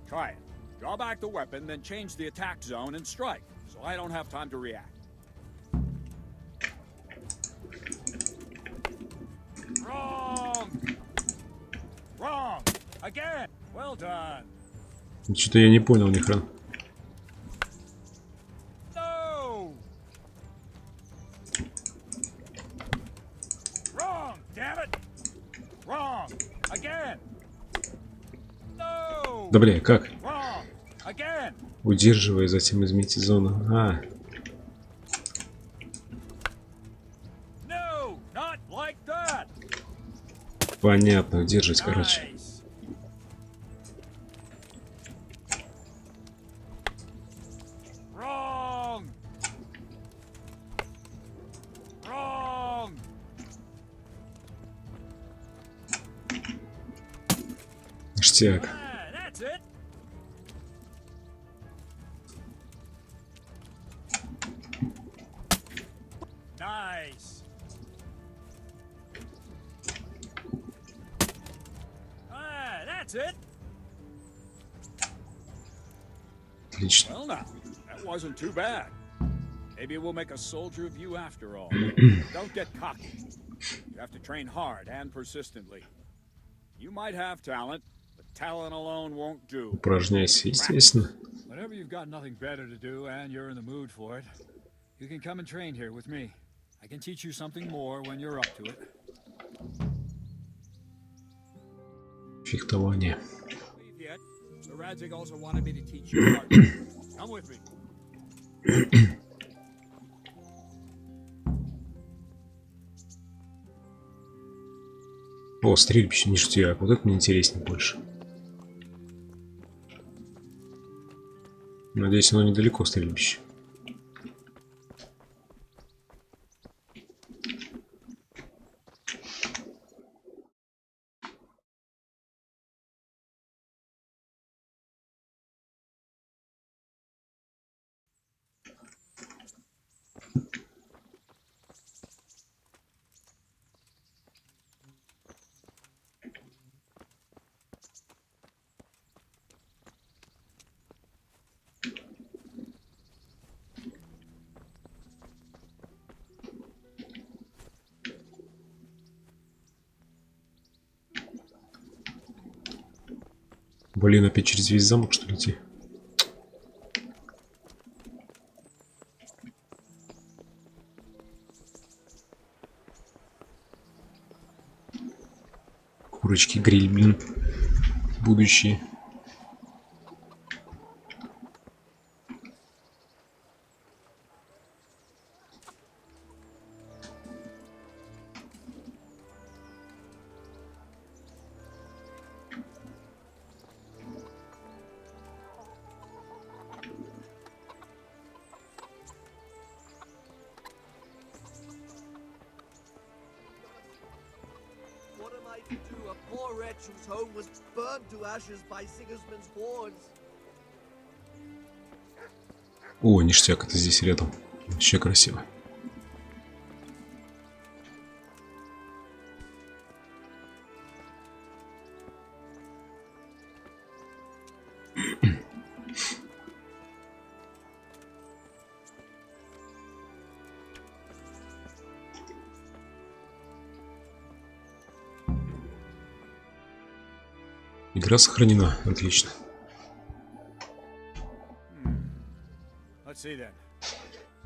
Try it. Draw back the weapon, then change the attack zone and strike, so I don't have time to react. Wrong! Wrong! Again! Well done! Что-то я не понял ни хрена. No! Wrong! Damn it! Wrong! Again! No! Да бля, как? Wrong! Again! Удерживая, затем измените зону. А. No! Not like that! Понятно, удерживать, короче. Wrong! Wrong! Ништяк. That's it! Nice! That's it! Отлично. Well now, that wasn't too bad. Maybe we'll make a soldier of you after all. Don't get cocky. You have to train hard and persistently. You might have talent, but talent alone won't do. Упражняйся, естественно. Whenever you've got nothing better to do and you're in the mood for it, you can come and train here with me. I can teach you something more when you're up to it. Фехтование. Yet, Radzik also wanted me to teach you art. Come with me. О, стрельбище, ништяк. Вот это мне интереснее больше. Надеюсь, оно недалеко, стрельбище. Блин, опять через весь замок, что ли, идти? Курочки гриль, блин. Будущие. What am I to do? A poor wretch whose home was burned to ashes by Sigismund's hordes. О, ништяк, это здесь рядом. Вообще красиво. Игра сохранена. Отлично. Let's see then.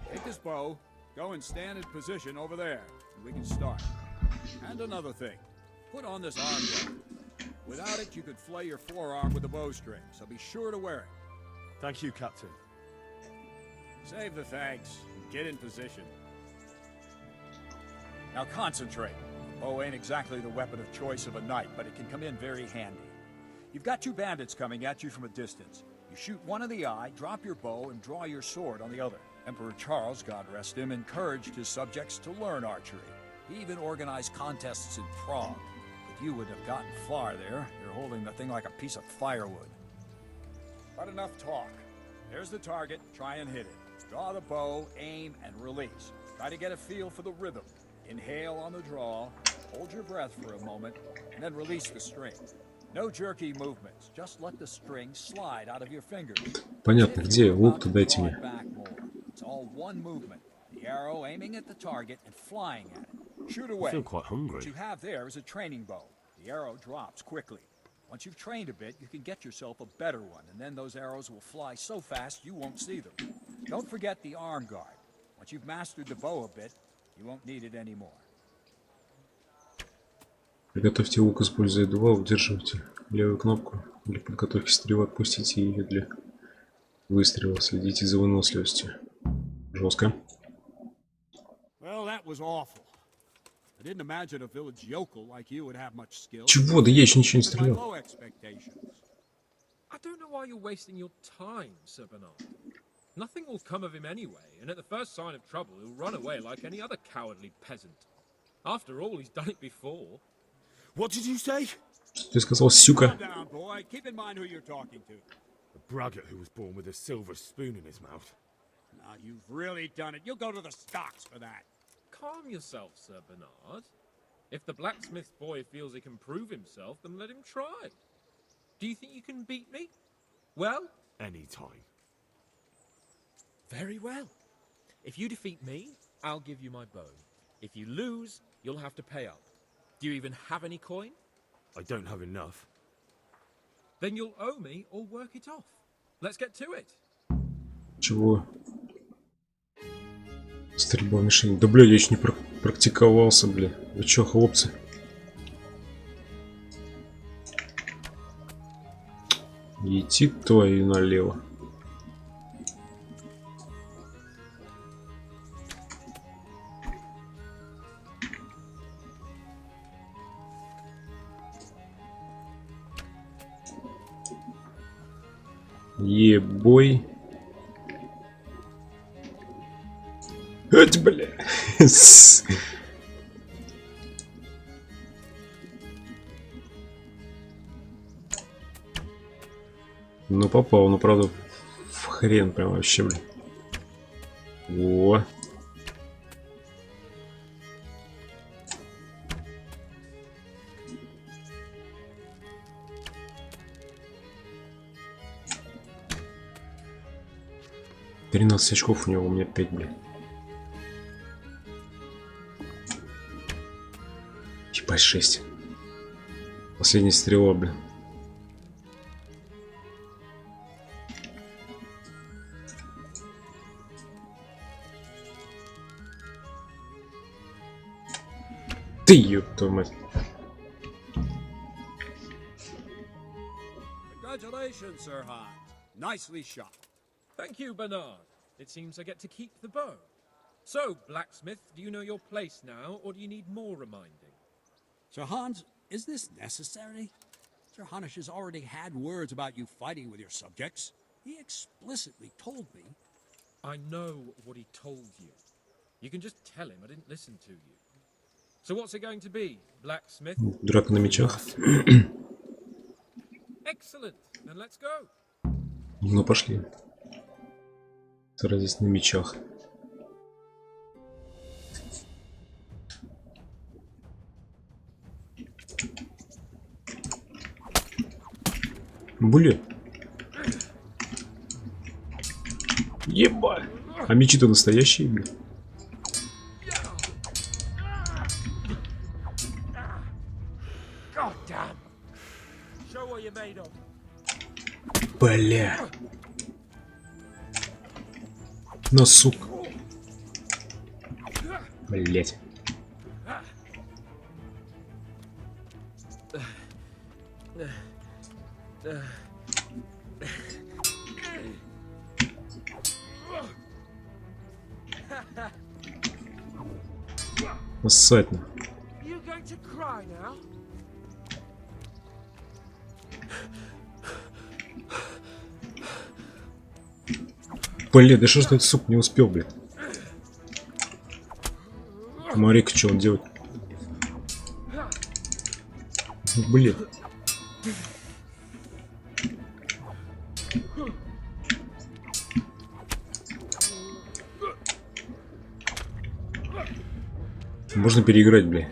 Take this bow, go and stand in position over there, and we can start. And another thing, put on this arm guard. Without it, you could flay your forearm with a bowstring, so be sure to wear it. Thank you, Captain. Save the thanks. Get in position. Now concentrate. Bow ain't exactly the weapon of choice of a knight, but it can come in very handy. You've got two bandits coming at you from a distance. You shoot one in the eye, drop your bow, and draw your sword on the other. Emperor Charles, God rest him, encouraged his subjects to learn archery. He even organized contests in Prague. If you would have gotten far there, you're holding the thing like a piece of firewood. But enough talk. There's the target. Try and hit it. Draw the bow, aim, and release. Try to get a feel for the rhythm. Inhale on the draw, hold your breath for a moment, and then release the string. No jerky movements. Just let the string slide out of your fingers. Понятно, где лук-то дайте мне. It's all one movement. The arrow aiming at the target and flying at it. Shoot away. I feel quite hungry. What you have there is a training bow. The arrow drops quickly. Once you've trained a bit, you can get yourself a better one, and then those arrows will fly so fast you won't see them. Don't forget the arm guard. Once you've mastered the bow a bit, you won't need it anymore. Приготовьте лук, используя дуал, удерживайте левую кнопку. Для подготовки стрелы отпустите ее для выстрела. Следите за выносливостью. Жестко. Well, that was awful. I didn't imagine a village yokel like you would have much skill. Чего? Да я еще ничего не стрелял. Low expectations. I don't know why you're wasting your time, Sir Bernard. Nothing will come of him anyway, and at the first sign of trouble, he'll run away like any other cowardly peasant. After all, he's done it before. What did you say? Ты сказал, сюка. Calm down, boy. Keep in mind who you're talking to. A braggart who was born with a silver spoon in his mouth. Now, you've really done it. You'll go to the stocks for that. Calm yourself, Sir Bernard. If the blacksmith boy feels he can prove himself, then let him try. Do you think you can beat me? Well? Any time. Very well. If you defeat me, I'll give you my bow. If you lose, you'll have to pay up. Do you even have any coin? I don't have enough. Then you'll owe me or work it off. Let's get to it. Чего? Стрельба мишень. Да, бля, я еще не практиковался, бля. Вы чё, хлопцы? Идти твою налево. Ебой. Эть, бля. Ну попал, ну правда в хрен прям вообще, бля. Во. $13 очков у него, у меня 5, блин. Ебать, 6. Последняя стрела, блин. Ты, ёб твою мать. Congratulations, Sir Hans. Nicely shot. Thank you, Bernard. It seems I get to keep the bow. So, blacksmith, do you know your place now, or do you need more reminding? Sir Hans, is this necessary? Sir Hanush has already had words about you fighting with your subjects. He explicitly told me. I know what he told you. You can just tell him I didn't listen to you. So what's it going to be, blacksmith? Драка на мечах. Excellent. Then let's go. Ну пошли. Сразись на мечах. Бля. Ебать. А мечи-то настоящие, бля. Бля. Ну, сука. Блять. Нассать на. You going to cry now? Блин, да что ж ты, сука, не успел, блин. Смотри-ка, что он делает. Блин. Можно переиграть, блин.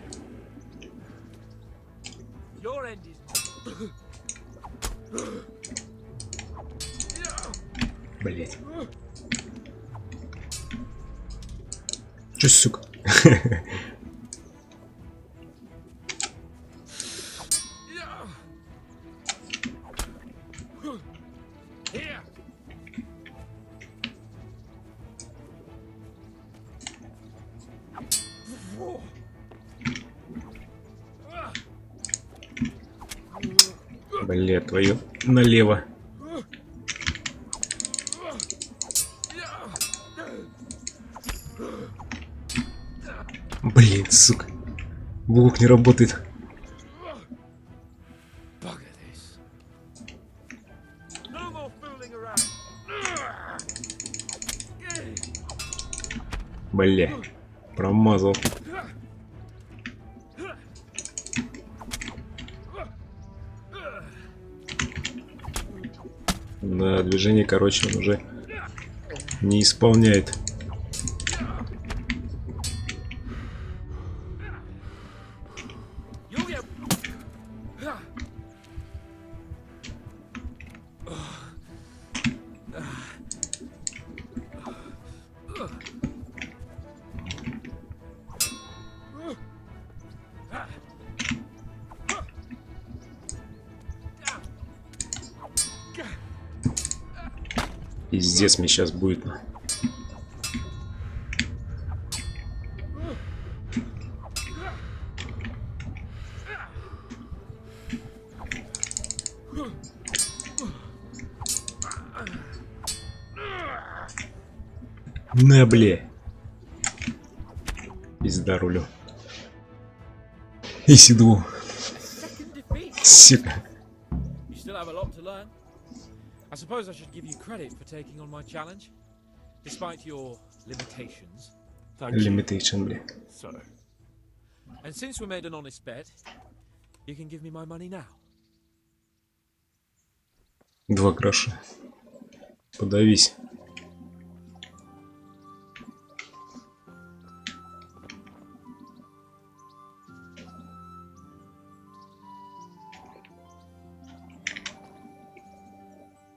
Блять. Чё, сука? Бля, твою налево. Блин, сука. Блок не работает. Бля, промазал. Да, движение, короче, он уже не исполняет. Пиздец мне сейчас будет. На, бля. Пизда рулю. И седло. Сука. I suppose I should give you credit for taking on my challenge, despite your limitations. Limitation, бля. So. And since we made an honest bet, you can give me my money now. 2 гроша. Подавись.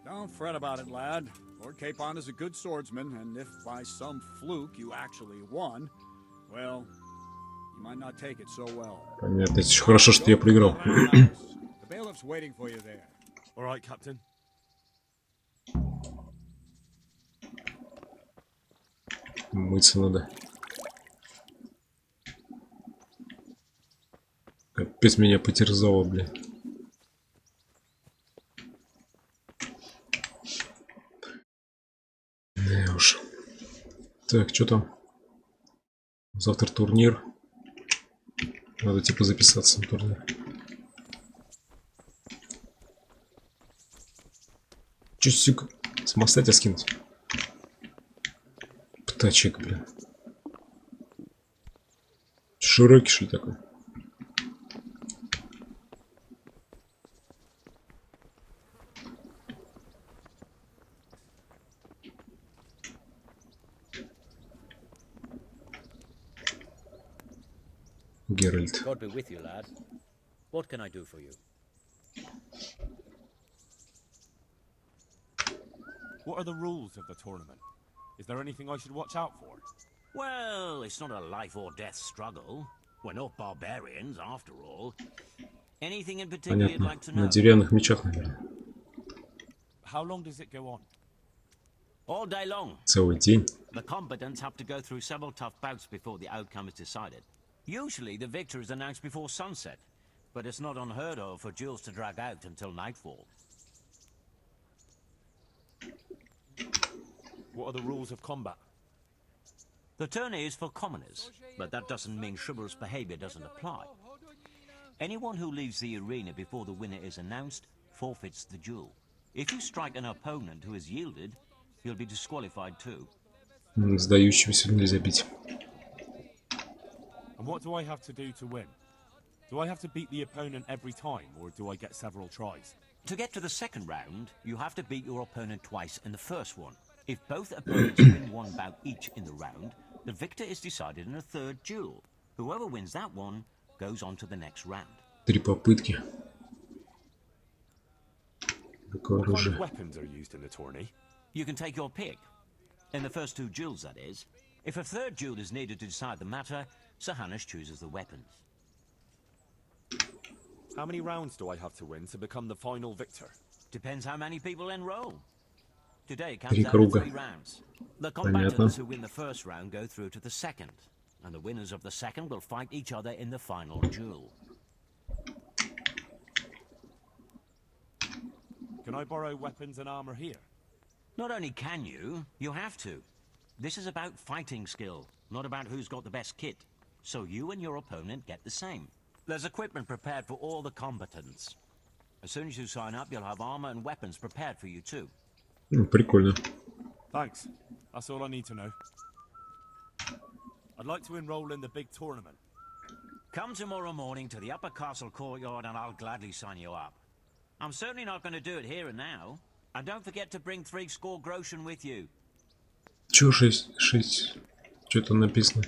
Don't fret about it, lad. Lord Capon is a good swordsman, and if by some fluke you actually won, well, you might not take it so well. Понятно, это еще хорошо, что я проиграл. The bailiff's waiting for you there. All right, Captain. Мыться надо. Капец меня потерзало, бля. Да уж. Так, что там? Завтра турнир. Надо типа записаться на турнир. Чё, сука? С моста тебя скинуть? Птачек, бля. Широкий, что ли, такой? Геральт. God be with you, lad. What can I do for you? What are the rules of the tournament? Is there anything I should watch out for? Well, it's not a life or death struggle. We're not barbarians, after all. Anything in particular you'd like to know? На деревянных мечах, наверное. How long does it go on? All day long. Целый день. The combatants have to go through several tough bouts before the outcome is decided. Usually the victor is announced before sunset, but it's not unheard of for duels to drag out until nightfall. What are the rules of combat? The tourney is for commoners, but that doesn't mean chivalrous behavior doesn't apply. Anyone who leaves the arena before the winner is announced forfeits the duel. If you strike an opponent who has yielded, he'll be disqualified too. Сдающимся нельзя бить. And what do I have to do to win? Do I have to beat the opponent every time, or do I get several tries? To get to the second round, you have to beat your opponent twice in the first one. If both opponents win one bout each in the round, the victor is decided in a third duel. Whoever wins that one goes on to the next round. 3 попытки. What kind of weapons are used in the tourney? You can take your pick. In the first 2 duels, that is. If a third duel is needed to decide the matter, Sir Hanush chooses the weapons. How many rounds do I have to win to become the final victor? Depends how many people enroll. Today it comes 3 down to круга. 3 rounds. The Понятно. combatants who win the first round go through to the second, and the winners of the second will fight each other in the final duel. Can I borrow weapons and armor here? Not only can you, you have to. This is about fighting skill, not about who's got the best kit. So you and your opponent get the same. There's equipment prepared for all the combatants. As soon as you sign up, you'll have armor and weapons prepared for you too. Прикольно. Thanks. That's all I need to know. I'd like to enroll in the big tournament. Come tomorrow morning to the upper castle courtyard and I'll gladly sign you up. I'm certainly not going to do it here and now. And don't forget to bring 3 score groschen with you. Чё 6? Что-то написано.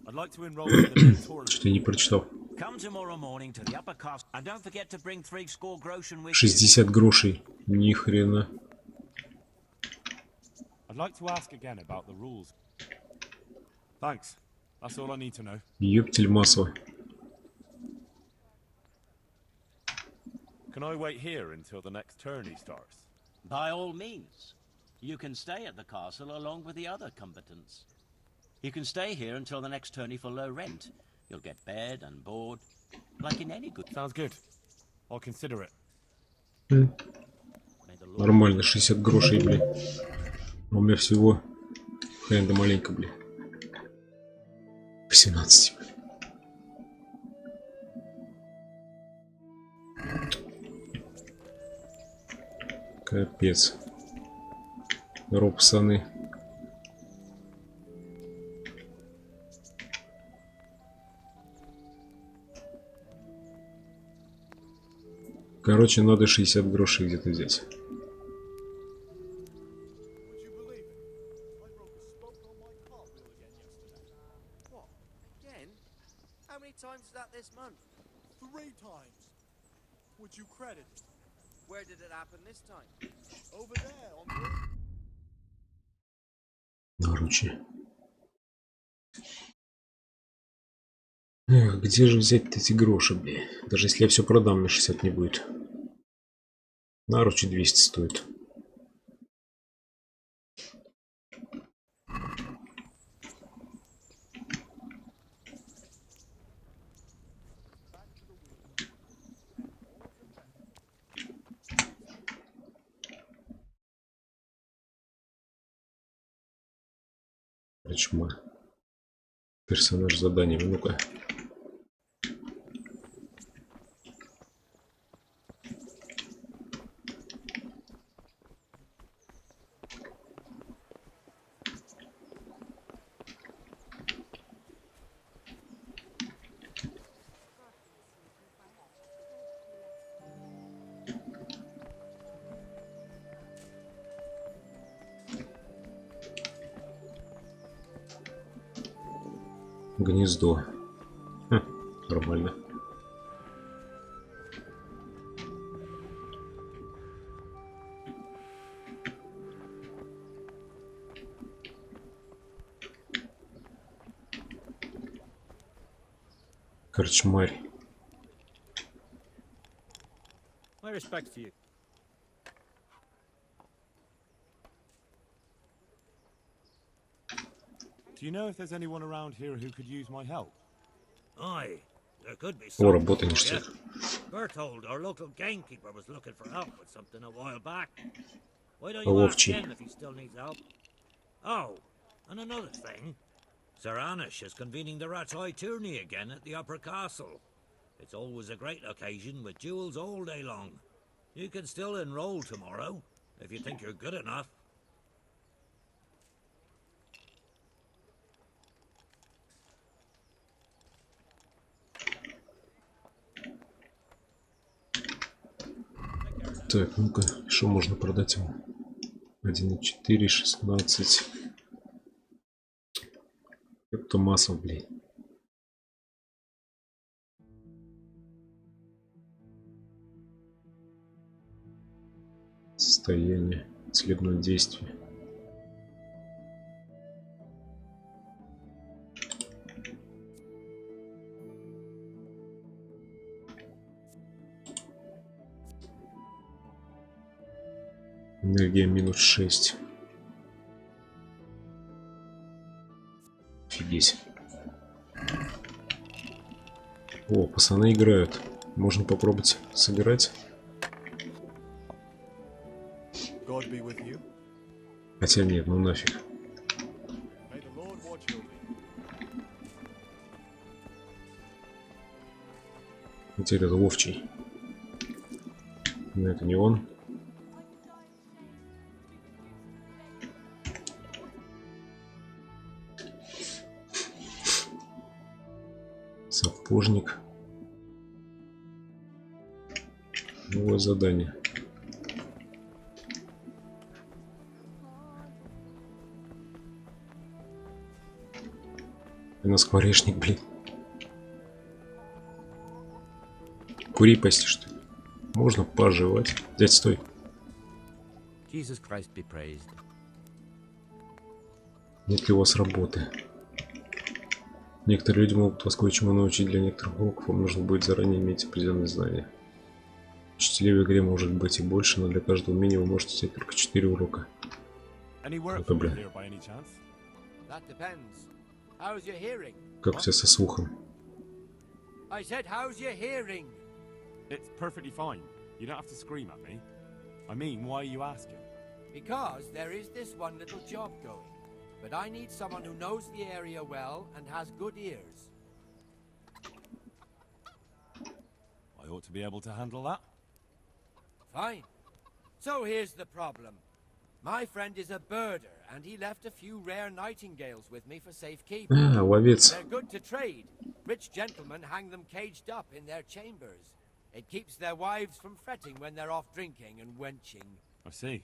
I'd like to enroll in the big tournament. Что-то я не прочитал. Come tomorrow morning to the upper castle and don't forget to bring 3 score groschen with you. 60 грошей. Ни хрена. I'd like to ask again about the rules. Thanks. That's all I need to know. Ёптель масло. Can I wait here until the next tourney starts? By all means. You can stay at the castle along with the other combatants. You can stay here until the next tourney for low rent. You'll get bed and board, like in any good... Sounds good. I'll consider it. Нормально, 60 грошей, блин. А у меня всего хрен да маленько, блин. 18. Капец. Здорово, пацаны. Короче, надо 60 грошей где-то взять. How many times is that this month? 3 times. Would you credit it? Where did it happen this time? Over there on the... Наручи. Эх, где же взять эти гроши, блин? Даже если я все продам, на 60 не будет. Наручи 200 стоит. Чма. Персонаж задания. Ну-ка. Гнездо. Нормально. Корчмарь. My respects to you. Do you know if there's anyone around here who could use my help? Aye, there could be О, some. работа ништяк. We're told our local gamekeeper was looking for help with something a while back. Why don't you ask Ловчий. Ken if he still needs help? Oh, and another thing. Sir Anish is convening the Rat's Eye tourney again at the Upper Castle. It's always a great occasion with duels all day long. You can still enroll tomorrow, if you think you're good enough. Так, ну-ка, что можно продать ему? 1,4, 16. Это масса, блин. Состояние, целебное действие. Энергия минус 6. Офигеть. О, пацаны играют. Можно попробовать сыграть. God be with you. Хотя нет, ну нафиг. May the Lord watch over you. Теперь это ловчий. Но это не он. Сапожник. Новое задание. На скворечник, блин. Кури пасти, что ли? Можно пожевать. Дядь, стой. Jesus Christ be praised. Нет ли у вас работы? Некоторые люди могут вас кое-чему научить. Для некоторых уроков вам нужно будет заранее иметь определенные знания. Учителей в игре может быть и больше, но для каждого умения вы можете взять только 4 урока. Это, блин. That depends. How's your hearing? Как у тебя со слухом? I said, how's your hearing? It's perfectly fine. You don't have to scream at me. I mean, why are you asking? Because there is this one little job going. But I need someone who knows the area well and has good ears. I ought to be able to handle that. Fine. So here's the problem. My friend is a birder, and he left a few rare nightingales with me for safekeeping. Ловец. They're good to trade. Rich gentlemen hang them caged up in their chambers. It keeps their wives from fretting when they're off drinking and wenching. I see.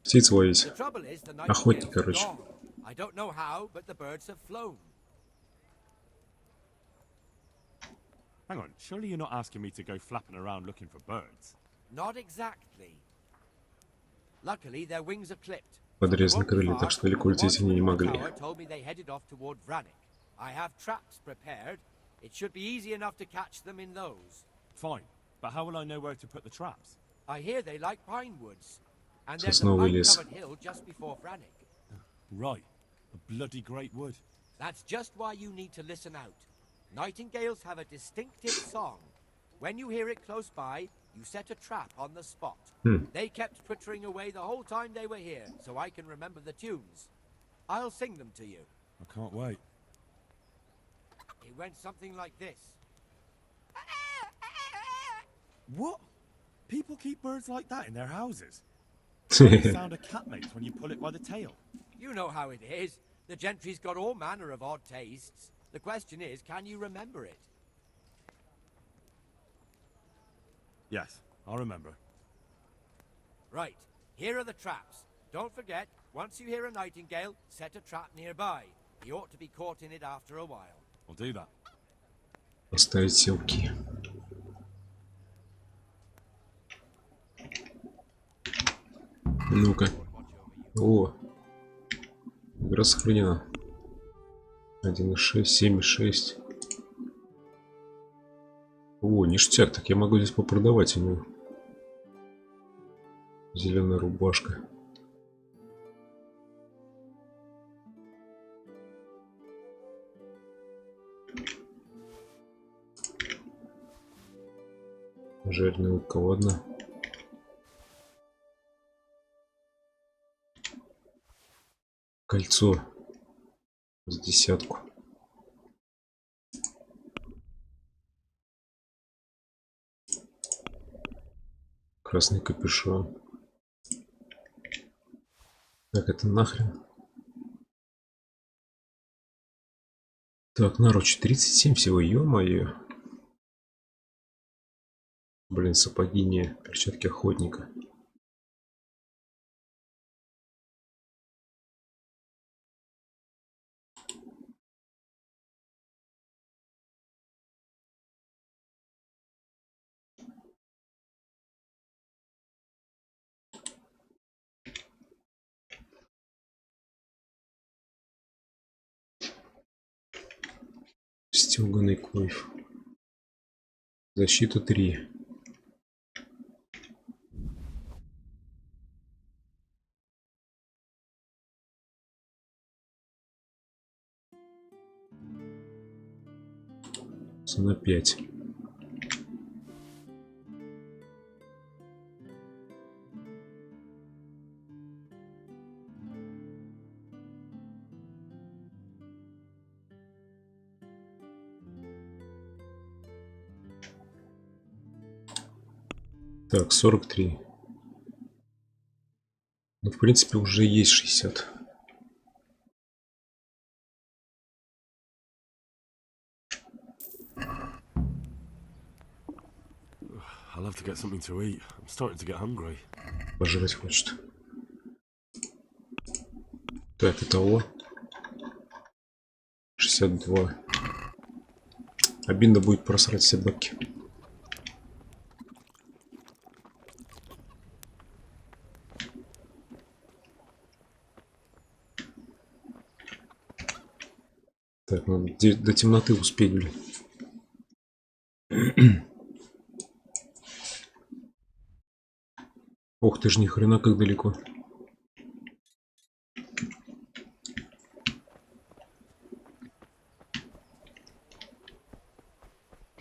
Птиц ловить. The trouble is the Охотник, nightingales are короче. gone. I don't know how, but the birds have flown. Hang on, surely you're not asking me to go flapping around looking for birds? Not exactly. Luckily, their wings are clipped. Подрезаны крылья, так что далеко лететь они не могли. Told me they headed off toward Vranik. I have traps prepared. It should be easy enough to catch them in those. Fine, but how will I know where to put the traps? I hear they like pine woods. And there's a Сосновый лес. pine-covered hill just before Vranik. Right, a bloody great wood. That's just why you need to listen out. Nightingales have a distinctive song. When you hear it close by, you set a trap on the spot. They kept twittering away the whole time they were here, so I can remember the tunes. I'll sing them to you. I can't wait. It went something like this. What? People keep birds like that in their houses? They sound a cat makes when you pull it by the tail. You know how it is. The gentry's got all manner of odd tastes. The question is, can you remember it? Yes, I'll remember. Right, here are the traps. Don't forget, once you hear a nightingale, set a trap nearby. He ought to be caught in it after a while. I'll do that. Поставить селки. Ну-ка. О. Игра сохранена. 1.6, 7.6. О, ништяк. Так я могу здесь попродавать у него. Зеленая рубашка. Жареная утка, ладно. Кольцо за 10. Красный капюшон. Так, это нахрен. Так, наручи 37 всего, ё-моё. Блин, сапоги не, перчатки охотника. Стёганый койф. Защита 3. На 5. Так, 43. Ну, в принципе, уже есть 60. I'll have to get something to eat. I'm starting to get hungry. Пожрать хочет. Так, итого 62. Обидно будет просрать все бабки. Так, надо до темноты успеть, блин. Ох ты ж, ни хрена как далеко.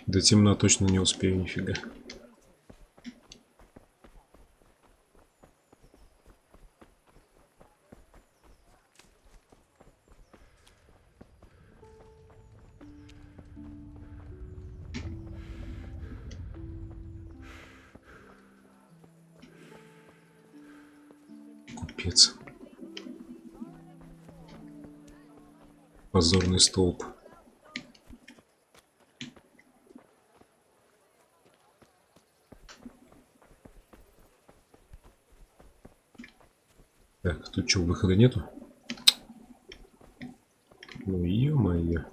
До темна точно не успею, нифига. Купец. Позорный столб. Так, тут что, выхода нету? Ну, ё-моё.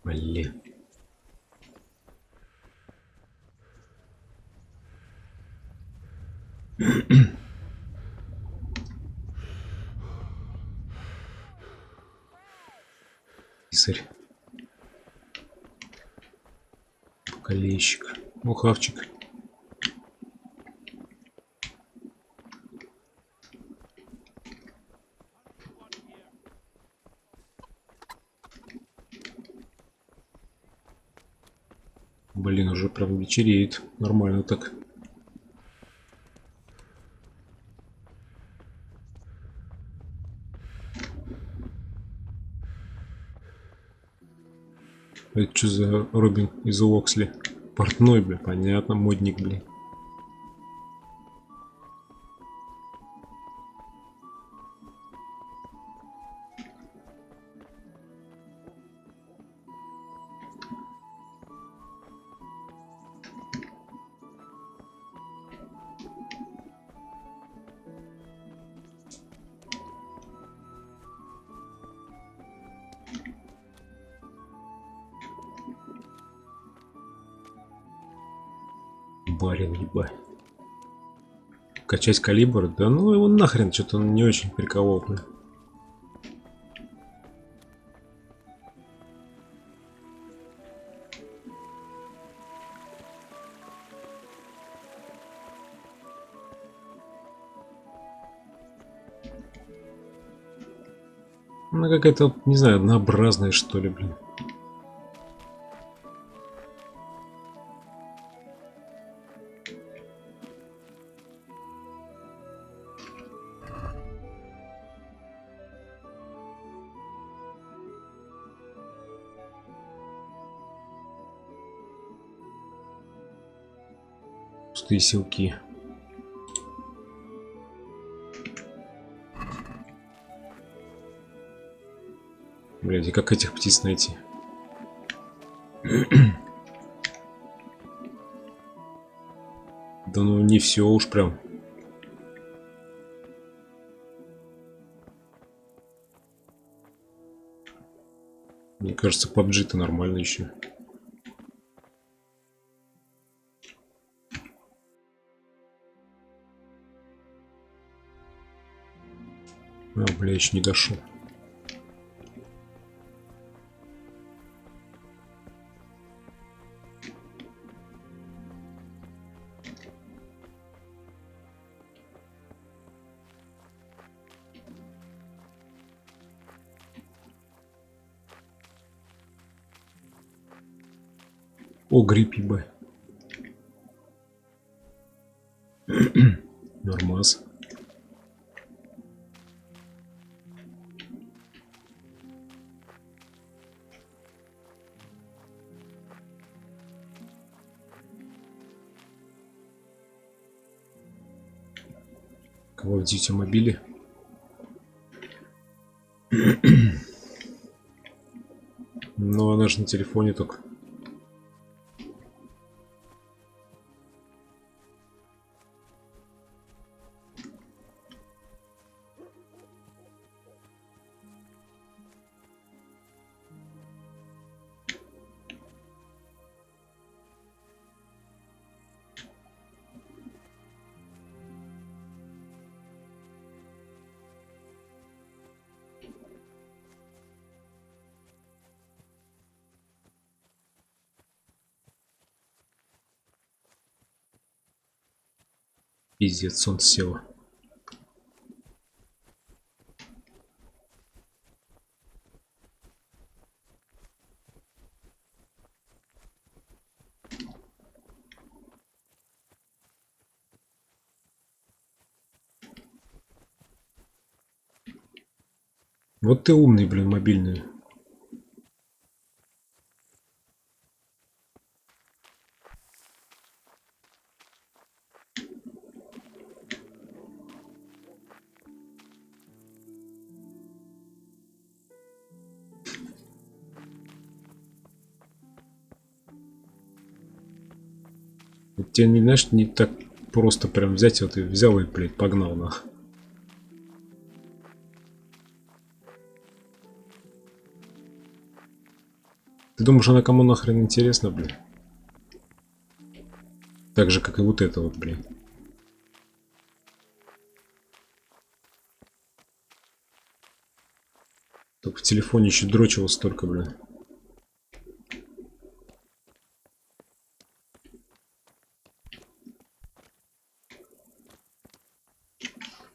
Блин. Писарь. Колейщик. Мухавчик. Блин, уже прям вечереет. Нормально так. Это что за Робин из Уоксли? Портной, бля, понятно, модник, блин. Барин, ебать. Качать калибр? Да ну его нахрен, что-то он не очень приколол. Бля. Она какая-то, не знаю, однообразная, что ли, блин. Пустые селки. Блядь, и как этих птиц найти? Да ну не все уж прям. Мне кажется, PUBG-то нормально еще. А, бля, еще не дошел. О, гриб, ебать. Нормас. Кого в Duty мобиле? Но она же на телефоне только. Пиздец, солнце село. Вот ты умный, блин, мобильный. Тебе не, знаешь, не так просто прям взять, вот и взял и, блядь, погнал нах. Ты думаешь, она кому нахрен интересна, блин? Так же, как и вот это вот, блин. Только в телефоне еще дрочило столько, блин.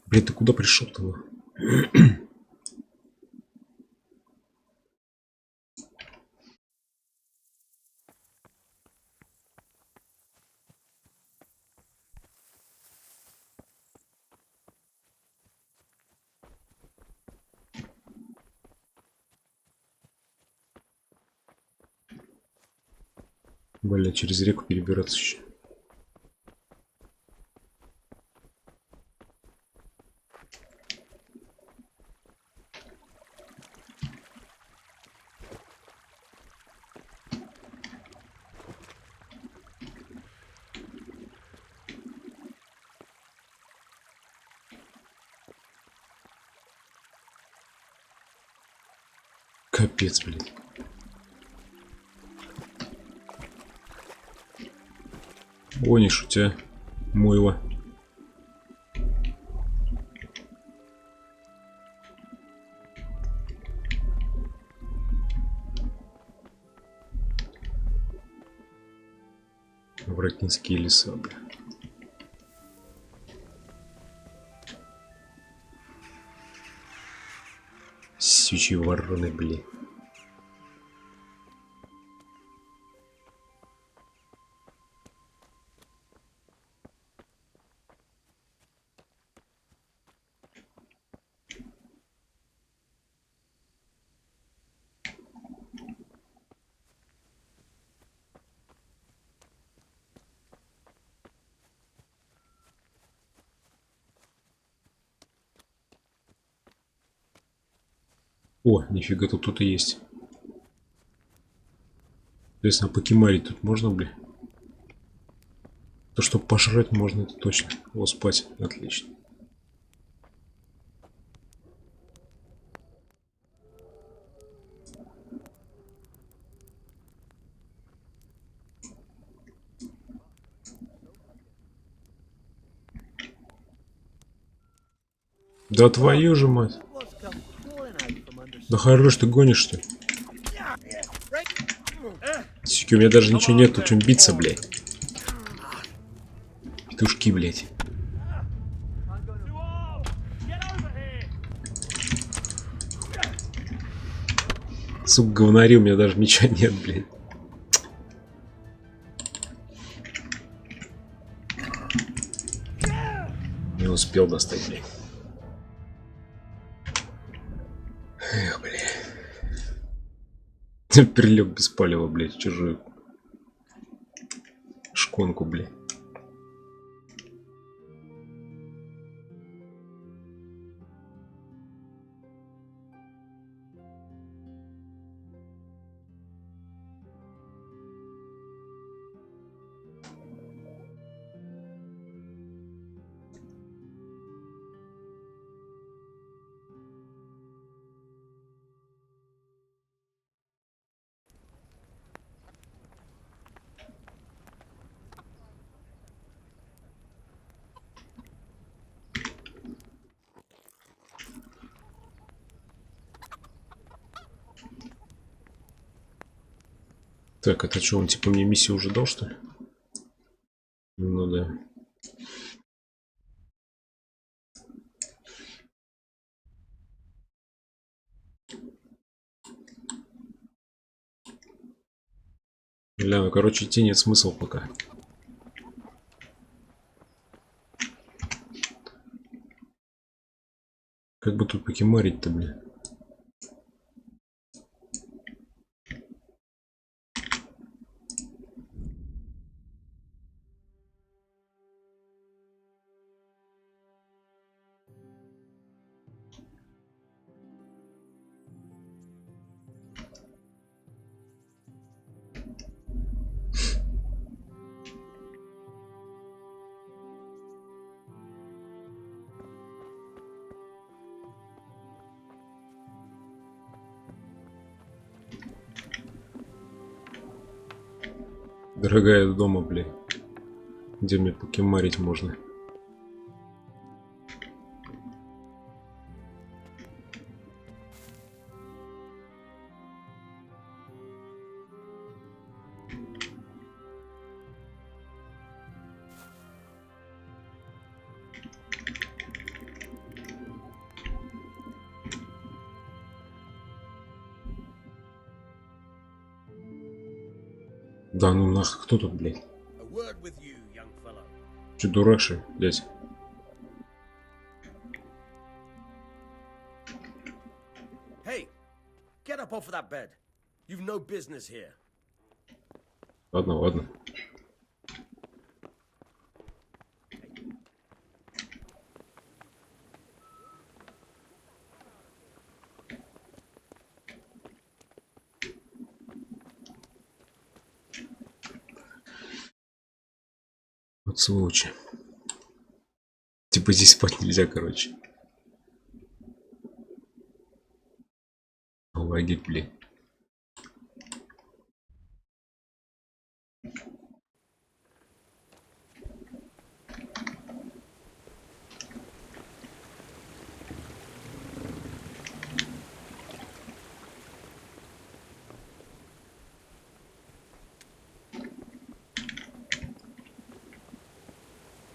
Блин, ты куда пришел-то? Бля, через реку перебираться еще. Капец, блин. Гонишь у тебя мыло. Воротинские леса, бля. Сючие вороны, блин. О, нифига, тут кто-то есть. Интересно, покемарить тут можно, бля? То, что пожрать можно, это точно. О, спать. Отлично. Да твою же мать. Да хорош, ты гонишь, что ли? Суки, у меня даже ничего нет, чем биться, блядь. Петушки, блядь. Сука, говнари, у меня даже ничего нет, блядь. Не успел достать, блядь. Эх, блядь. Прилег без палева, блядь, в чужую шконку, блядь. Так, это что, он типа мне миссию уже дал, что ли? Ну да. Бля, ну короче, идти нет смысла пока. Как бы тут покемарить-то, бля? Дорогая дома, бля. Где мне покемарить можно? Да ну нах, кто тут, блядь? Че, дурак, что ли, блядь? Hey, get up off of that bed. You've no business here. Ладно, ладно. Вот сволочи. Типа здесь спать нельзя, короче. Лагерь, блин.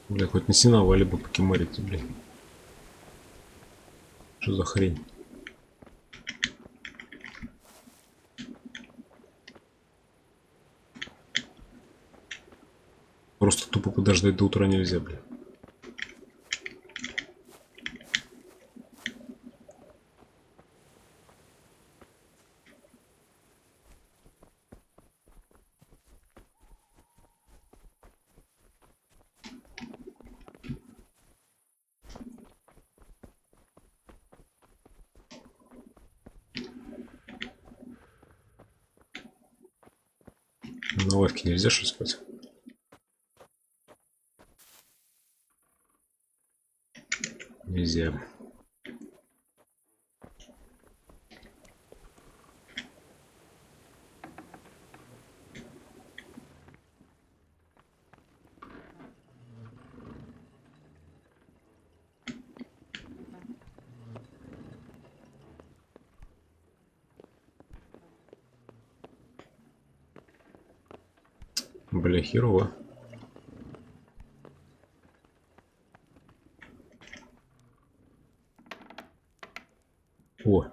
Бля, хоть на сеновале бы покемарить, блин. Что за хрень? Просто тупо подождать до утра нельзя, блин. На лавке нельзя что спать? Нельзя. Бля, херово. О.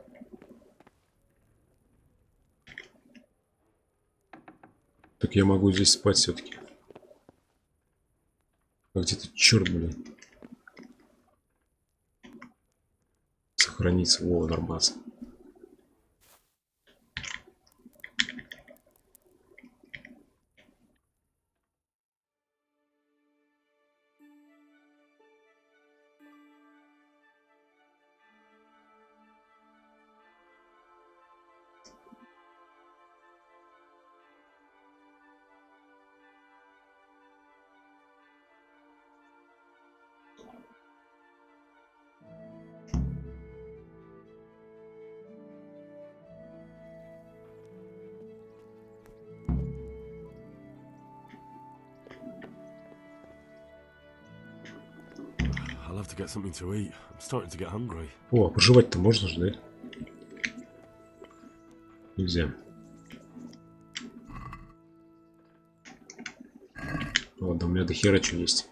Так я могу здесь спать все-таки. А где-то черт, блин. Сохраниться. О, нормально. I'll have to get something to eat. I'm starting to get hungry. О, пожевать-то можно же, да? Нельзя. Ладно, у меня до хера что есть.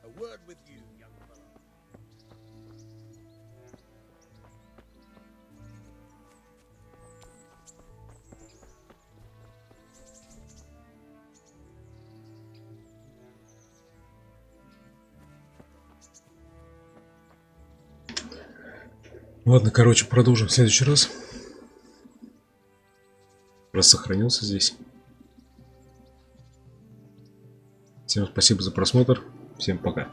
A word with you, young fellow. Ладно, короче, продолжим в следующий раз. Раз сохранился здесь. Всем спасибо за просмотр. Всем пока.